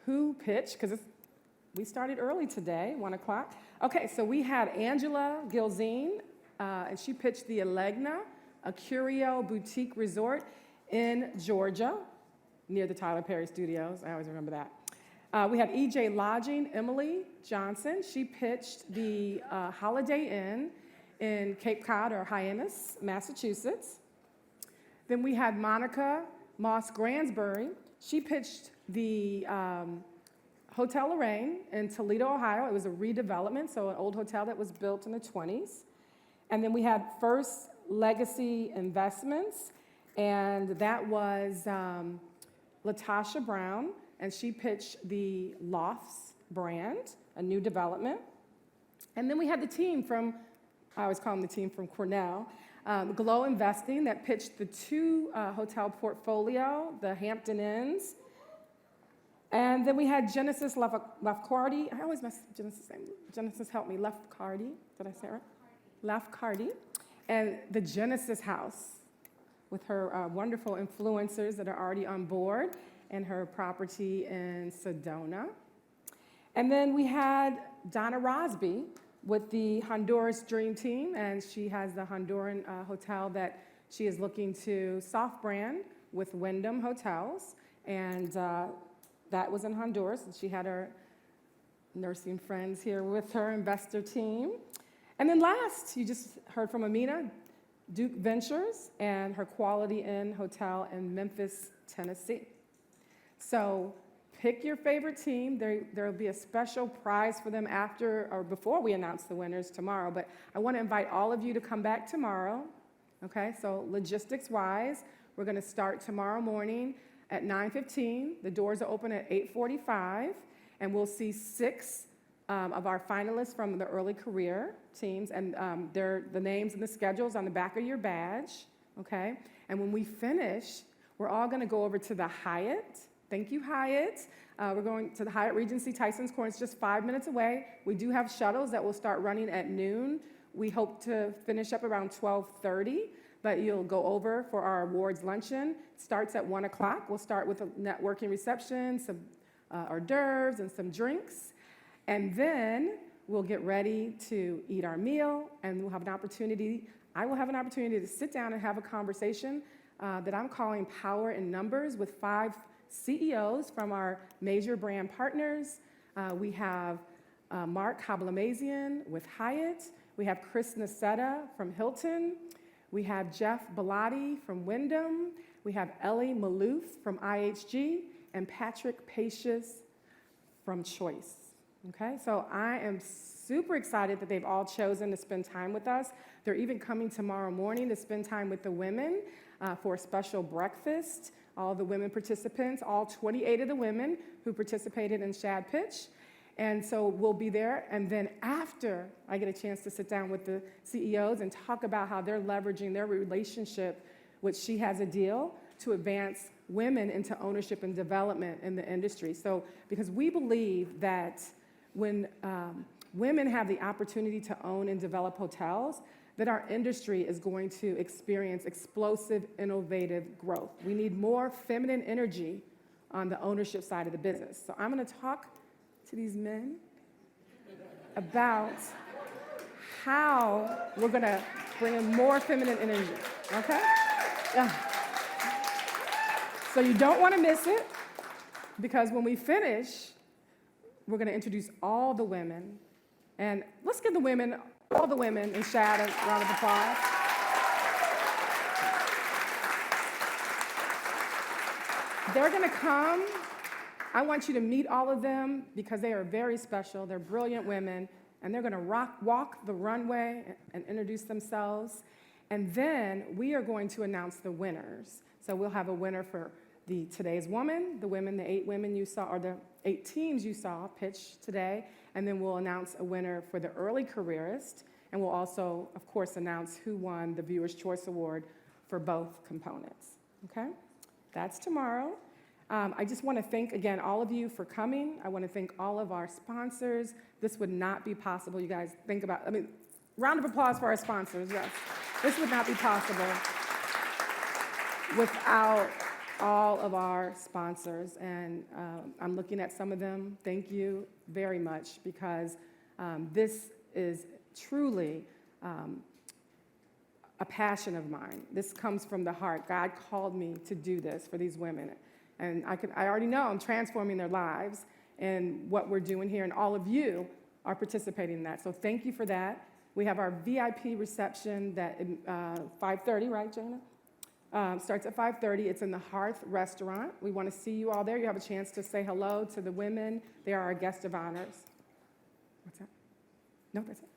who pitched, because we started early today, 1 o'clock. Okay, so we had Angela Gilzine, and she pitched the Elegna, a Curio boutique resort in Georgia, near the Tyler Perry Studios. I always remember that. We had EJ Lodging, Emily Johnson. She pitched the Holiday Inn in Cape Cod or Hyannis, Massachusetts. Then we had Monica Moss Gransbury. She pitched the Hotel Lorraine in Toledo, Ohio. It was a redevelopment, so an old hotel that was built in the 20s. And then we had First Legacy Investments, and that was Latasha Brown, and she pitched the Lofts brand, a new development. And then we had the team from, I always call them the team from Cornell, Glow Investing, that pitched the 2 hotel portfolio, the Hampton Inns. And then we had Genesis Lafcardi. I always mess Genesis' name. Genesis, help me. Lafcardi. Did I say it right? Lafcardi. And the Genesis House with her wonderful influencers that are already on board, and her property in Sedona. And then we had Donna Rosby with the Honduras Dream Team, and she has the Honduran hotel that She is looking to soft brand with Wyndham Hotels, and that was in Honduras. And she had her nursing friends here with her investor team. And then last, you just heard from Amina, Duke Ventures, and her Quality Inn Hotel in Memphis, Tennessee. So pick your favorite team. There will be a special prize for them after or before we announce the winners tomorrow. But I want to invite all of you to come back tomorrow. Okay, so logistics-wise, we're going to start tomorrow morning at 9:15. The doors are open at 8:45, and we'll see 6 of our finalists from the early career teams, and the names and the schedules on the back of your badge. Okay, and when we finish, we're all going to go over to the Hyatt. Thank you, Hyatt. We're going to the Hyatt Regency Tysons Corner. It's just 5 minutes away. We do have shuttles that will start running at noon. We hope to finish up around 12:30, but you'll go over for our awards luncheon. It starts at 1 o'clock. We'll start with a networking reception, some hors d'oeuvres, and some drinks. And then we'll get ready to eat our meal, and we'll have an opportunity. I will have an opportunity to sit down and have a conversation that I'm calling Power in Numbers with 5 CEOs from our major brand partners. We have Mark Hablamazian with Hyatt. We have Chris Nacetta from Hilton. We have Jeff Bellotti from Wyndham. We have Ellie Malouf from IHG and Patrick Pacious from Choice. Okay, so I am super excited that they've all chosen to spend time with us. They're even coming tomorrow morning to spend time with the women for a special breakfast. All the women participants, all 28 of the women who participated in SHaDPitch. And so we'll be there, and then after I get a chance to sit down with the CEOs and talk about how they're leveraging their relationship with She Has a Deal to advance women into ownership and development in the industry. So, because we believe that when women have the opportunity to own and develop hotels, that our industry is going to experience explosive, innovative growth. We need more feminine energy on the ownership side of the business. So I'm going to talk to these men about how we're going to bring in more feminine energy, okay? So you don't want to miss it, because when we finish, we're going to introduce all the women. And let's give the women, all the women in Shad, a round of applause. They're going to come. I want you to meet all of them because they are very special. They're brilliant women, and they're going to walk the runway and introduce themselves. And then we are going to announce the winners. So we'll have a winner for today's woman, the 8 women you saw, or the 8 teams you saw pitch today. And then we'll announce a winner for the early careerist. And we'll also, of course, announce who won the Viewer's Choice Award for both components. Okay? That's tomorrow. I just want to thank, again, all of you for coming. I want to thank all of our sponsors. This would not be possible. You guys think about, round of applause for our sponsors, yes. This would not be possible without all of our sponsors. And I'm looking at some of them. Thank you very much, because this is truly a passion of mine. This comes from the heart. God called me to do this for these women. And I already know I'm transforming their lives and what we're doing here, and all of you are participating in that. So thank you for that. We have our VIP reception that 5:30, right, Jana? Starts at 5:30. It's in the Hearth Restaurant. We want to see you all there. You have a chance to say hello to the women. They are our guest of honors. What's that? No, that's it.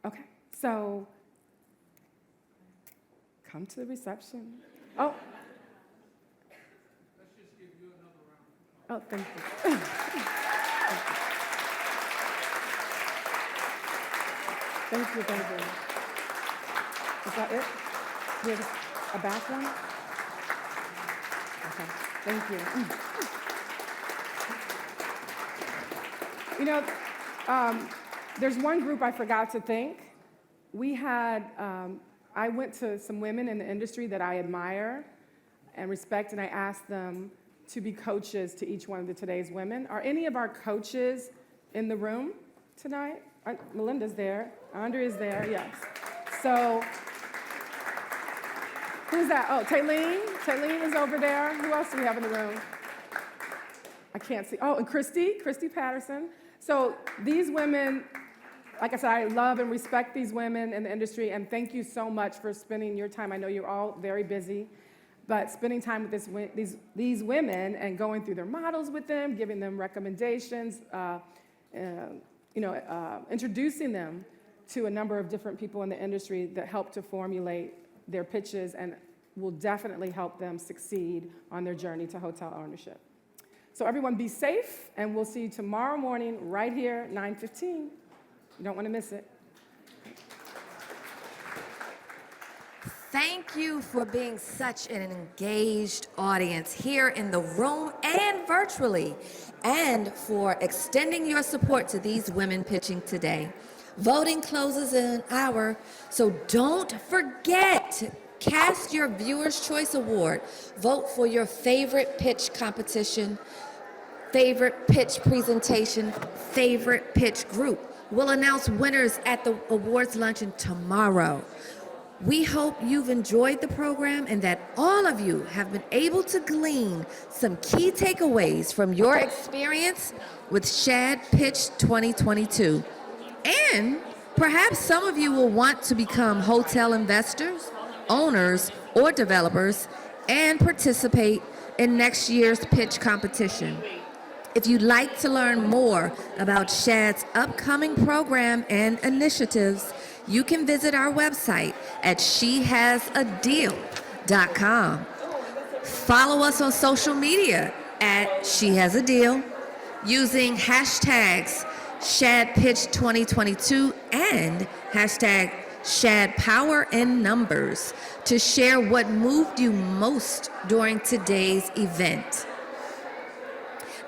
Okay, so come to the reception. Oh. Oh, thank you. Thank you, thank you. Is that it? Do we have a bathroom? Okay, thank you. You know, there's one group I forgot to thank. We had, I went to some women in the industry that I admire and respect, and I asked them to be coaches to each one of today's women. Are any of our coaches in the room tonight? Melinda's there. Andrea's there, yes. So Who's that? Oh, Taylene. Taylene is over there. Who else do we have in the room? I can't see. Oh, and Christy Patterson. So these women, like I said, I love and respect these women in the industry, and thank you so much for spending your time. I know you're all very busy, but spending time with these women and going through their models with them, giving them recommendations, introducing them to a number of different people in the industry that help to formulate their pitches and will definitely help them succeed on their journey to hotel ownership. So everyone be safe, and we'll see you tomorrow morning right here, 9:15. You don't want to miss it. Thank you for being such an engaged audience here in the room and virtually, and for extending your support to these women pitching today. Voting closes in an hour, so don't forget, cast your Viewer's Choice Award. Vote for your favorite pitch competition, favorite pitch presentation, favorite pitch group. We'll announce winners at the awards luncheon tomorrow. We hope you've enjoyed the program and that all of you have been able to glean some key takeaways from your experience with SHaDPitch 2022. And perhaps some of you will want to become hotel investors, owners, or developers and participate in next year's pitch competition. If you'd like to learn more about SHAD's upcoming program and initiatives, you can visit our website at SheHasADeal.com. Follow us on social media at SheHasADeal using hashtags SHaDPitch 2022 and hashtag SHADPower in numbers to share what moved you most during today's event.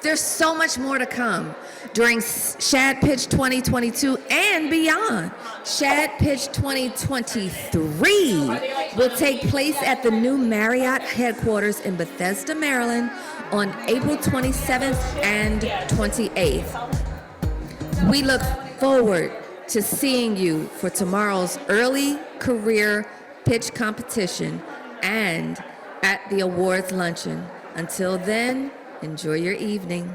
There's so much more to come during SHaDPitch 2022 and beyond. SHaDPitch 2023 will take place at the new Marriott headquarters in Bethesda, Maryland on April 27th and 28th. We look forward to seeing you for tomorrow's early career pitch competition and at the awards luncheon. Until then, enjoy your evening.